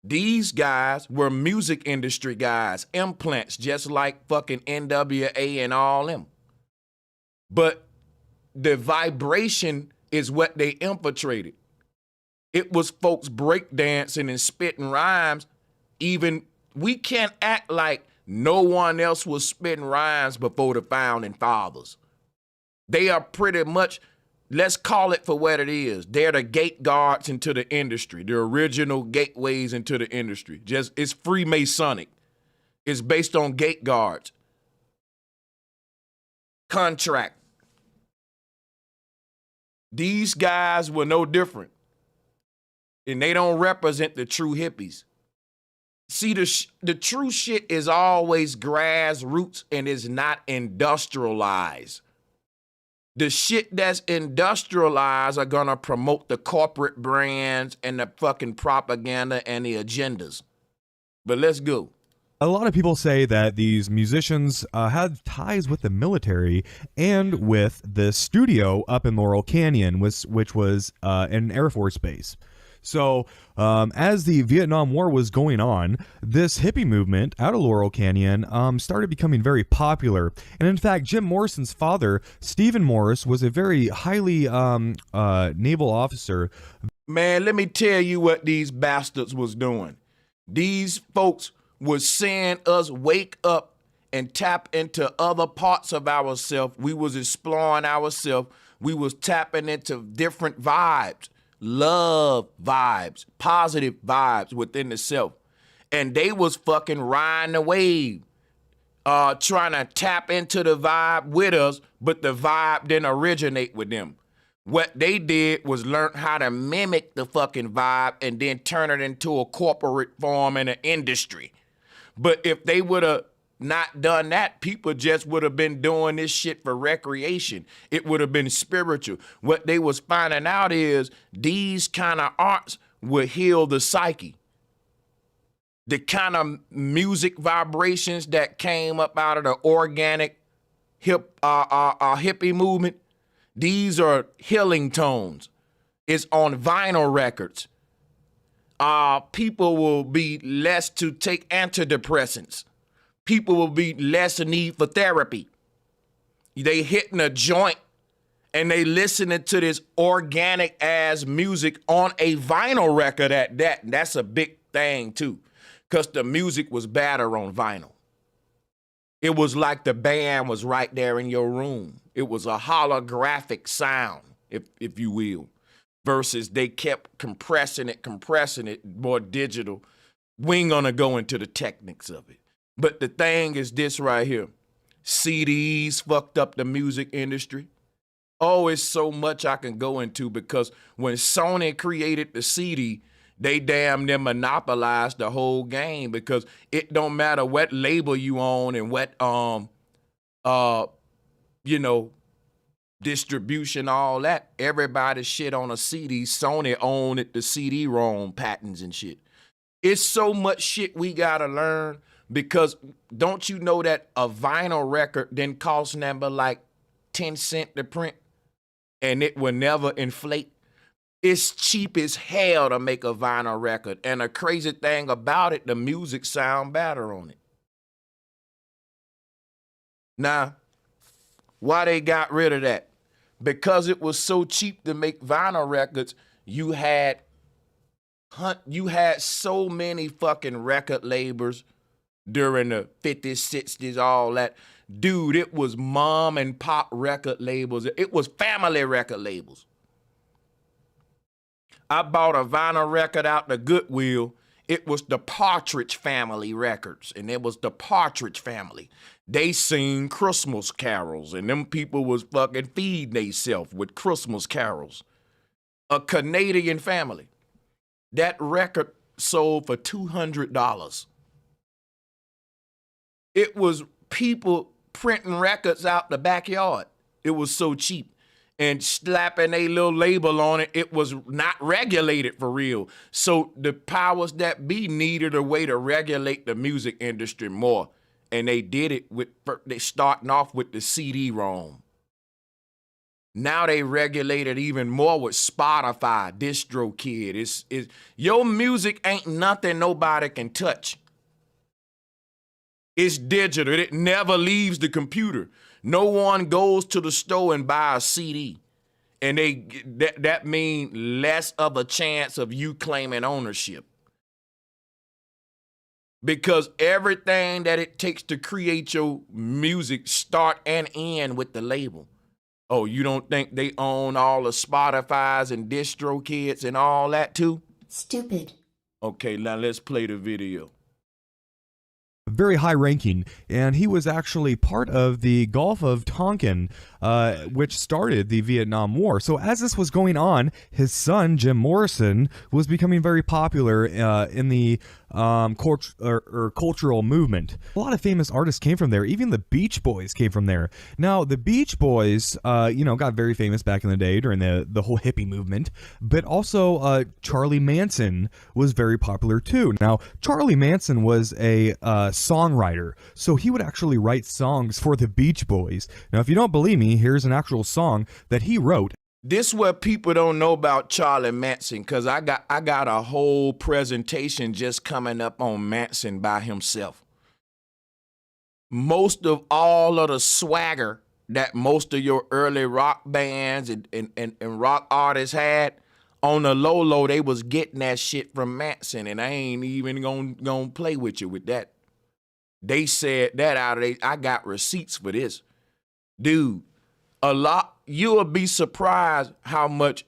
These guys were music industry guys, implants, just like fucking NWA and all them. But the vibration is what they infiltrated. It was folks breakdancing and spitting rhymes. Even we can't act like no one else was spitting rhymes before the founding fathers. They are pretty much Let's call it for what it is. They're the gate guards into the industry, the original gateways into the industry. Just it's Freemasonic. It's based on gate guards. Contract. These guys were no different. And they don't represent the true hippies. See, the true shit is always grassroots and is not industrialized. The shit that's industrialized are gonna promote the corporate brands and the fucking propaganda and the agendas. But let's go. A lot of people say that these musicians had ties with the military and with the studio up in Laurel Canyon, which was an Air Force base. So as the Vietnam War was going on, this hippie movement out of Laurel Canyon started becoming very popular. And in fact, Jim Morrison's father, Stephen Morris, was a very highly naval officer. Man, let me tell you what these bastards was doing. These folks was saying us wake up and tap into other parts of ourselves. We was exploring ourselves. We was tapping into different vibes. Love vibes, positive vibes within the self. And they was fucking riding the wave, trying to tap into the vibe with us, but the vibe didn't originate with them. What they did was learn how to mimic the fucking vibe and then turn it into a corporate form in an industry. But if they would have not done that, people just would have been doing this shit for recreation. It would have been spiritual. What they was finding out is these kind of arts would heal the psyche. The kind of music vibrations that came up out of the organic hippie movement, these are healing tones. It's on vinyl records. People will be less to take antidepressants. People will be less in need for therapy. They hitting a joint and they listening to this organic ass music on a vinyl record at that. And that's a big thing too, because the music was better on vinyl. It was like the band was right there in your room. It was a holographic sound, if you will, versus they kept compressing it, more digital. We ain't gonna go into the techniques of it. But the thing is this right here. CDs fucked up the music industry. Oh, it's so much I can go into, because when Sony created the CD, they damn near monopolized the whole game, because it don't matter what label you own and what distribution, all that. Everybody shit on a CD. Sony owned it, the CD-ROM patents and shit. It's so much shit we gotta learn, because don't you know that a vinyl record didn't cost number like 10 cents to print, and it will never inflate? It's cheap as hell to make a vinyl record. And the crazy thing about it, the music sound better on it. Now, why they got rid of that? Because it was so cheap to make vinyl records, you had so many fucking record labels during the 50s, 60s, all that. Dude, it was mom and pop record labels. It was family record labels. I bought a vinyl record out the Goodwill. It was the Partridge Family Records, and it was the Partridge Family. They sing Christmas carols, and them people was fucking feeding theyself with Christmas carols. A Canadian family. That record sold for $200. It was people printing records out the backyard. It was so cheap. And slapping a little label on it, it was not regulated for real. So the powers that be needed a way to regulate the music industry more. And they did it they starting off with the CD-ROM. Now they regulate it even more with Spotify, DistroKid. Your music ain't nothing nobody can touch. It's digital. It never leaves the computer. No one goes to the store and buy a CD. And that means less of a chance of you claiming ownership. Because everything that it takes to create your music start and end with the label. Oh, you don't think they own all the Spotify's and DistroKids and all that too? Stupid. Okay, now let's play the video. Very high ranking, and he was actually part of the Gulf of Tonkin, which started the Vietnam War. So as this was going on, his son Jim Morrison was becoming very popular in the cultural movement. A lot of famous artists came from there. Even the Beach Boys came from there. Now the Beach Boys, got very famous back in the day during the whole hippie movement, but also Charlie Manson was very popular too. Now Charlie Manson was a songwriter, so he would actually write songs for the Beach Boys. Now if you don't believe me, here's an actual song that he wrote. This what people don't know about Charlie Manson, because I got a whole presentation just coming up on Manson by himself. Most of all of the swagger that most of your early rock bands and rock artists had, on the low, they was getting that shit from Manson, and I ain't even gonna play with you with that. They said that out of I got receipts for this. Dude, you'll be surprised how much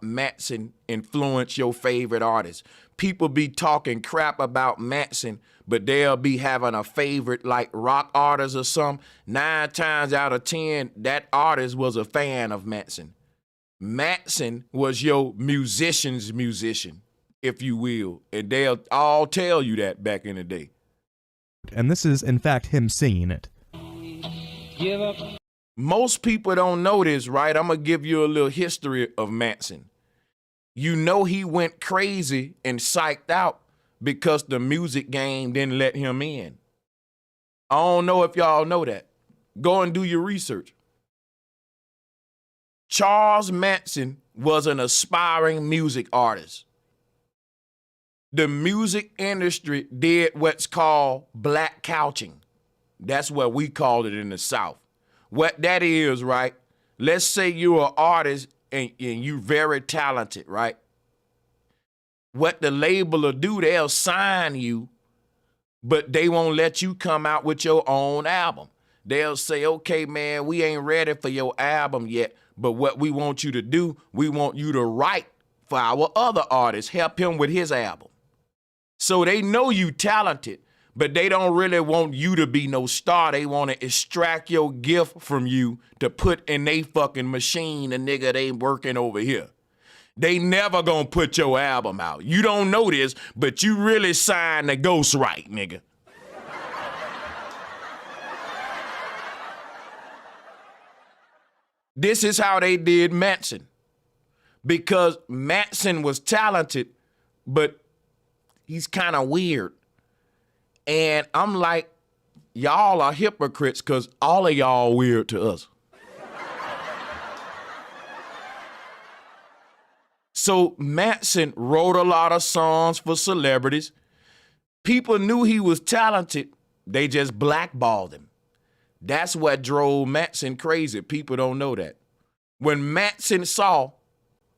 Manson influenced your favorite artists. People be talking crap about Manson, but they'll be having a favorite like rock artist or something. 9 times out of 10, that artist was a fan of Manson. Manson was your musician's musician, if you will, and they'll all tell you that back in the day. And this is, in fact, him singing it. Give up. Most people don't know this, right? I'm going to give you a little history of Manson. You know he went crazy and psyched out because the music game didn't let him in. I don't know if y'all know that. Go and do your research. Charles Manson was an aspiring music artist. The music industry did what's called black couching. That's what we call it in the South. What that is, right? Let's say you're an artist and you're very talented, right? What the label will do, they'll sign you, but they won't let you come out with your own album. They'll say, okay, man, we ain't ready for your album yet, but what we want you to do, we want you to write for our other artist, help him with his album. So they know you talented, but they don't really want you to be no star. They want to extract your gift from you to put in they fucking machine, the nigga they working over here. They never gonna put your album out. You don't know this, but you really signed the ghostwrite, nigga. This is how they did Manson. Because Manson was talented, but he's kind of weird. And I'm like, y'all are hypocrites because all of y'all weird to us. So Manson wrote a lot of songs for celebrities. People knew he was talented. They just blackballed him. That's what drove Manson crazy. People don't know that. When Manson saw,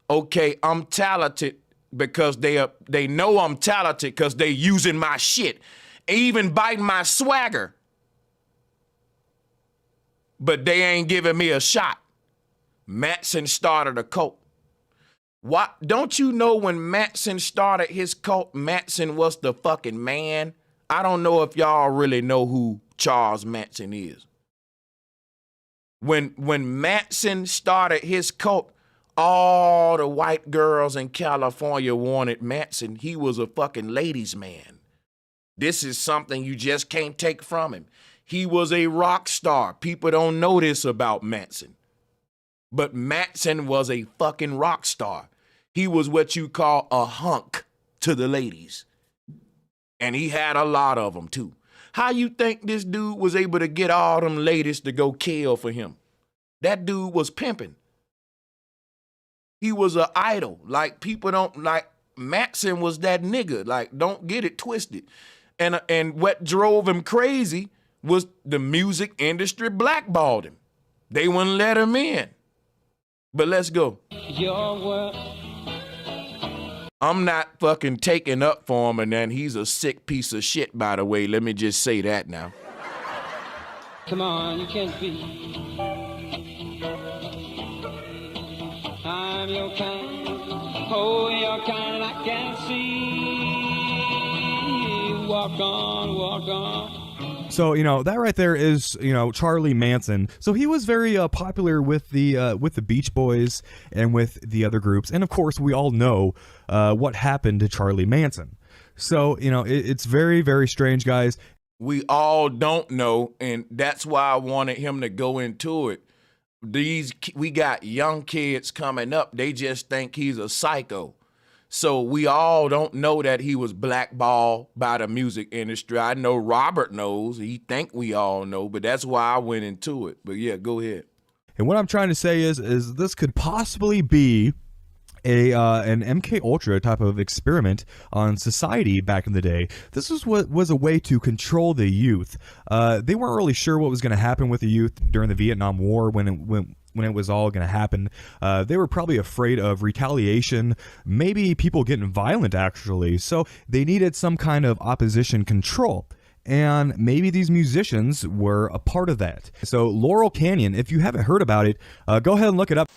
okay, I'm talented because they know I'm talented because they using my shit, even biting my swagger, but they ain't giving me a shot. Manson started a cult. What? Don't you know when Manson started his cult, Manson was the fucking man? I don't know if y'all really know who Charles Manson is. When Manson started his cult, all the white girls in California wanted Manson. He was a fucking ladies' man. This is something you just can't take from him. He was a rock star. People don't know this about Manson. But Manson was a fucking rock star. He was what you call a hunk to the ladies. And he had a lot of them too. How you think this dude was able to get all them ladies to go kill for him? That dude was pimping. He was an idol. Like, people don't, like, Manson was that nigga. Like, don't get it twisted. And what drove him crazy was the music industry blackballed him. They wouldn't let him in. But let's go. I'm not fucking taking up for him, and then he's a sick piece of shit, by the way. Let me just say that now. Come on, you can't be I'm your kind. Oh, your kind I can see. Walk on, walk on. So, that right there is, Charlie Manson. So he was very popular with the Beach Boys and with the other groups. And of course, we all know what happened to Charlie Manson. So, it's very, very strange, guys. We all don't know, and that's why I wanted him to go into it. We got young kids coming up. They just think he's a psycho. So we all don't know that he was blackballed by the music industry. I know Robert knows. He think we all know, but that's why I went into it. But yeah, go ahead. And what I'm trying to say is this could possibly be an MK Ultra type of experiment on society back in the day. This is what was a way to control the youth. They weren't really sure what was going to happen with the youth during the Vietnam War when it was all going to happen. They were probably afraid of retaliation, maybe people getting violent actually. So they needed some kind of opposition control. And maybe these musicians were a part of that. So Laurel Canyon, if you haven't heard about it, go ahead and look it up.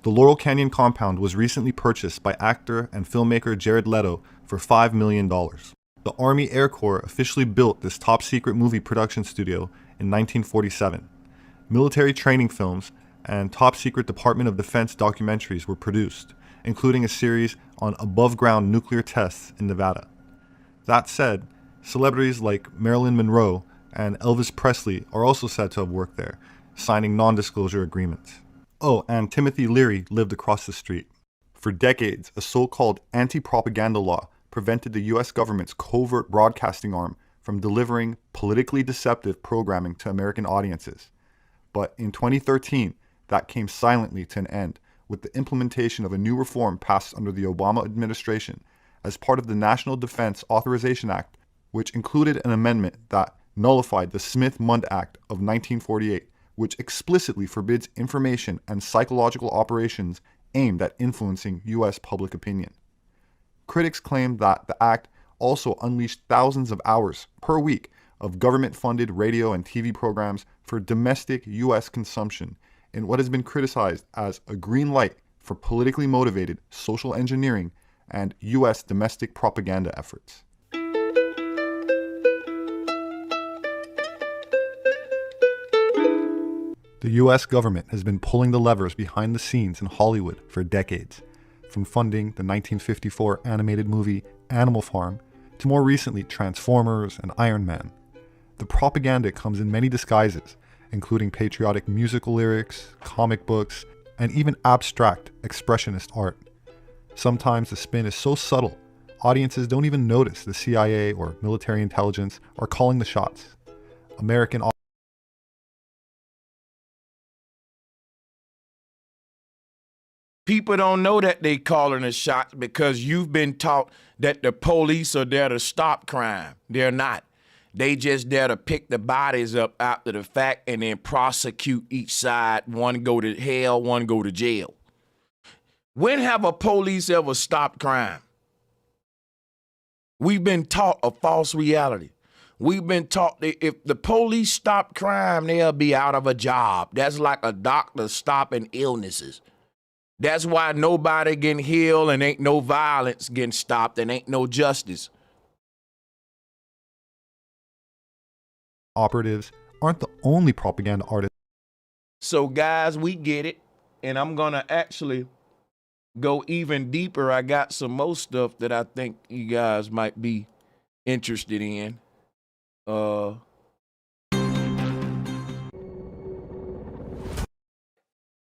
The Laurel Canyon compound was recently purchased by actor and filmmaker Jared Leto for $5 million. The Army Air Corps officially built this top-secret movie production studio in 1947. Military training films and top-secret Department of Defense documentaries were produced, including a series on above-ground nuclear tests in Nevada. That said, celebrities like Marilyn Monroe and Elvis Presley are also said to have worked there, signing non-disclosure agreements. Oh, and Timothy Leary lived across the street. For decades, a so-called anti-propaganda law prevented the U.S. government's covert broadcasting arm from delivering politically deceptive programming to American audiences. But in 2013, that came silently to an end with the implementation of a new reform passed under the Obama administration as part of the National Defense Authorization Act, which included an amendment that nullified the Smith-Mundt Act of 1948, which explicitly forbids information and psychological operations aimed at influencing U.S. public opinion. Critics claim that the act also unleashed thousands of hours per week of government-funded radio and TV programs for domestic U.S. consumption in what has been criticized as a green light for politically motivated social engineering and U.S. domestic propaganda efforts. The U.S. government has been pulling the levers behind the scenes in Hollywood for decades, from funding the 1954 animated movie Animal Farm to more recently Transformers and Iron Man. The propaganda comes in many disguises, including patriotic musical lyrics, comic books, and even abstract expressionist art. Sometimes the spin is so subtle, audiences don't even notice the CIA or military intelligence are calling the shots. American People don't know that they calling the shots because you've been taught that the police are there to stop crime. They're not. They just there to pick the bodies up after the fact and then prosecute each side. One go to hell, one go to jail. When have a police ever stopped crime? We've been taught a false reality. We've been taught that if the police stop crime, they'll be out of a job. That's like a doctor stopping illnesses. That's why nobody getting healed and ain't no violence getting stopped and ain't no justice. operatives aren't the only propaganda artists. So guys, we get it. And I'm going to actually go even deeper. I got some more stuff that I think you guys might be interested in.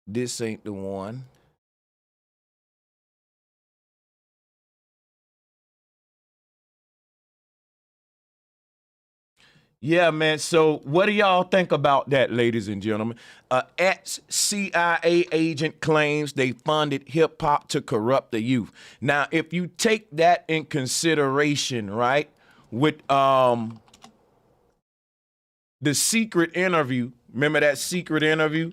This ain't the one. Yeah, man. So what do y'all think about that, ladies and gentlemen? Ex-CIA agent claims they funded hip-hop to corrupt the youth. Now, if you take that in consideration, right, with the secret interview, remember that secret interview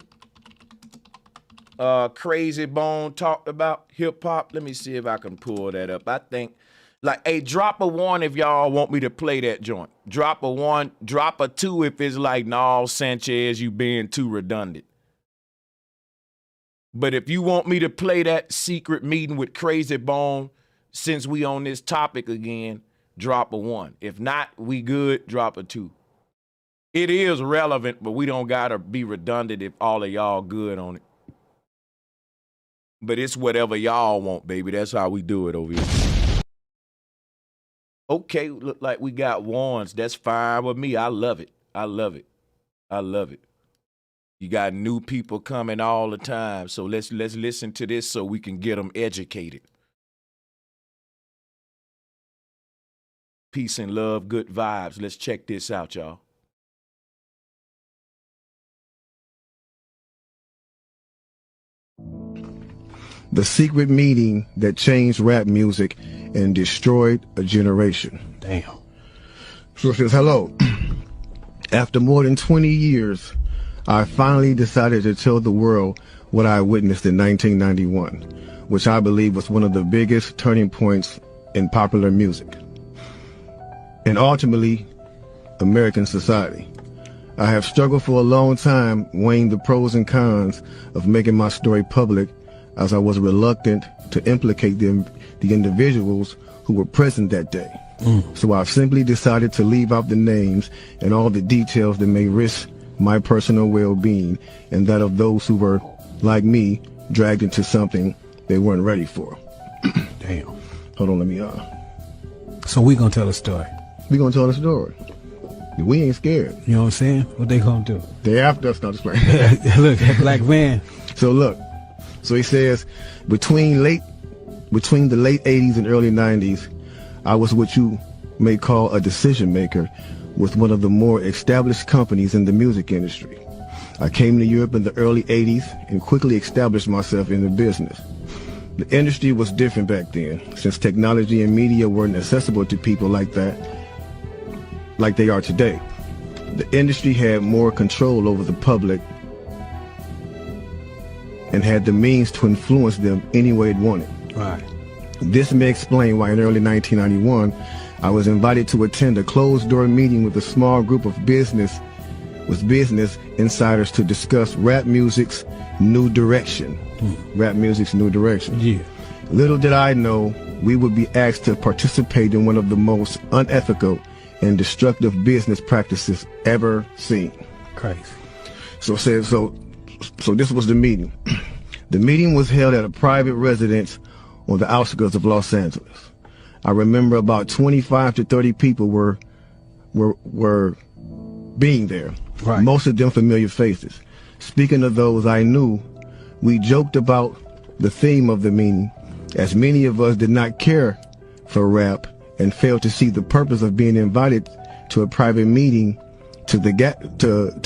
Crazy Bone talked about hip-hop? Let me see if I can pull that up. I think, like, hey, drop a 1 if y'all want me to play that joint. Drop a 1, drop a 2 if it's like, no, Sanchez, you being too redundant. But if you want me to play that secret meeting with Crazy Bone, since we on this topic again, drop a 1. If not, we good, drop a 2. It is relevant, but we don't gotta be redundant if all of y'all good on it. But it's whatever y'all want, baby. That's how we do it over here. Okay, look like we got ones. That's fine with me. I love it. I love it. I love it. You got new people coming all the time, so let's listen to this so we can get them educated. Peace and love, good vibes. Let's check this out, y'all. The secret meeting that changed rap music and destroyed a generation. Damn. So it says, hello. After more than 20 years, I finally decided to tell the world what I witnessed in 1991, which I believe was one of the biggest turning points in popular music, and ultimately, American society. I have struggled for a long time weighing the pros and cons of making my story public, as I was reluctant to implicate the individuals who were present that day. So I've simply decided to leave out the names and all the details that may risk my personal well-being and that of those who were, like me, dragged into something they weren't ready for. Damn. Hold on, let me So we gonna tell a story. We gonna tell the story. We ain't scared. You know what I'm saying? What they gonna do? They after us, not just playing. Look, that black man. So look, so he says, between the late 80s and early 90s, I was what you may call a decision maker with one of the more established companies in the music industry. I came to Europe in the early 80s and quickly established myself in the business. The industry was different back then, since technology and media weren't accessible to people like that, like they are today. The industry had more control over the public and had the means to influence them any way it wanted. Right. This may explain why in early 1991, I was invited to attend a closed-door meeting with a small group of business insiders to discuss rap music's new direction. Rap music's new direction. Yeah. Little did I know we would be asked to participate in one of the most unethical and destructive business practices ever seen. Crazy. So this was the meeting. The meeting was held at a private residence on the outskirts of Los Angeles. I remember about 25 to 30 people were being there. Right. Most of them familiar faces. Speaking of those I knew, we joked about the theme of the meeting, as many of us did not care for rap and failed to see the purpose of being invited to a private meeting to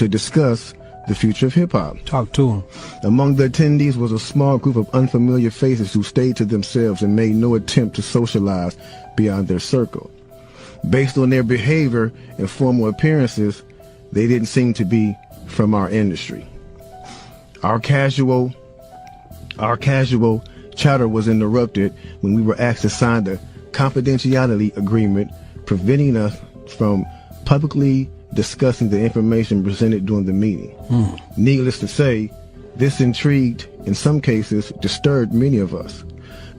discuss the future of hip-hop. Talk to him. Among the attendees was a small group of unfamiliar faces who stayed to themselves and made no attempt to socialize beyond their circle. Based on their behavior and formal appearances, they didn't seem to be from our industry. Our casual chatter was interrupted when we were asked to sign the confidentiality agreement, preventing us from publicly discussing the information presented during the meeting. Needless to say, this intrigued, in some cases, disturbed many of us.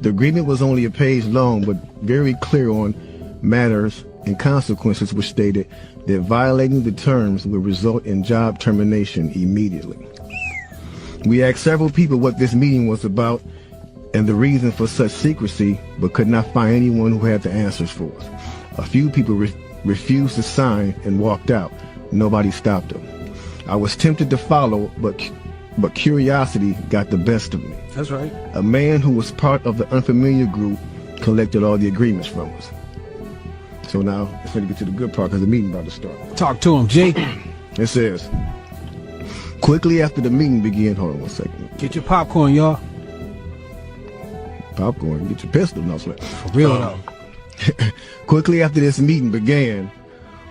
The agreement was only a page long, but very clear on matters and consequences, which stated that violating the terms would result in job termination immediately. We asked several people what this meeting was about and the reason for such secrecy, but could not find anyone who had the answers for us. A few people refused to sign and walked out. Nobody stopped them. I was tempted to follow, but curiosity got the best of me. That's right. A man who was part of the unfamiliar group collected all the agreements from us. So now it's going to get to the good part because the meeting about to start. Talk to him, G. It says, quickly after the meeting began, hold on one second. Get your popcorn, y'all. Popcorn, get your pistol, no sweat. For real though. Quickly after this meeting began,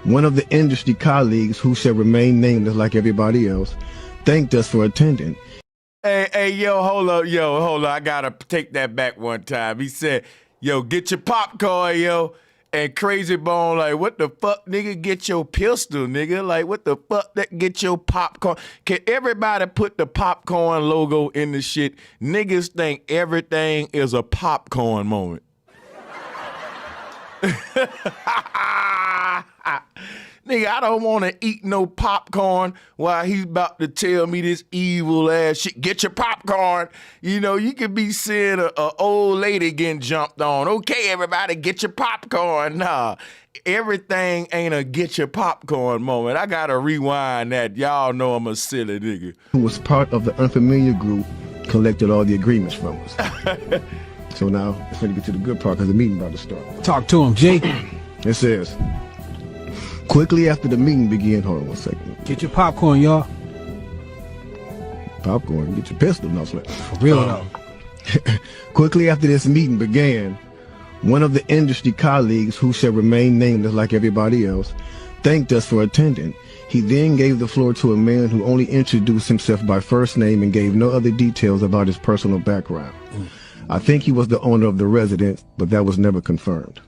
one of the industry colleagues, who shall remain nameless like everybody else, thanked us for attending. Hey, yo, hold up. I gotta take that back one time. He said, yo, get your popcorn, yo. And Crazy Bone like, what the fuck, nigga, get your pistol, nigga. Like, what the fuck, that get your popcorn. Can everybody put the popcorn logo in the shit? Niggas think everything is a popcorn moment. Nigga, I don't want to eat no popcorn while he's about to tell me this evil ass shit. Get your popcorn. You know, you could be seeing a old lady getting jumped on. Okay, everybody, get your popcorn. Nah, everything ain't a get your popcorn moment. I got to rewind that. Y'all know I'm a silly nigga. Who was part of the unfamiliar group collected all the agreements from us. So now, it's going to get to the good part because the meeting about to start. Talk to him, Jake. It says, quickly after the meeting began, hold on 1 second. Get your popcorn, y'all. Popcorn, get your pistol. No, for real though. Quickly after this meeting began, one of the industry colleagues, who shall remain nameless like everybody else, thanked us for attending. He then gave the floor to a man who only introduced himself by first name and gave no other details about his personal background. I think he was the owner of the residence, but that was never confirmed.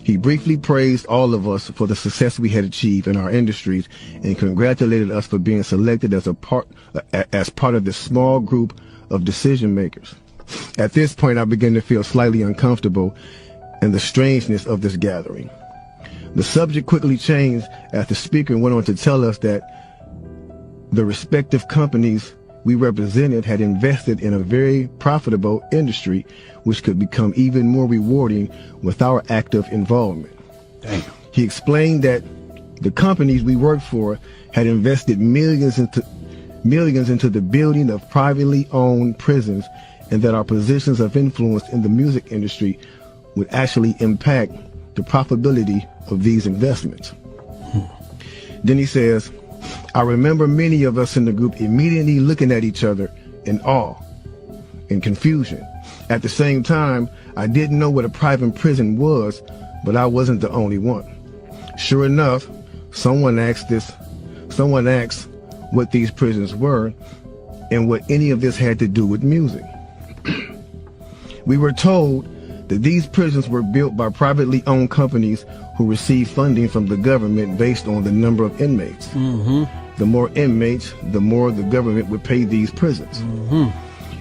He briefly praised all of us for the success we had achieved in our industries and congratulated us for being selected as part of this small group of decision makers. At this point, I began to feel slightly uncomfortable in the strangeness of this gathering. The subject quickly changed as the speaker went on to tell us that the respective companies we represented had invested in a very profitable industry which could become even more rewarding with our active involvement. Damn. He explained that the companies we worked for had invested millions into the building of privately owned prisons, and that our positions of influence in the music industry would actually impact the profitability of these investments. Then he says, I remember many of us in the group immediately looking at each other in awe and confusion. At the same time, I didn't know what a private prison was, but I wasn't the only one. Sure enough, someone asked what these prisons were and what any of this had to do with music. We were told that these prisons were built by privately owned companies who received funding from the government based on the number of inmates. The more inmates, the more the government would pay these prisons.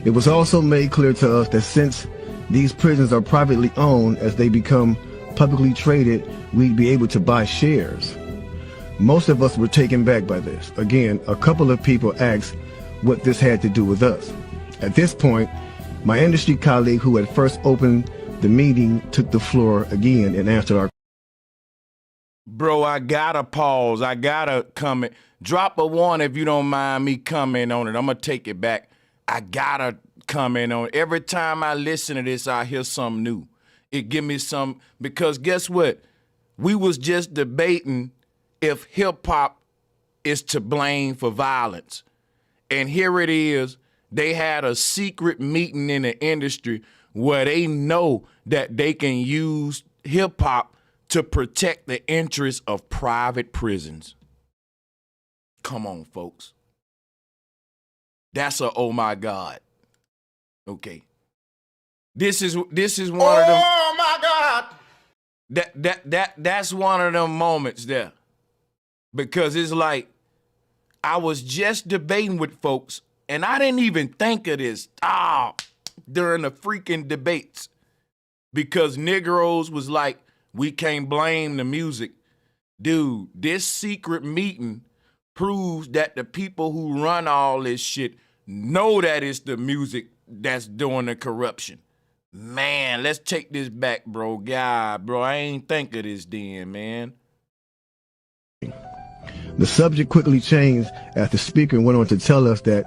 It was also made clear to us that since these prisons are privately owned, as they become publicly traded, we'd be able to buy shares. Most of us were taken back by this. Again, a couple of people asked what this had to do with us. At this point, my industry colleague who had first opened the meeting took the floor again and answered our Bro, I gotta pause. I gotta comment. Drop a one if you don't mind me commenting on it. I'm gonna take it back. I gotta comment on it. Every time I listen to this, I hear something new. It give me some, because guess what? We was just debating if hip hop is to blame for violence. And here it is. They had a secret meeting in the industry where they know that they can use hip hop to protect the interests of private prisons. Come on, folks. That's a oh my God. Okay. This is one of them. Oh my God. That's one of them moments there. Because it's like, I was just debating with folks and I didn't even think of this during the freaking debates. Because Negroes was like, we can't blame the music. Dude, this secret meeting proves that the people who run all this shit know that it's the music that's doing the corruption. Man, let's take this back, bro. God, bro, I ain't think of this then, man. The subject quickly changed as the speaker went on to tell us that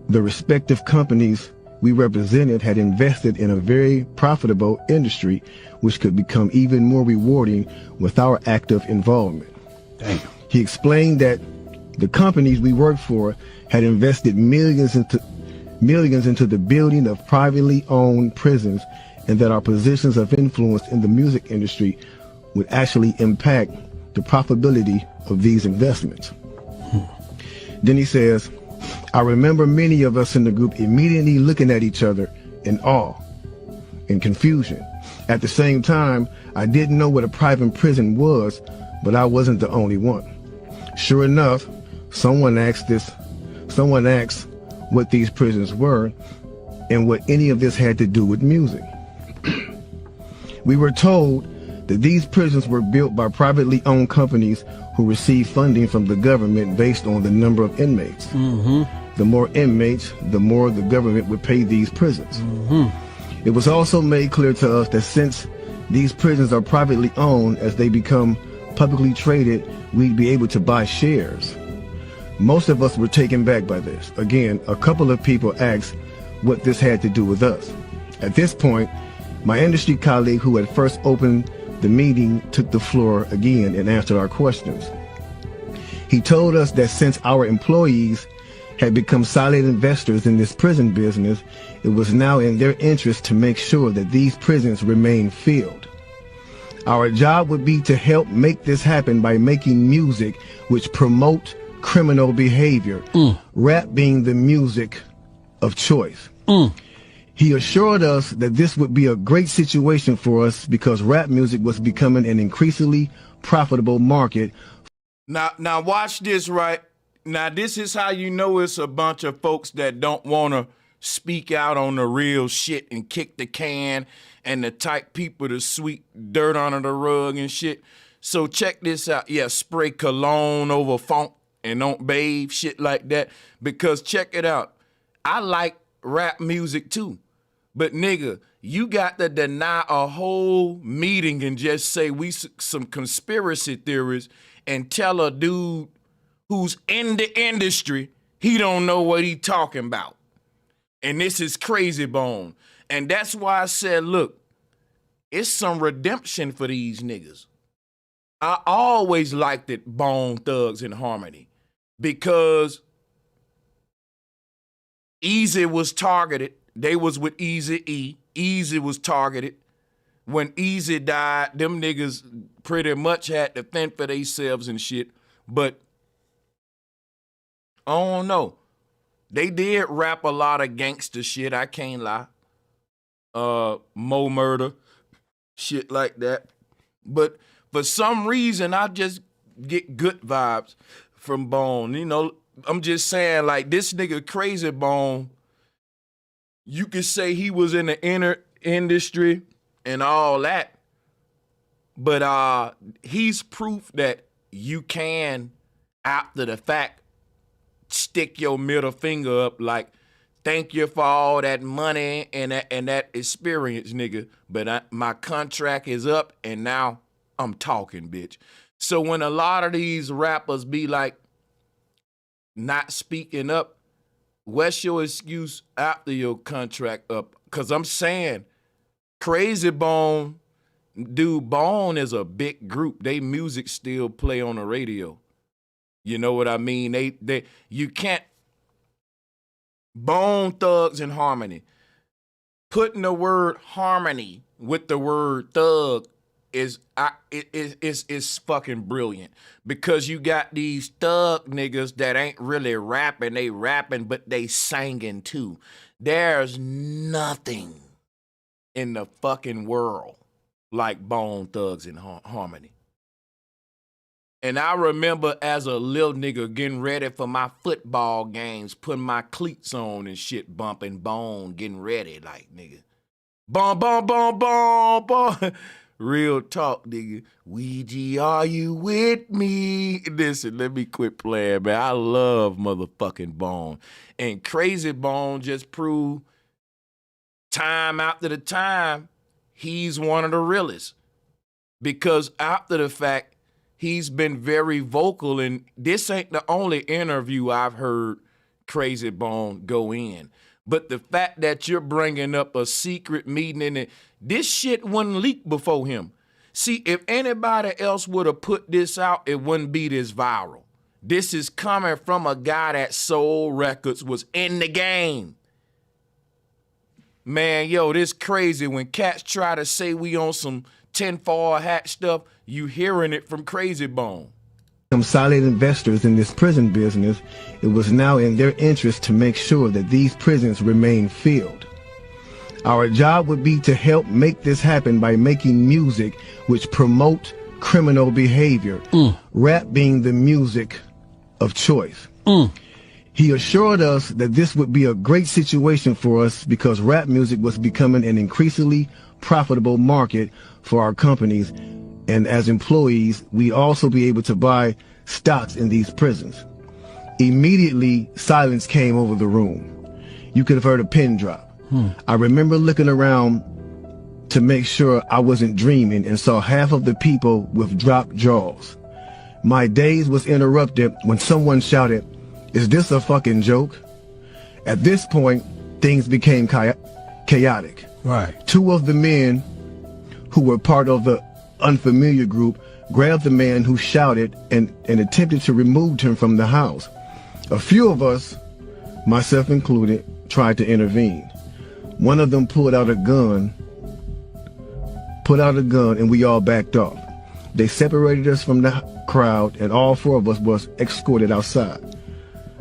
the respective companies we represented had invested in a very profitable industry which could become even more rewarding with our active involvement. Damn. He explained that the companies we worked for had invested millions into the building of privately owned prisons, and that our positions of influence in the music industry would actually impact the profitability of these investments. Then he says, I remember many of us in the group immediately looking at each other in awe and confusion. At the same time, I didn't know what a private prison was, but I wasn't the only one. Sure enough, someone asked what these prisons were and what any of this had to do with music. We were told that these prisons were built by privately owned companies who receive funding from the government based on the number of inmates. The more inmates, the more the government would pay these prisons. It was also made clear to us that since these prisons are privately owned, as they become publicly traded, we'd be able to buy shares. Most of us were taken back by this. Again, a couple of people asked what this had to do with us. At this point, my industry colleague who had first opened the meeting took the floor again and answered our questions. He told us that since our employees had become silent investors in this prison business, it was now in their interest to make sure that these prisons remain filled. Our job would be to help make this happen by making music which promote criminal behavior, rap being the music of choice. He assured us that this would be a great situation for us because rap music was becoming an increasingly profitable market. Now watch this, right? Now this is how you know it's a bunch of folks that don't want to speak out on the real shit and kick the can and the type people to sweep dirt under the rug and shit. So check this out. Yeah, spray cologne over funk and don't bathe, shit like that. Because check it out. I like rap music too. But nigga, you got to deny a whole meeting and just say we some conspiracy theorists and tell a dude who's in the industry he don't know what he talking about. And this is Crazy Bone. And that's why I said, look, it's some redemption for these niggas. I always liked it, Bone Thugs and Harmony, because Easy was targeted. They was with Eazy-E. Easy was targeted. When Easy died, them niggas pretty much had to fend for themselves and shit. But I don't know. They did rap a lot of gangster shit, I can't lie. Mo Murder, shit like that. But for some reason, I just get good vibes from Bone. You know, I'm just saying, like, this nigga Crazy Bone, you could say he was in the inner industry and all that, but he's proof that you can, after the fact, stick your middle finger up like, thank you for all that money and that experience, nigga, but my contract is up and now I'm talking, bitch. So when a lot of these rappers be like not speaking up, what's your excuse after your contract up? Because I'm saying Crazy Bone, dude, Bone is a big group. They music still play on the radio. You know what I mean? You can't. Bone Thugs and Harmony. Putting the word harmony with the word thug is fucking brilliant, because you got these thug niggas that ain't really rapping, they rapping, but they singing too. There's nothing in the fucking world like Bone Thugs and Harmony. And I remember as a little nigga getting ready for my football games, putting my cleats on and shit, bumping Bone, getting ready like, nigga. Bum, bum, bum, bum, bum. Real talk, nigga. Ouija, are you with me? Listen, let me quit playing, man. I love motherfucking Bone. And Crazy Bone just proved time after the time, he's one of the realest. Because after the fact, he's been very vocal, and this ain't the only interview I've heard Crazy Bone go in. But the fact that you're bringing up a secret meeting in it, this shit wasn't leaked before him. See, if anybody else would have put this out, it wouldn't be this viral. This is coming from a guy that Soul Records was in the game. Man, yo, this crazy. When cats try to say we on some tinfoil hat stuff, you hearing it from Crazy Bone. Some silent investors in this prison business, it was now in their interest to make sure that these prisons remain filled. Our job would be to help make this happen by making music which promote criminal behavior, rap being the music of choice. He assured us that this would be a great situation for us because rap music was becoming an increasingly profitable market for our companies, and as employees, we'd also be able to buy stocks in these prisons. Immediately, silence came over the room. You could have heard a pin drop. I remember looking around to make sure I wasn't dreaming and saw half of the people with dropped jaws. My daze was interrupted when someone shouted, "Is this a fucking joke?" At this point, things became chaotic. Right. Two of the men who were part of the unfamiliar group grabbed the man who shouted and attempted to remove him from the house. A few of us, myself included, tried to intervene. One of them pulled out a gun, and we all backed off. They separated us from the crowd, and all four of us was escorted outside.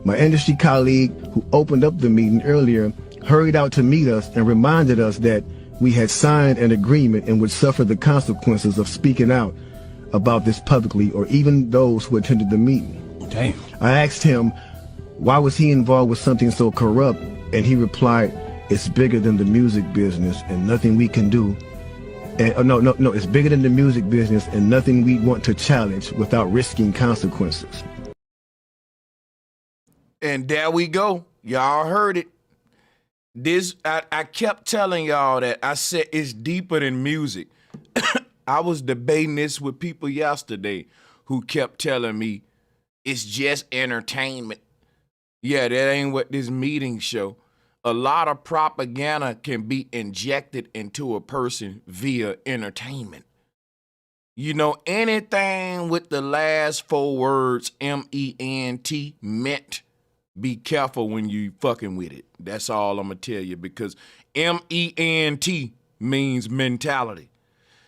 My industry colleague, who opened up the meeting earlier, hurried out to meet us and reminded us that we had signed an agreement and would suffer the consequences of speaking out about this publicly, or even those who attended the meeting. Damn. I asked him, why was he involved with something so corrupt? And he replied, it's bigger than the music business and nothing we can do. No, it's bigger than the music business and nothing we want to challenge without risking consequences. And there we go. Y'all heard it. I kept telling y'all that. I said it's deeper than music. I was debating this with people yesterday who kept telling me it's just entertainment. Yeah, that ain't what this meeting show. A lot of propaganda can be injected into a person via entertainment. You know, anything with the last four words, M-E-N-T, meant, be careful when you fucking with it. That's all I'm going to tell you, because M-E-N-T means mentality.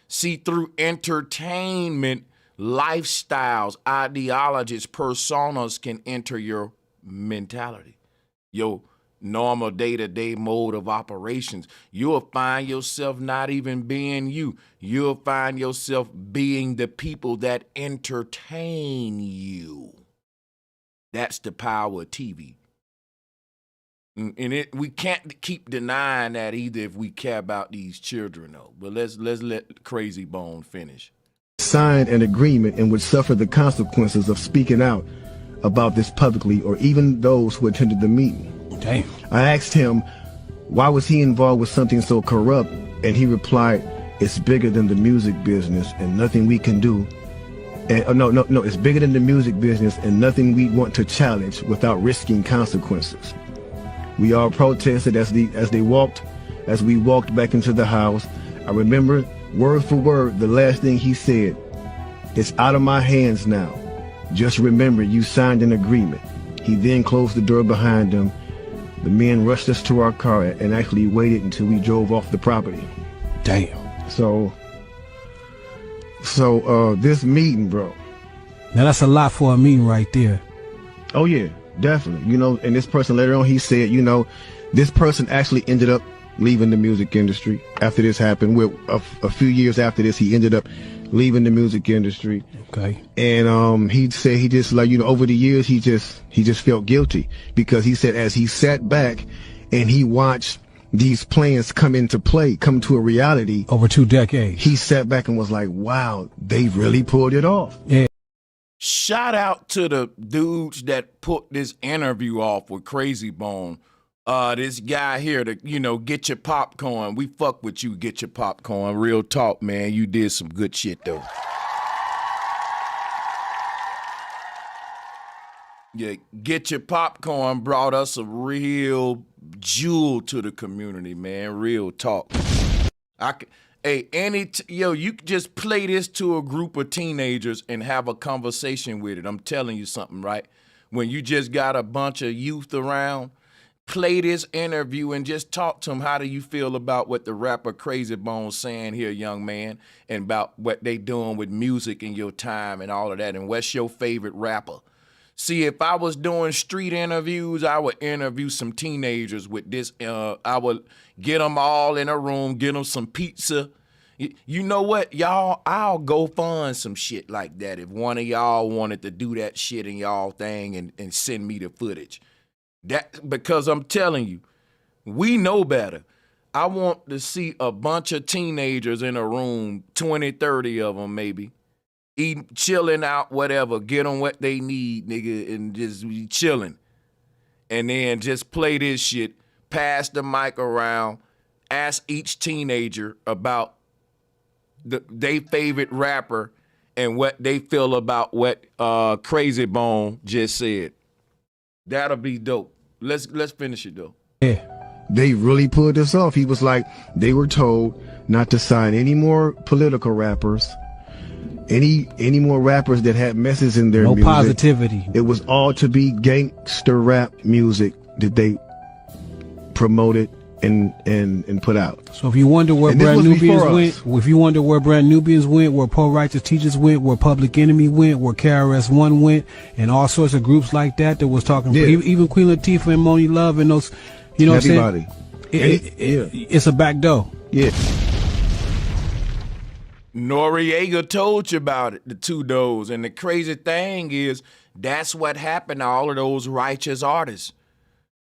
See, through entertainment, lifestyles, ideologies, personas can enter your mentality, your normal day-to-day mode of operations. You'll find yourself not even being you. You'll find yourself being the people that entertain you. That's the power of TV. And we can't keep denying that either if we care about these children, though. But let's let Crazy Bone finish. Signed an agreement and would suffer the consequences of speaking out about this publicly, or even those who attended the meeting. Damn. I asked him, why was he involved with something so corrupt? And he replied, it's bigger than the music business and nothing we can do. No, it's bigger than the music business and nothing we want to challenge without risking consequences. We all protested as we walked back into the house. I remember word for word the last thing he said. It's out of my hands now. Just remember you signed an agreement. He then closed the door behind him. The men rushed us to our car and actually waited until we drove off the property. Damn. So this meeting, bro. Now that's a lot for a meeting right there. Oh yeah, definitely. You know, and this person later on, he said, you know, this person actually ended up leaving the music industry after this happened. A few years after this, he ended up leaving the music industry. Okay. And he said he just, like, you know, over the years he just felt guilty, because he said as he sat back and he watched these plans come to a reality over 2 decades, he sat back and was like, wow, they really pulled it off. Yeah. Shout out to the dudes that put this interview off with Crazy Bone. This guy here to, you know, get your popcorn. We fuck with you, get your popcorn. Real talk, man. You did some good shit, though. Yeah, Get Your Popcorn brought us a real jewel to the community, man. Real talk. You could just play this to a group of teenagers and have a conversation with it. I'm telling you something, right? When you just got a bunch of youth around, play this interview and just talk to them. How do you feel about what the rapper Crazy Bone's saying here, young man, and about what they doing with music in your time and all of that, and what's your favorite rapper? See, if I was doing street interviews, I would interview some teenagers with this. I would get them all in a room, get them some pizza. You know what, y'all? I'll go fund some shit like that if one of y'all wanted to do that shit in y'all thing and send me the footage. Because I'm telling you, we know better. I want to see a bunch of teenagers in a room, 20, 30 of them maybe, eating, chilling out, whatever, get them what they need, nigga, and just be chilling. And then just play this shit, pass the mic around, ask each teenager about they favorite rapper and what they feel about what Crazy Bone just said. That'll be dope. Let's finish it though. Yeah. They really pulled this off. He was like, they were told not to sign any more political rappers, any more rappers that had messages in their music. No positivity. It was all to be gangster rap music that they promoted and put out. So if you wonder where Brand Nubians went, where Poor Righteous Teachers went, where Public Enemy went, where KRS-One went, and all sorts of groups like that was talking, even Queen Latifah and Moni Love and those, you know everybody. What I'm saying? It's a back door. Yeah. Noriega told you about it, the two doors. And the crazy thing is, that's what happened to all of those righteous artists.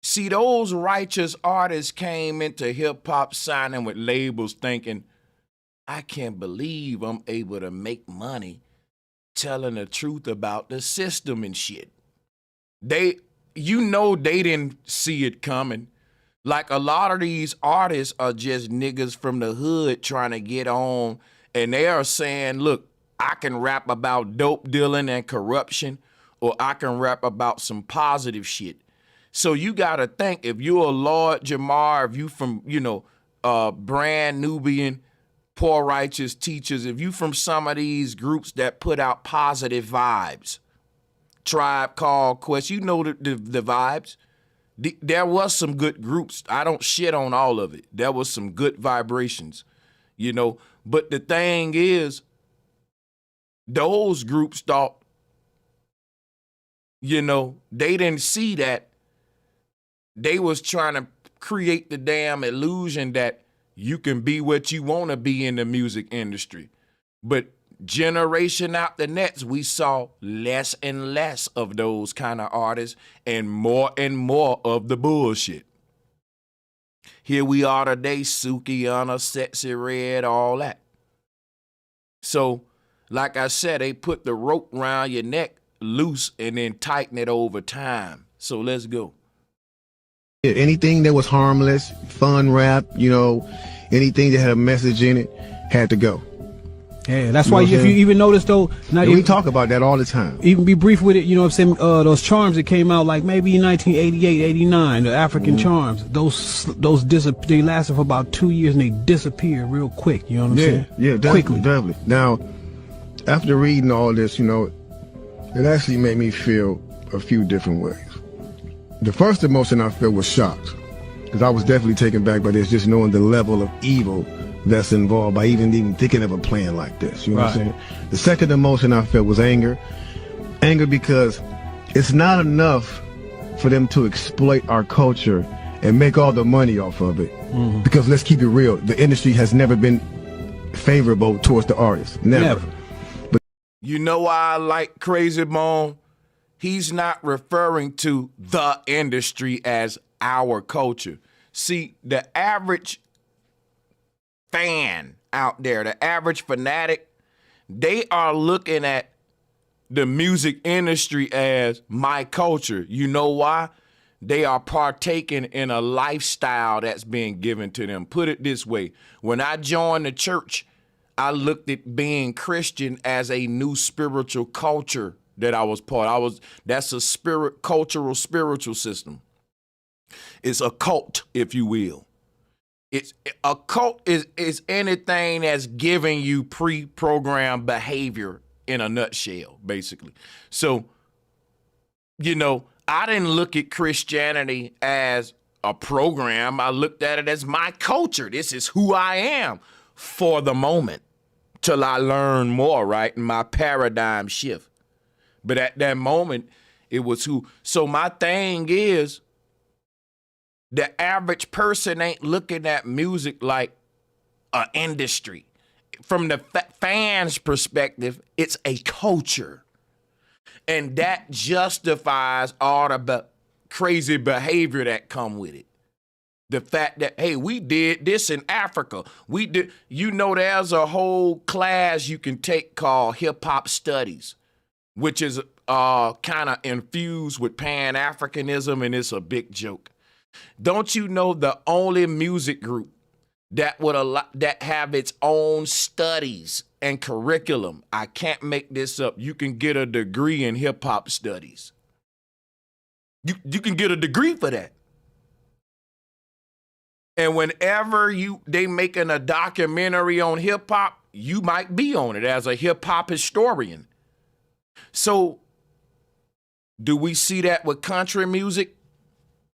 See, those righteous artists came into hip-hop signing with labels thinking, I can't believe I'm able to make money telling the truth about the system and shit. They didn't see it coming. Like a lot of these artists are just niggas from the hood trying to get on, and they are saying, look, I can rap about dope dealing and corruption, or I can rap about some positive shit. So you got to think, if you're a Lord Jamar, if you from, Brand Nubian, Poor Righteous Teachers, if you from some of these groups that put out positive vibes, Tribe Called Quest, you know the vibes. There was some good groups. I don't shit on all of it. There was some good vibrations, But the thing is, those groups thought, they didn't see that. They was trying to create the damn illusion that you can be what you want to be in the music industry. But generation out the next, we saw less and less of those kind of artists and more of the bullshit. Here we are today, Sukiyana, Sexy Red, all that. So, like I said, they put the rope around your neck loose and then tighten it over time. So let's go. Anything that was harmless, fun rap, anything that had a message in it had to go. Yeah, that's why if you even notice though, we talk about that all the time. Even be brief with it, those charms that came out like maybe in 1988, 89, the African charms, those they lasted for about 2 years and they disappeared real quick, you know what I'm saying? Yeah, definitely. Now, after reading all this, it actually made me feel a few different ways. The first emotion I felt was shocked, because I was definitely taken back by this, just knowing the level of evil that's involved by even thinking of a plan like this. You know what I'm saying? The second emotion I felt was anger. Anger because it's not enough for them to exploit our culture and make all the money off of it. Mm-hmm. Because let's keep it real, the industry has never been favorable towards the artists. Never. But you know why I like Crazy Bone? He's not referring to the industry as our culture. See, the average fan out there, the average fanatic, they are looking at the music industry as my culture. You know why? They are partaking in a lifestyle that's being given to them. Put it this way, when I joined the church, I looked at being Christian as a new spiritual culture that I was part. That's a cultural spiritual system. It's a cult, if you will. It's a cult is anything that's giving you pre-programmed behavior in a nutshell, basically. So, I didn't look at Christianity as a program. I looked at it as my culture. This is who I am for the moment till I learn more, right? And my paradigm shift. But at that moment, It was who. So my thing is, the average person ain't looking at music like an industry. From the fans' perspective, it's a culture. And that justifies all the crazy behavior that come with it. The fact that, hey, we did this in Africa. We did, there's a whole class you can take called hip hop studies, which is kind of infused with Pan-Africanism, and it's a big joke. Don't you know the only music group that that have its own studies and curriculum? I can't make this up. You can get a degree in hip hop studies. You can get a degree for that. And whenever they making a documentary on hip hop, you might be on it as a hip hop historian. So, do we see that with country music?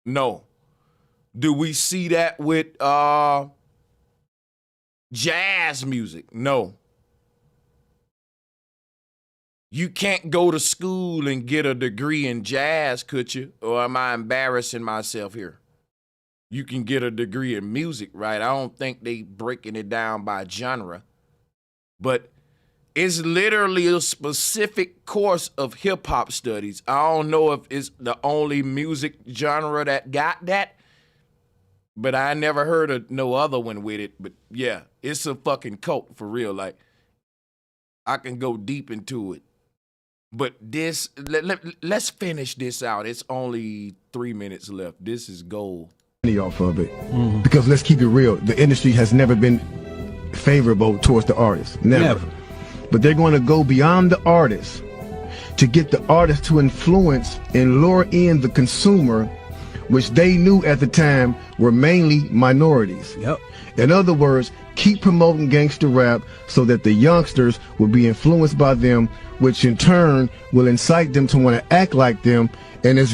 No. Do we see that with jazz music? No. You can't go to school and get a degree in jazz, could you? Or am I embarrassing myself here? You can get a degree in music, right? I don't think they breaking it down by genre. But it's literally a specific course of hip hop studies. I don't know if it's the only music genre that got that, but I never heard of no other one with it. But yeah, it's a fucking cult for real. Like, I can go deep into it. But this, let's finish this out. It's only 3 minutes left. This is gold. Off of it. Because let's keep it real, the industry has never been favorable towards the artist. Never. But they're going to go beyond the artist to get the artist to influence and lure in the consumer, which they knew at the time were mainly minorities. Yep. In other words, keep promoting gangster rap so that the youngsters will be influenced by them, which in turn will incite them to want to act like them, and it's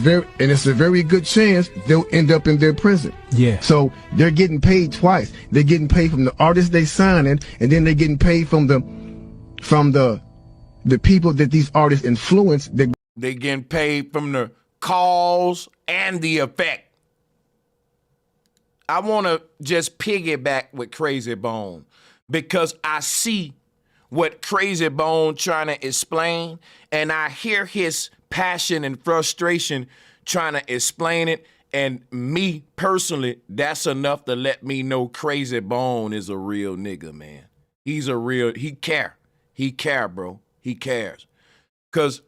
a very good chance they'll end up in their prison. Yeah. So they're getting paid twice. They're getting paid from the artists they signing, and then they're getting paid from the people that these artists influence. They getting paid from the cause and the effect. I want to just piggyback with Crazy Bone because I see what Crazy Bone trying to explain, and I hear his passion and frustration trying to explain it. And me personally, that's enough to let me know Crazy Bone is a real nigga, man. He care, bro. He cares. Cause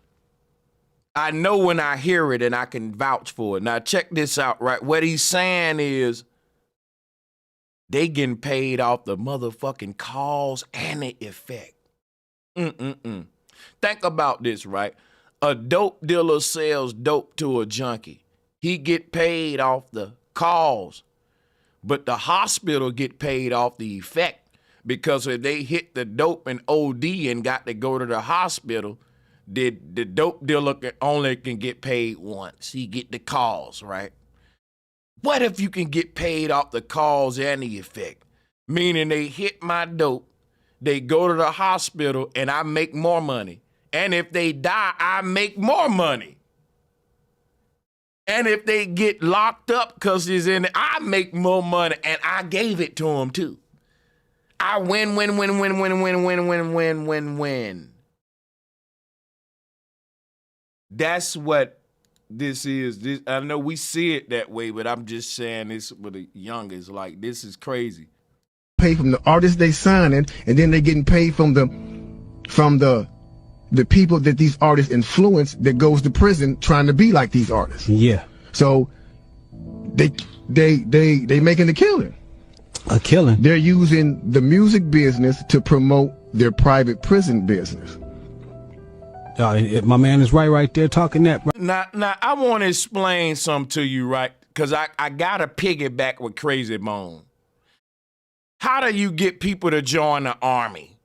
I know when I hear it and I can vouch for it. Now check this out, right? What he's saying is they getting paid off the motherfucking cause and the effect. Think about this, right? A dope dealer sells dope to a junkie. He get paid off the cause, but the hospital get paid off the effect, because if they hit the dope and OD and got to go to the hospital, the dope dealer only can get paid once. He get the cause, right? What if you can get paid off the cause and the effect? Meaning they hit my dope, they go to the hospital, and I make more money. And if they die, I make more money. And if they get locked up because he's in it, I make more money, and I gave it to them too. I win. That's what this is. I know we see it that way, but I'm just saying this with the youngest. Like, this is crazy. Pay from the artists they signing, and then they're getting paid from the people that these artists influence that goes to prison trying to be like these artists. Yeah. So they making a killing. A killing. They're using the music business to promote their private prison business. My man is right there talking that. Now I want to explain something to you, right? Because I got to piggyback with Crazy Bone. How do you get people to join the army?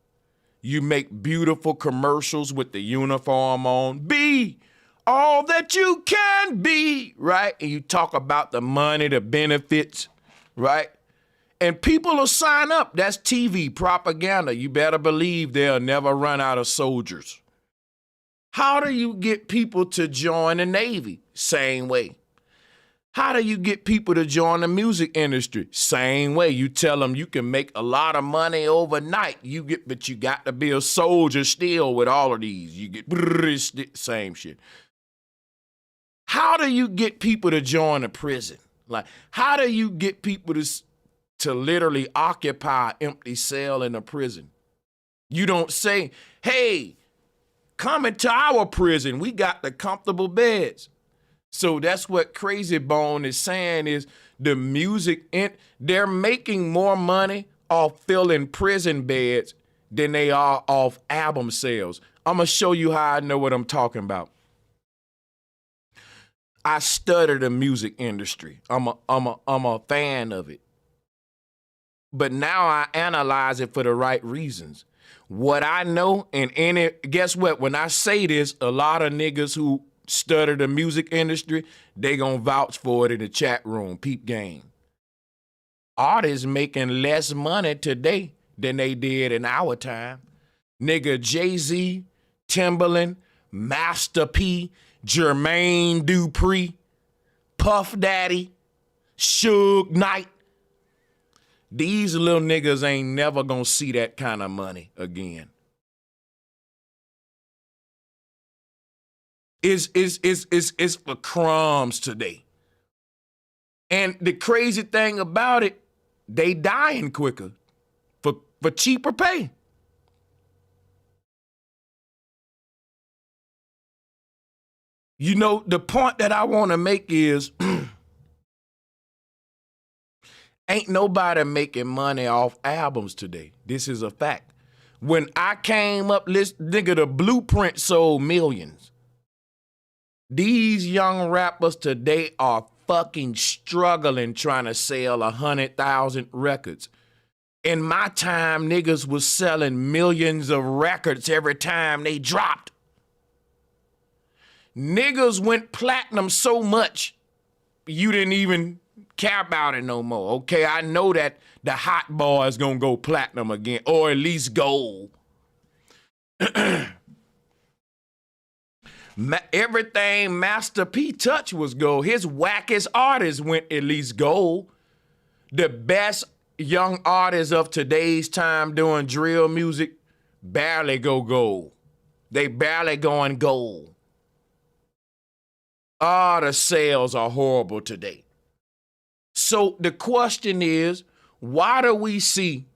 You make beautiful commercials with the uniform on. Be all that you can be, right? And you talk about the money, the benefits, right? And people will sign up. That's TV propaganda. You better believe they'll never run out of soldiers. How do you get people to join the Navy? Same way. How do you get people to join the music industry? Same way. You tell them you can make a lot of money overnight. But you got to be a soldier still with all of these. You get same shit. How do you get people to join a prison? Like, how do you get people to literally occupy an empty cell in a prison? You don't say, hey, come into our prison. We got the comfortable beds. So that's what Crazy Bone is saying is the music, they're making more money off filling prison beds than they are off album sales. I'm going to show you how I know what I'm talking about. I study the music industry. I'm a fan of it. But now I analyze it for the right reasons. What I know, guess what? When I say this, a lot of niggas who study the music industry, they gonna vouch for it in the chat room, peep game. Artists making less money today than they did in our time. Nigga, Jay-Z, Timbaland, Master P, Jermaine Dupri, Puff Daddy, Suge Knight. These little niggas ain't never gonna see that kind of money again. It's for crumbs today. And the crazy thing about it, they dying quicker for cheaper pay. You know, the point that I want to make is ain't nobody making money off albums today. This is a fact. When I came up, nigga, the Blueprint sold millions. These young rappers today are fucking struggling trying to sell 100,000 records. In my time, niggas was selling millions of records every time they dropped. Niggas went platinum so much, you didn't even care about it no more. Okay, I know that the Hot Boy is gonna go platinum again, or at least gold. Everything Master P touched was gold. His wackest artists went at least gold. The best young artists of today's time doing drill music barely go gold. They barely going gold. The sales are horrible today. So the question is, why do we see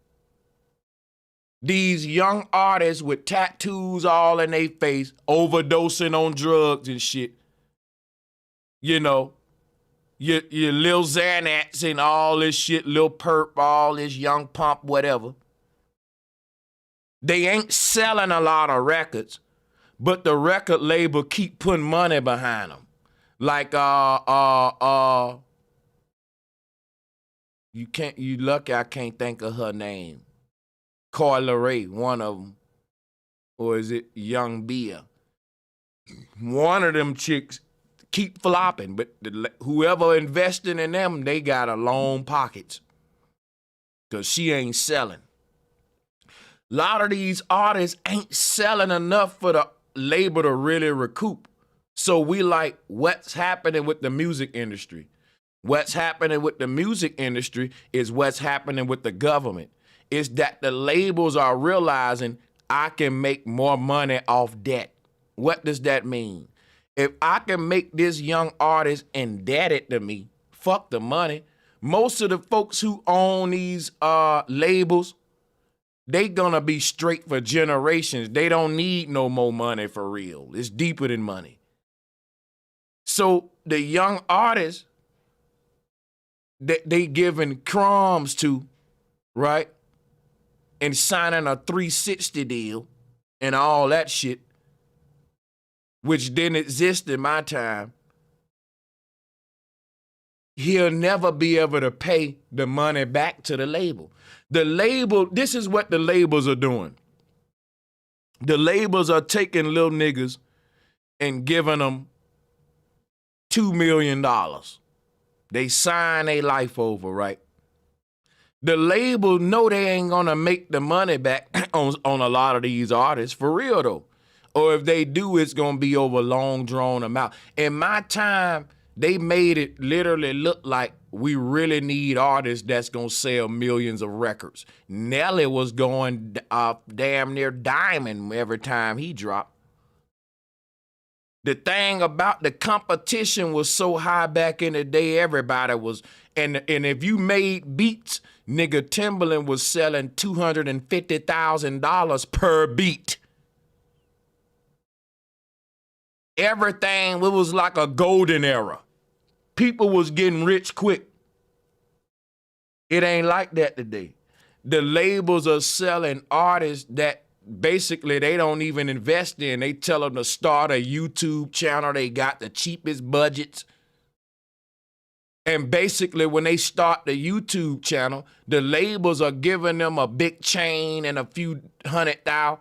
these young artists with tattoos all in their face, overdosing on drugs and shit? You know, your Lil Xanax and all this shit, Lil Perp, all this Young Pump, whatever. They ain't selling a lot of records, but the record label keep putting money behind them. Like, you lucky I can't think of her name. Carla Ray, one of them. Or is it Young Bia? One of them chicks keep flopping, but whoever investing in them, they got a long pockets. Because she ain't selling. A lot of these artists ain't selling enough for the label to really recoup. So we like, what's happening with the music industry? What's happening with the music industry is what's happening with the government. It's that the labels are realizing I can make more money off debt. What does that mean? If I can make this young artist indebted to me, fuck the money. Most of the folks who own these labels, they gonna be straight for generations. They don't need no more money for real. It's deeper than money. So the young artists that they giving crumbs to, right? And signing a 360 deal and all that shit, which didn't exist in my time. He'll never be able to pay the money back to the label. The label, this is what the labels are doing. The labels are taking little niggas and giving them $2 million. They sign their life over, right? The label know they ain't gonna make the money back on a lot of these artists, for real though. Or if they do, it's gonna be over long drawn amount. In my time, they made it literally look like we really need artists that's gonna sell millions of records. Nelly was going damn near diamond every time he dropped. The thing about the competition was so high back in the day, everybody was, and if you made beats, nigga, Timberland was selling $250,000 per beat. Everything, it was like a golden era. People was getting rich quick. It ain't like that today. The labels are selling artists that basically they don't even invest in. They tell them to start a YouTube channel. They got the cheapest budgets. And basically when they start the YouTube channel, the labels are giving them a big chain and a few $100,000.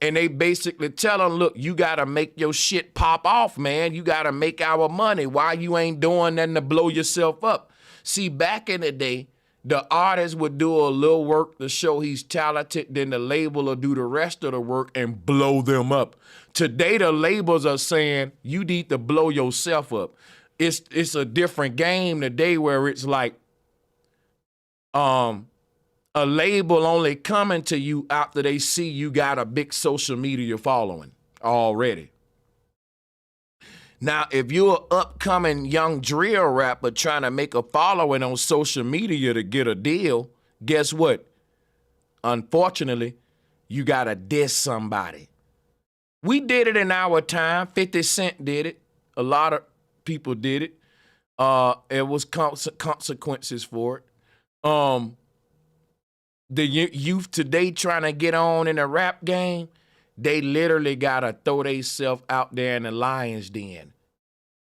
And they basically tell them, look, you got to make your shit pop off, man. You got to make our money. Why you ain't doing nothing to blow yourself up? See, back in the day, the artist would do a little work to show he's talented, then the label will do the rest of the work and blow them up. Today, the labels are saying, you need to blow yourself up. It's a different game today where it's like, a label only coming to you after they see you got a big social media following already. Now, if you're an upcoming young drill rapper trying to make a following on social media to get a deal, guess what? Unfortunately, you got to diss somebody. We did it in our time. 50 Cent did it. A lot of people did it. It was consequences for it. The youth today trying to get on in the rap game, they literally got to throw themselves out there in the lion's den.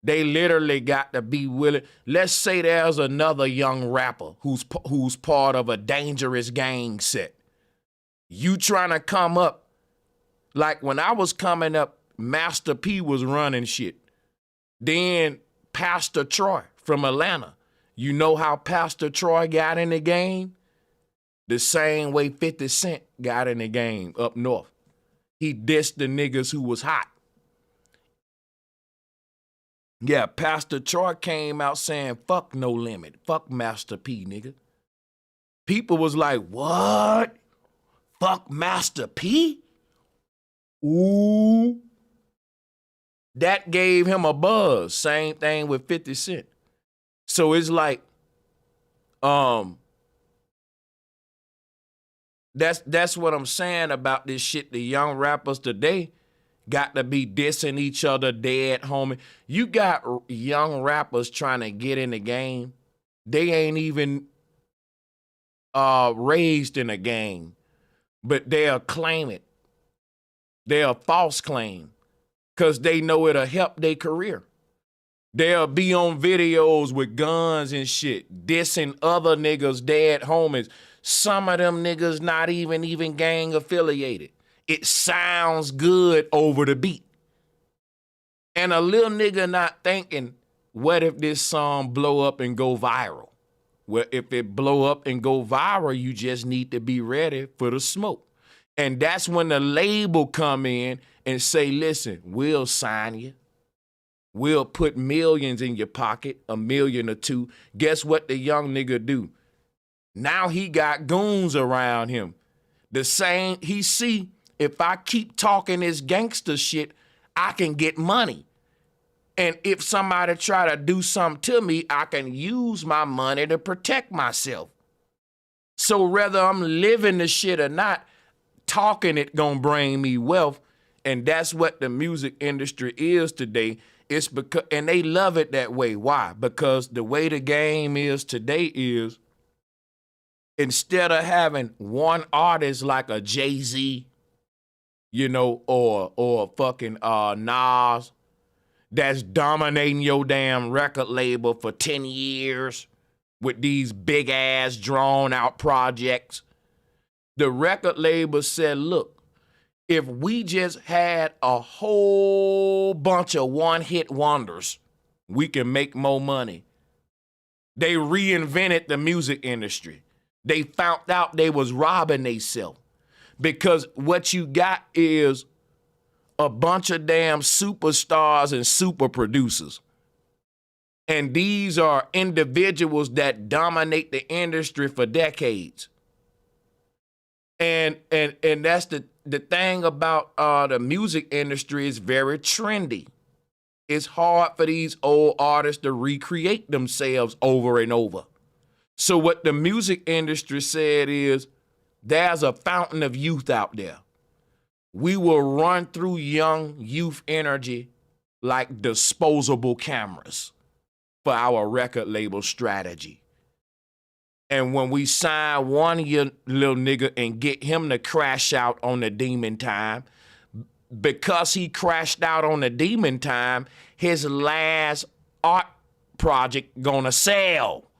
They literally got to be willing. Let's say there's another young rapper who's part of a dangerous gang set. You trying to come up. Like when I was coming up, Master P was running shit. Then Pastor Troy from Atlanta. You know how Pastor Troy got in the game? The same way 50 Cent got in the game up north. He dissed the niggas who was hot. Yeah, Pastor Troy came out saying, fuck No Limit. Fuck Master P, nigga. People was like, what? Fuck Master P? Ooh. That gave him a buzz. Same thing with 50 Cent. So it's like, That's what I'm saying about this shit. The young rappers today got to be dissing each other dead, homie. You got young rappers trying to get in the game. They ain't even raised in a game, but they'll claim it. They'll false claim because they know it'll help their career. They'll be on videos with guns and shit, dissing other niggas, dead homies. Some of them niggas not even gang affiliated. It sounds good over the beat. And a little nigga not thinking, what if this song blow up and go viral? Well, if it blow up and go viral, you just need to be ready for the smoke. And that's when the label come in and say, listen, we'll sign you. We'll put millions in your pocket, $1 million or $2 million. Guess what the young nigga do? Now he got goons around him. The same, he see, if I keep talking this gangster shit, I can get money. And if somebody try to do something to me, I can use my money to protect myself. So whether I'm living the shit or not, talking it gonna bring me wealth. And that's what the music industry is today. It's because, and they love it that way. Why? Because the way the game is today is, instead of having one artist like a Jay-Z, you know, or fucking Nas, that's dominating your damn record label for 10 years with these big ass drawn out projects. The record label said, look, if we just had a whole bunch of one-hit wonders, we can make more money. They reinvented the music industry. They found out they was robbing themselves. Because what you got is a bunch of damn superstars and super producers. And these are individuals that dominate the industry for decades. And that's the thing about the music industry is very trendy. It's hard for these old artists to recreate themselves over and over. So what the music industry said is, there's a fountain of youth out there. We will run through young youth energy like disposable cameras for our record label strategy. And when we sign one little nigga and get him to crash out on the demon time, because he crashed out on the demon time, his last art project gonna sell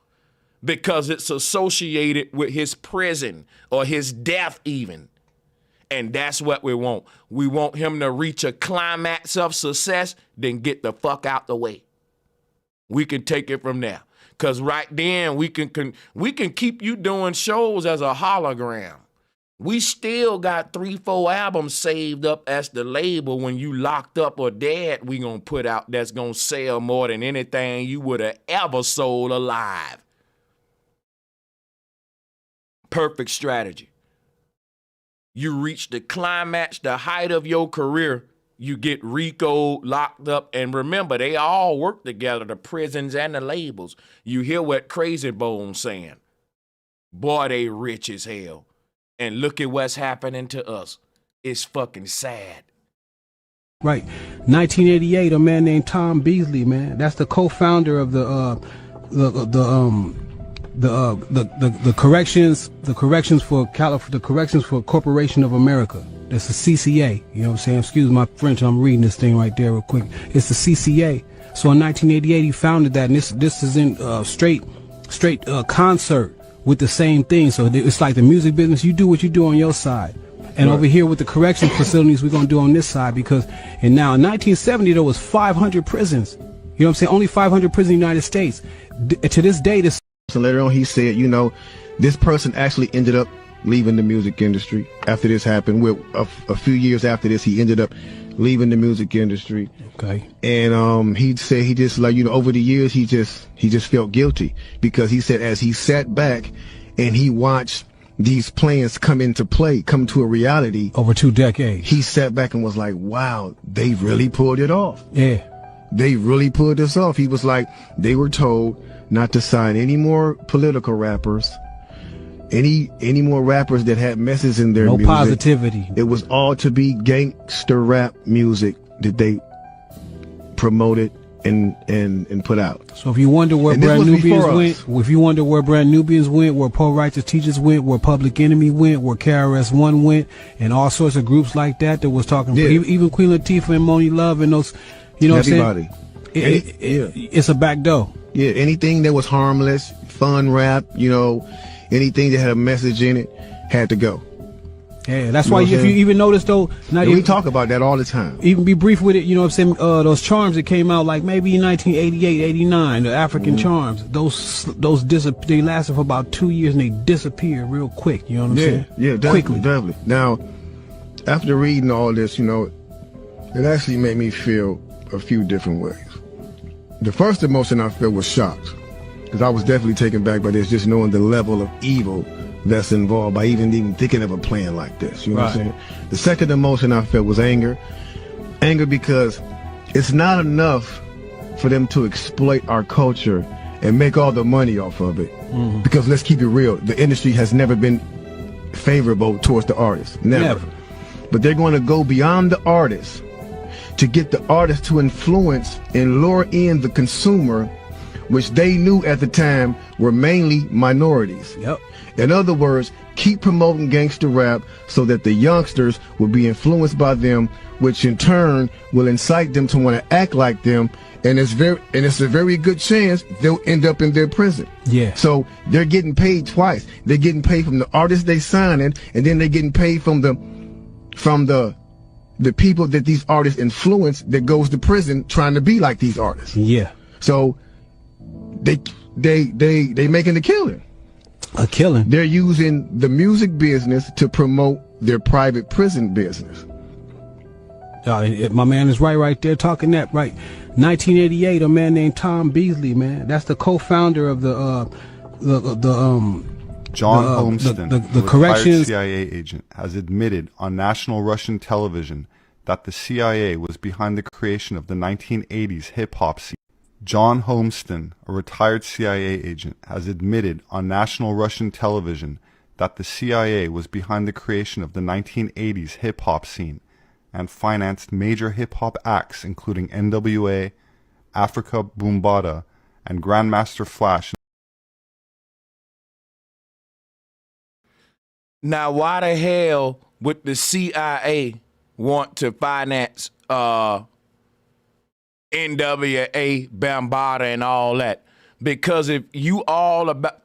because it's associated with his prison or his death even. And that's what we want. We want him to reach a climax of success, then get the fuck out the way. We can take it from there. Because right then, we can keep you doing shows as a hologram. We still got 3-4 albums saved up as the label. When you locked up or dead, we gonna put out that's gonna sell more than anything you would have ever sold alive. Perfect strategy. You reach the climax, the height of your career, you get Rico locked up. And remember, they all work together, the prisons and the labels. You hear what Crazy Bone's saying. Boy, they rich as hell. And look at what's happening to us. It's fucking sad. Right. 1988, a man named Tom Beasley, man. That's the co-founder of the corrections for Corporation of America. That's the CCA. You know what I'm saying? Excuse my French. I'm reading this thing right there real quick. It's the CCA. So in 1988, he founded that, and this is in straight concert with the same thing. So it's like the music business. You do what you do on your side. And over here with the correction facilities, we're going to do on this side, because, and now in 1970, there was 500 prisons. You know what I'm saying? Only 500 prisons in the United States. To this day, this. So later on, he said, you know, this person actually ended up leaving the music industry after this happened. A few years after this, he ended up leaving the music industry. Okay. And he said he just, like, you know, over the years, he just felt guilty, because he said as he sat back and he watched these plans come to a reality over 2 decades, he sat back and was like, wow, they really pulled it off. Yeah. They really pulled this off. He was like, they were told not to sign any more political rappers, any more rappers that had messages in their music. No positivity. It was all to be gangster rap music that they promoted and put out. So if you wonder where Brand Nubians went, where Poor Righteous Teachers went, where Public Enemy went, where KRS-One went, and all sorts of groups like that was talking, even Queen Latifah and Moni Love and those, you know what I'm saying? It's a back door. Yeah, anything that was harmless, fun rap, you know, anything that had a message in it had to go. Yeah, that's why if you even notice though, we talk about that all the time. Even be brief with it, you know what I'm saying? Those charms that came out like maybe in 1988, 89, the African charms, they lasted for about 2 years and they disappeared real quick. You know what I'm saying? Yeah, definitely. Now, after reading all this, you know, it actually made me feel a few different ways. The first emotion I felt was shocked, because I was definitely taken back by this, just knowing the level of evil that's involved by even thinking of a plan like this. You know what I'm saying? The second emotion I felt was anger. Anger because it's not enough for them to exploit our culture and make all the money off of it. Mm-hmm. Because let's keep it real, the industry has never been favorable towards the artists. Never. But they're going to go beyond the artists to get the artists to influence and lure in the consumer, which they knew at the time were mainly minorities. Yep. In other words, keep promoting gangster rap so that the youngsters will be influenced by them, which in turn will incite them to want to act like them, and it's a very good chance they'll end up in their prison. Yeah. So they're getting paid twice. They're getting paid from the artists they signing, and then they're getting paid from the people that these artists influence that goes to prison trying to be like these artists. Yeah. So they making a killing. A killing. They're using the music business to promote their private prison business. My man is right there talking that right. 1988, a man named Tom Beasley, man. That's the co-founder of the John Homeston, the a retired corrections CIA agent, has admitted on national Russian television that the CIA was behind the creation of the 1980s hip-hop scene. John Homeston, a retired CIA agent, has admitted on national Russian television that the CIA was behind the creation of the 1980s hip-hop scene and financed major hip-hop acts including NWA, Africa Boombata, and Grandmaster Flash. Now, why the hell would the CIA want to finance NWA, Bambaataa, and all that? Because if you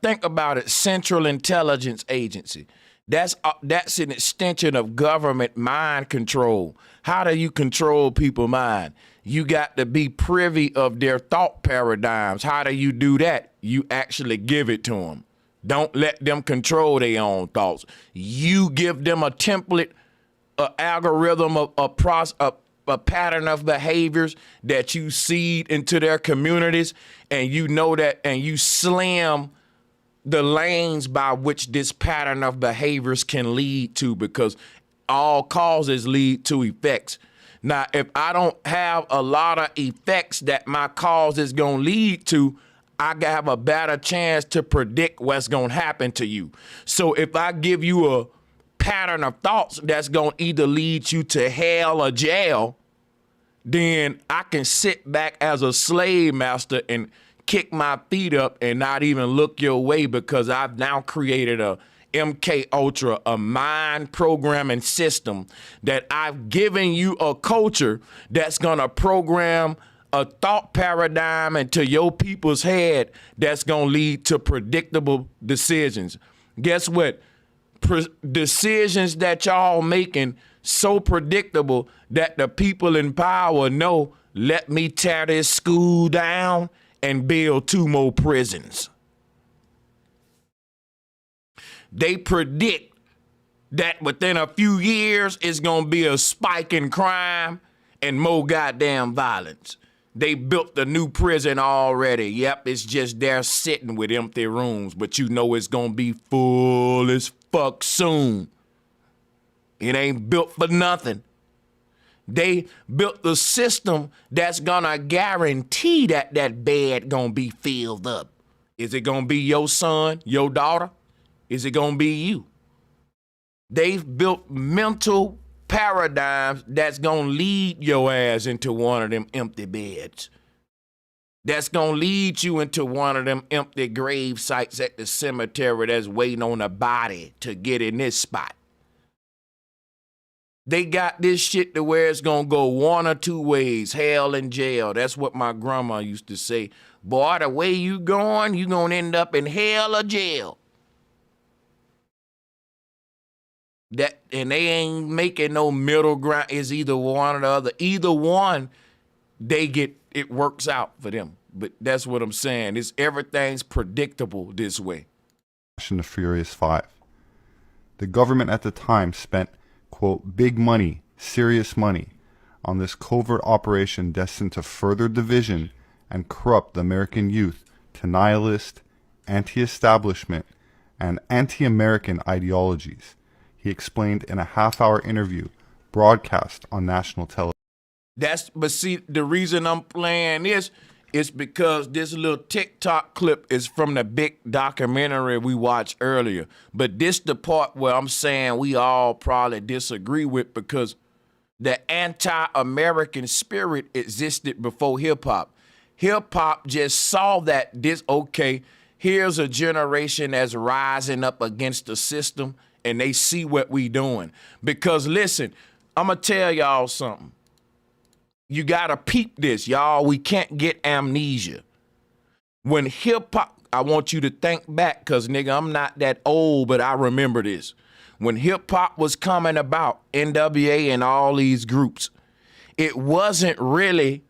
think about it, Central Intelligence Agency, that's an extension of government mind control. How do you control people's mind? You got to be privy of their thought paradigms. How do you do that? You actually give it to them. Don't let them control their own thoughts. You give them a template, an algorithm, a pattern of behaviors that you seed into their communities, and you know that, and you slam the lanes by which this pattern of behaviors can lead to, because all causes lead to effects. Now, if I don't have a lot of effects that my cause is going to lead to, I have a better chance to predict what's going to happen to you. So if I give you a pattern of thoughts that's going to either lead you to hell or jail, then I can sit back as a slave master and kick my feet up and not even look your way, because I've now created a MK Ultra, a mind programming system that I've given you a culture that's going to program a thought paradigm into your people's head that's going to lead to predictable decisions. Guess what? Decisions that y'all making so predictable that the people in power know, let me tear this school down and build 2 more prisons. They predict that within a few years it's going to be a spike in crime and more goddamn violence. They built the new prison already. Yep, it's just there sitting with empty rooms, but you know it's going to be full as fuck soon. It ain't built for nothing. They built the system that's going to guarantee that that bed going to be filled up. Is it going to be your son, your daughter? Is it going to be you? They've built mental paradigms that's going to lead your ass into one of them empty beds. That's going to lead you into one of them empty grave sites at the cemetery that's waiting on a body to get in this spot. They got this shit to where it's going to go one or two ways, hell and jail. That's what my grandma used to say. Boy, the way you going to end up in hell or jail. And they ain't making no middle ground. It's either one or the other. Either one, it works out for them. But that's what I'm saying. Everything's predictable this way. The Furious Five. The government at the time spent, quote, big money, serious money, on this covert operation destined to further division and corrupt the American youth to nihilist, anti-establishment, and anti-American ideologies. He explained in a half-hour interview broadcast on national television. But see, the reason I'm playing this is because this little TikTok clip is from the big documentary we watched earlier. But this the part where I'm saying we all probably disagree with, because the anti-American spirit existed before hip-hop. Hip-hop just saw that here's a generation that's rising up against the system, and they see what we doing. Because listen, I'm going to tell y'all something. You got to peep this, y'all. We can't get amnesia. When hip-hop, I want you to think back, because, nigga, I'm not that old, but I remember this. When hip-hop was coming about, NWA and all these groups, it wasn't really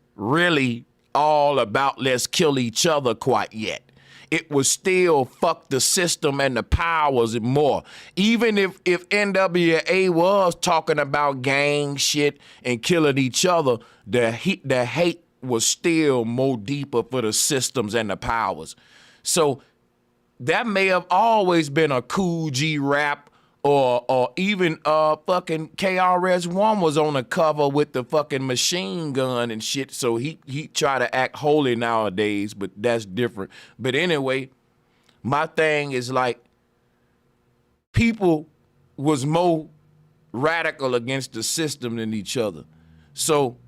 all about let's kill each other quite yet. it was still fuck the system and the powers and more. Even if NWA was talking about gang shit and killing each other, the hate was still more deeper for the systems and the powers. So that may have always been a Cool G rap, or even fucking KRS-One was on the cover with the fucking machine gun and shit. So he try to act holy nowadays, but that's different. But anyway, my thing is like, people was more radical against the system than each other. So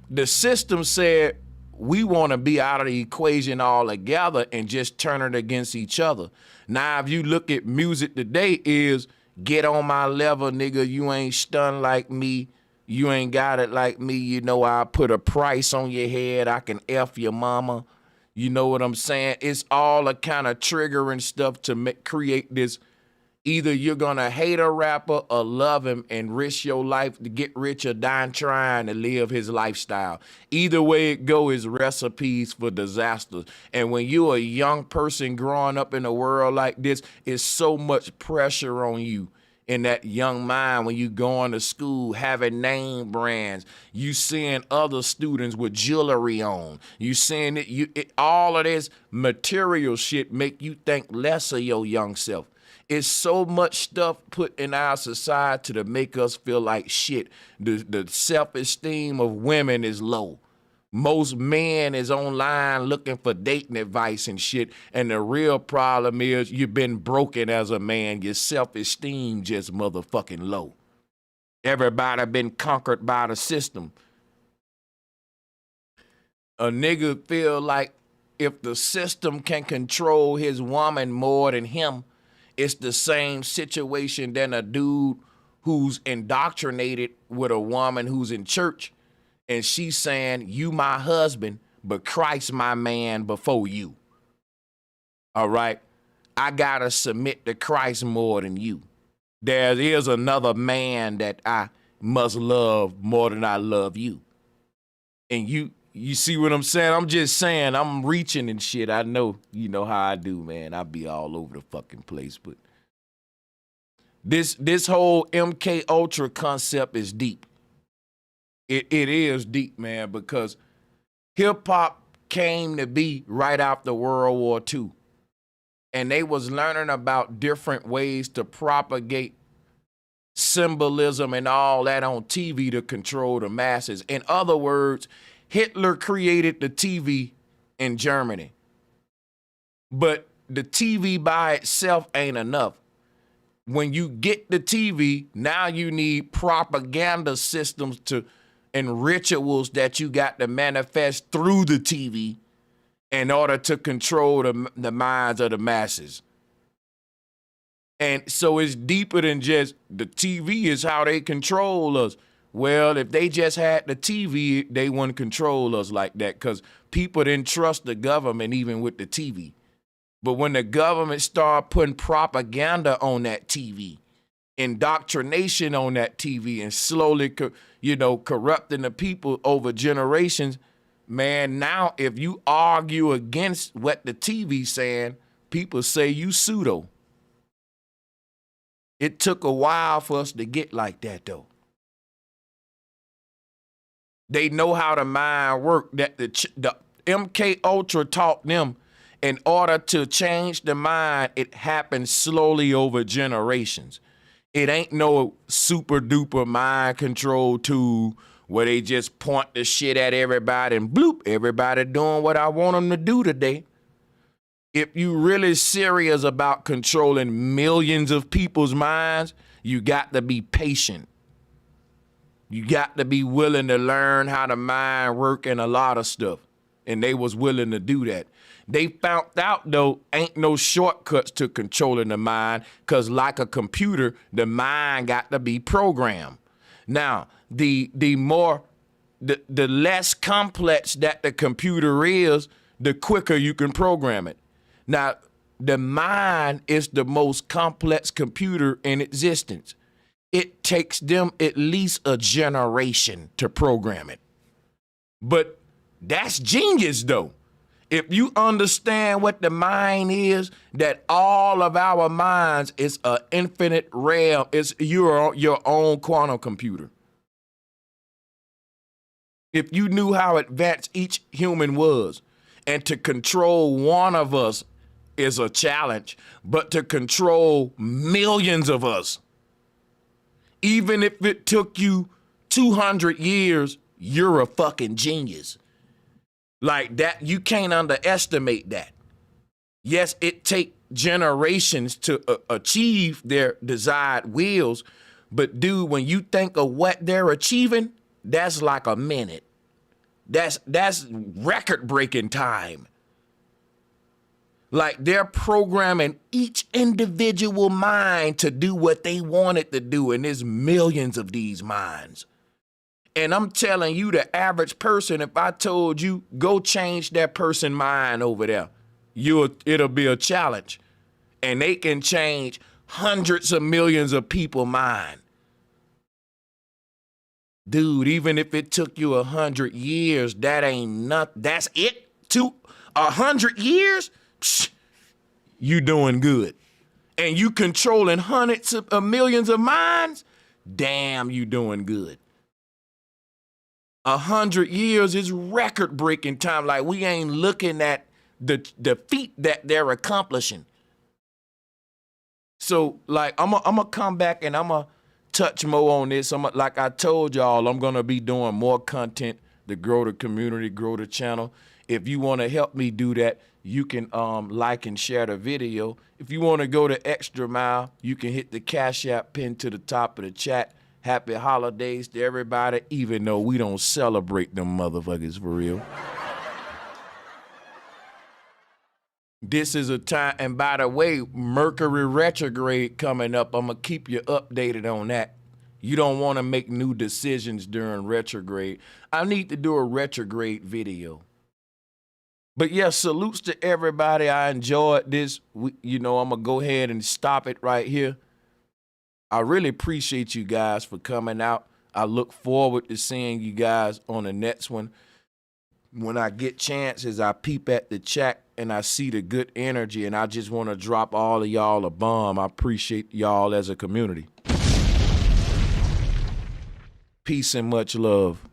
the system said, we want to be out of the equation altogether and just turn it against each other. Now, if you look at music today, is get on my level, nigga. You ain't stunned like me. You ain't got it like me. You know, I put a price on your head. I can F your mama. You know what I'm saying? It's all a kind of triggering stuff to create this. Either you're going to hate a rapper or love him and risk your life to get rich or die trying to live his lifestyle. Either way it go is recipes for disasters. And when you're a young person growing up in a world like this, it's so much pressure on you in that young mind when you going to school, having name brands. You seeing other students with jewelry on. You seeing all of this material shit make you think less of your young self. It's so much stuff put in our society to make us feel like shit. The self-esteem of women is low. Most men is online looking for dating advice and shit. And the real problem is you've been broken as a man. Your self-esteem just motherfucking low. Everybody been conquered by the system. A nigga feel like if the system can control his woman more than him, it's the same situation than a dude who's indoctrinated with a woman who's in church and she's saying, you my husband, but Christ my man before you. All right? I gotta submit to Christ more than you. There is another man that I must love more than I love you. And you see what I'm saying? I'm just saying, I'm reaching and shit. I know, you know how I do, man. I be all over the fucking place, but this whole MK Ultra concept is deep. It is deep, man, because hip hop came to be right after World War II. And they was learning about different ways to propagate symbolism and all that on TV to control the masses. In other words, Hitler created the TV in Germany. But the TV by itself ain't enough. When you get the TV, now you need propaganda systems and rituals that you got to manifest through the TV in order to control the minds of the masses. And so it's deeper than just the TV is how they control us. Well, if they just had the TV, they wouldn't control us like that because people didn't trust the government even with the TV. But when the government started putting propaganda on that TV, indoctrination on that TV, and slowly, corrupting the people over generations, man, now if you argue against what the TV's saying, people say you pseudo. It took a while for us to get like that, though. They know how the mind works. That the MK Ultra taught them in order to change the mind, it happens slowly over generations. It ain't no super duper mind control tool where they just point the shit at everybody and bloop, everybody doing what I want them to do today. If you really serious about controlling millions of people's minds, you got to be patient. You got to be willing to learn how the mind work and a lot of stuff. And they was willing to do that. They found out, though, ain't no shortcuts to controlling the mind, because like a computer, the mind got to be programmed. Now, the less complex that the computer is, the quicker you can program it. Now, the mind is the most complex computer in existence. It takes them at least a generation to program it. But that's genius, though. If you understand what the mind is, that all of our minds is an infinite realm. It's your own quantum computer. If you knew how advanced each human was, and to control one of us is a challenge, but to control millions of us, even if it took you 200 years, you're a fucking genius. Like that, you can't underestimate that. Yes, it takes generations to achieve their desired wills, but dude, when you think of what they're achieving, that's like a minute. That's record-breaking time. Like they're programming each individual mind to do what they want it to do, and there's millions of these minds. And I'm telling you, the average person, if I told you, go change that person's mind over there, it'll be a challenge. And they can change hundreds of millions of people's mind. Dude, even if it took you 100 years, that ain't nothing. That's it? 100 years? Psh, you doing good. And you controlling hundreds of millions of minds? Damn, you doing good. 100 years is record-breaking time. Like, we ain't looking at the feat that they're accomplishing. So, like, I'm gonna come back and I'm gonna touch more on this. Like I told y'all, I'm gonna be doing more content to grow the community, grow the channel. If you want to help me do that, you can like and share the video. If you want to go the extra mile, you can hit the Cash App pinned to the top of the chat. Happy holidays to everybody, even though we don't celebrate them motherfuckers for real. This is a time, and by the way, Mercury retrograde coming up. I'm going to keep you updated on that. You don't want to make new decisions during retrograde. I need to do a retrograde video. But yeah, salutes to everybody. I enjoyed this. I'm going to go ahead and stop it right here. I really appreciate you guys for coming out. I look forward to seeing you guys on the next one. When I get chances, I peep at the chat and I see the good energy, and I just want to drop all of y'all a bomb. I appreciate y'all as a community. Peace and much love.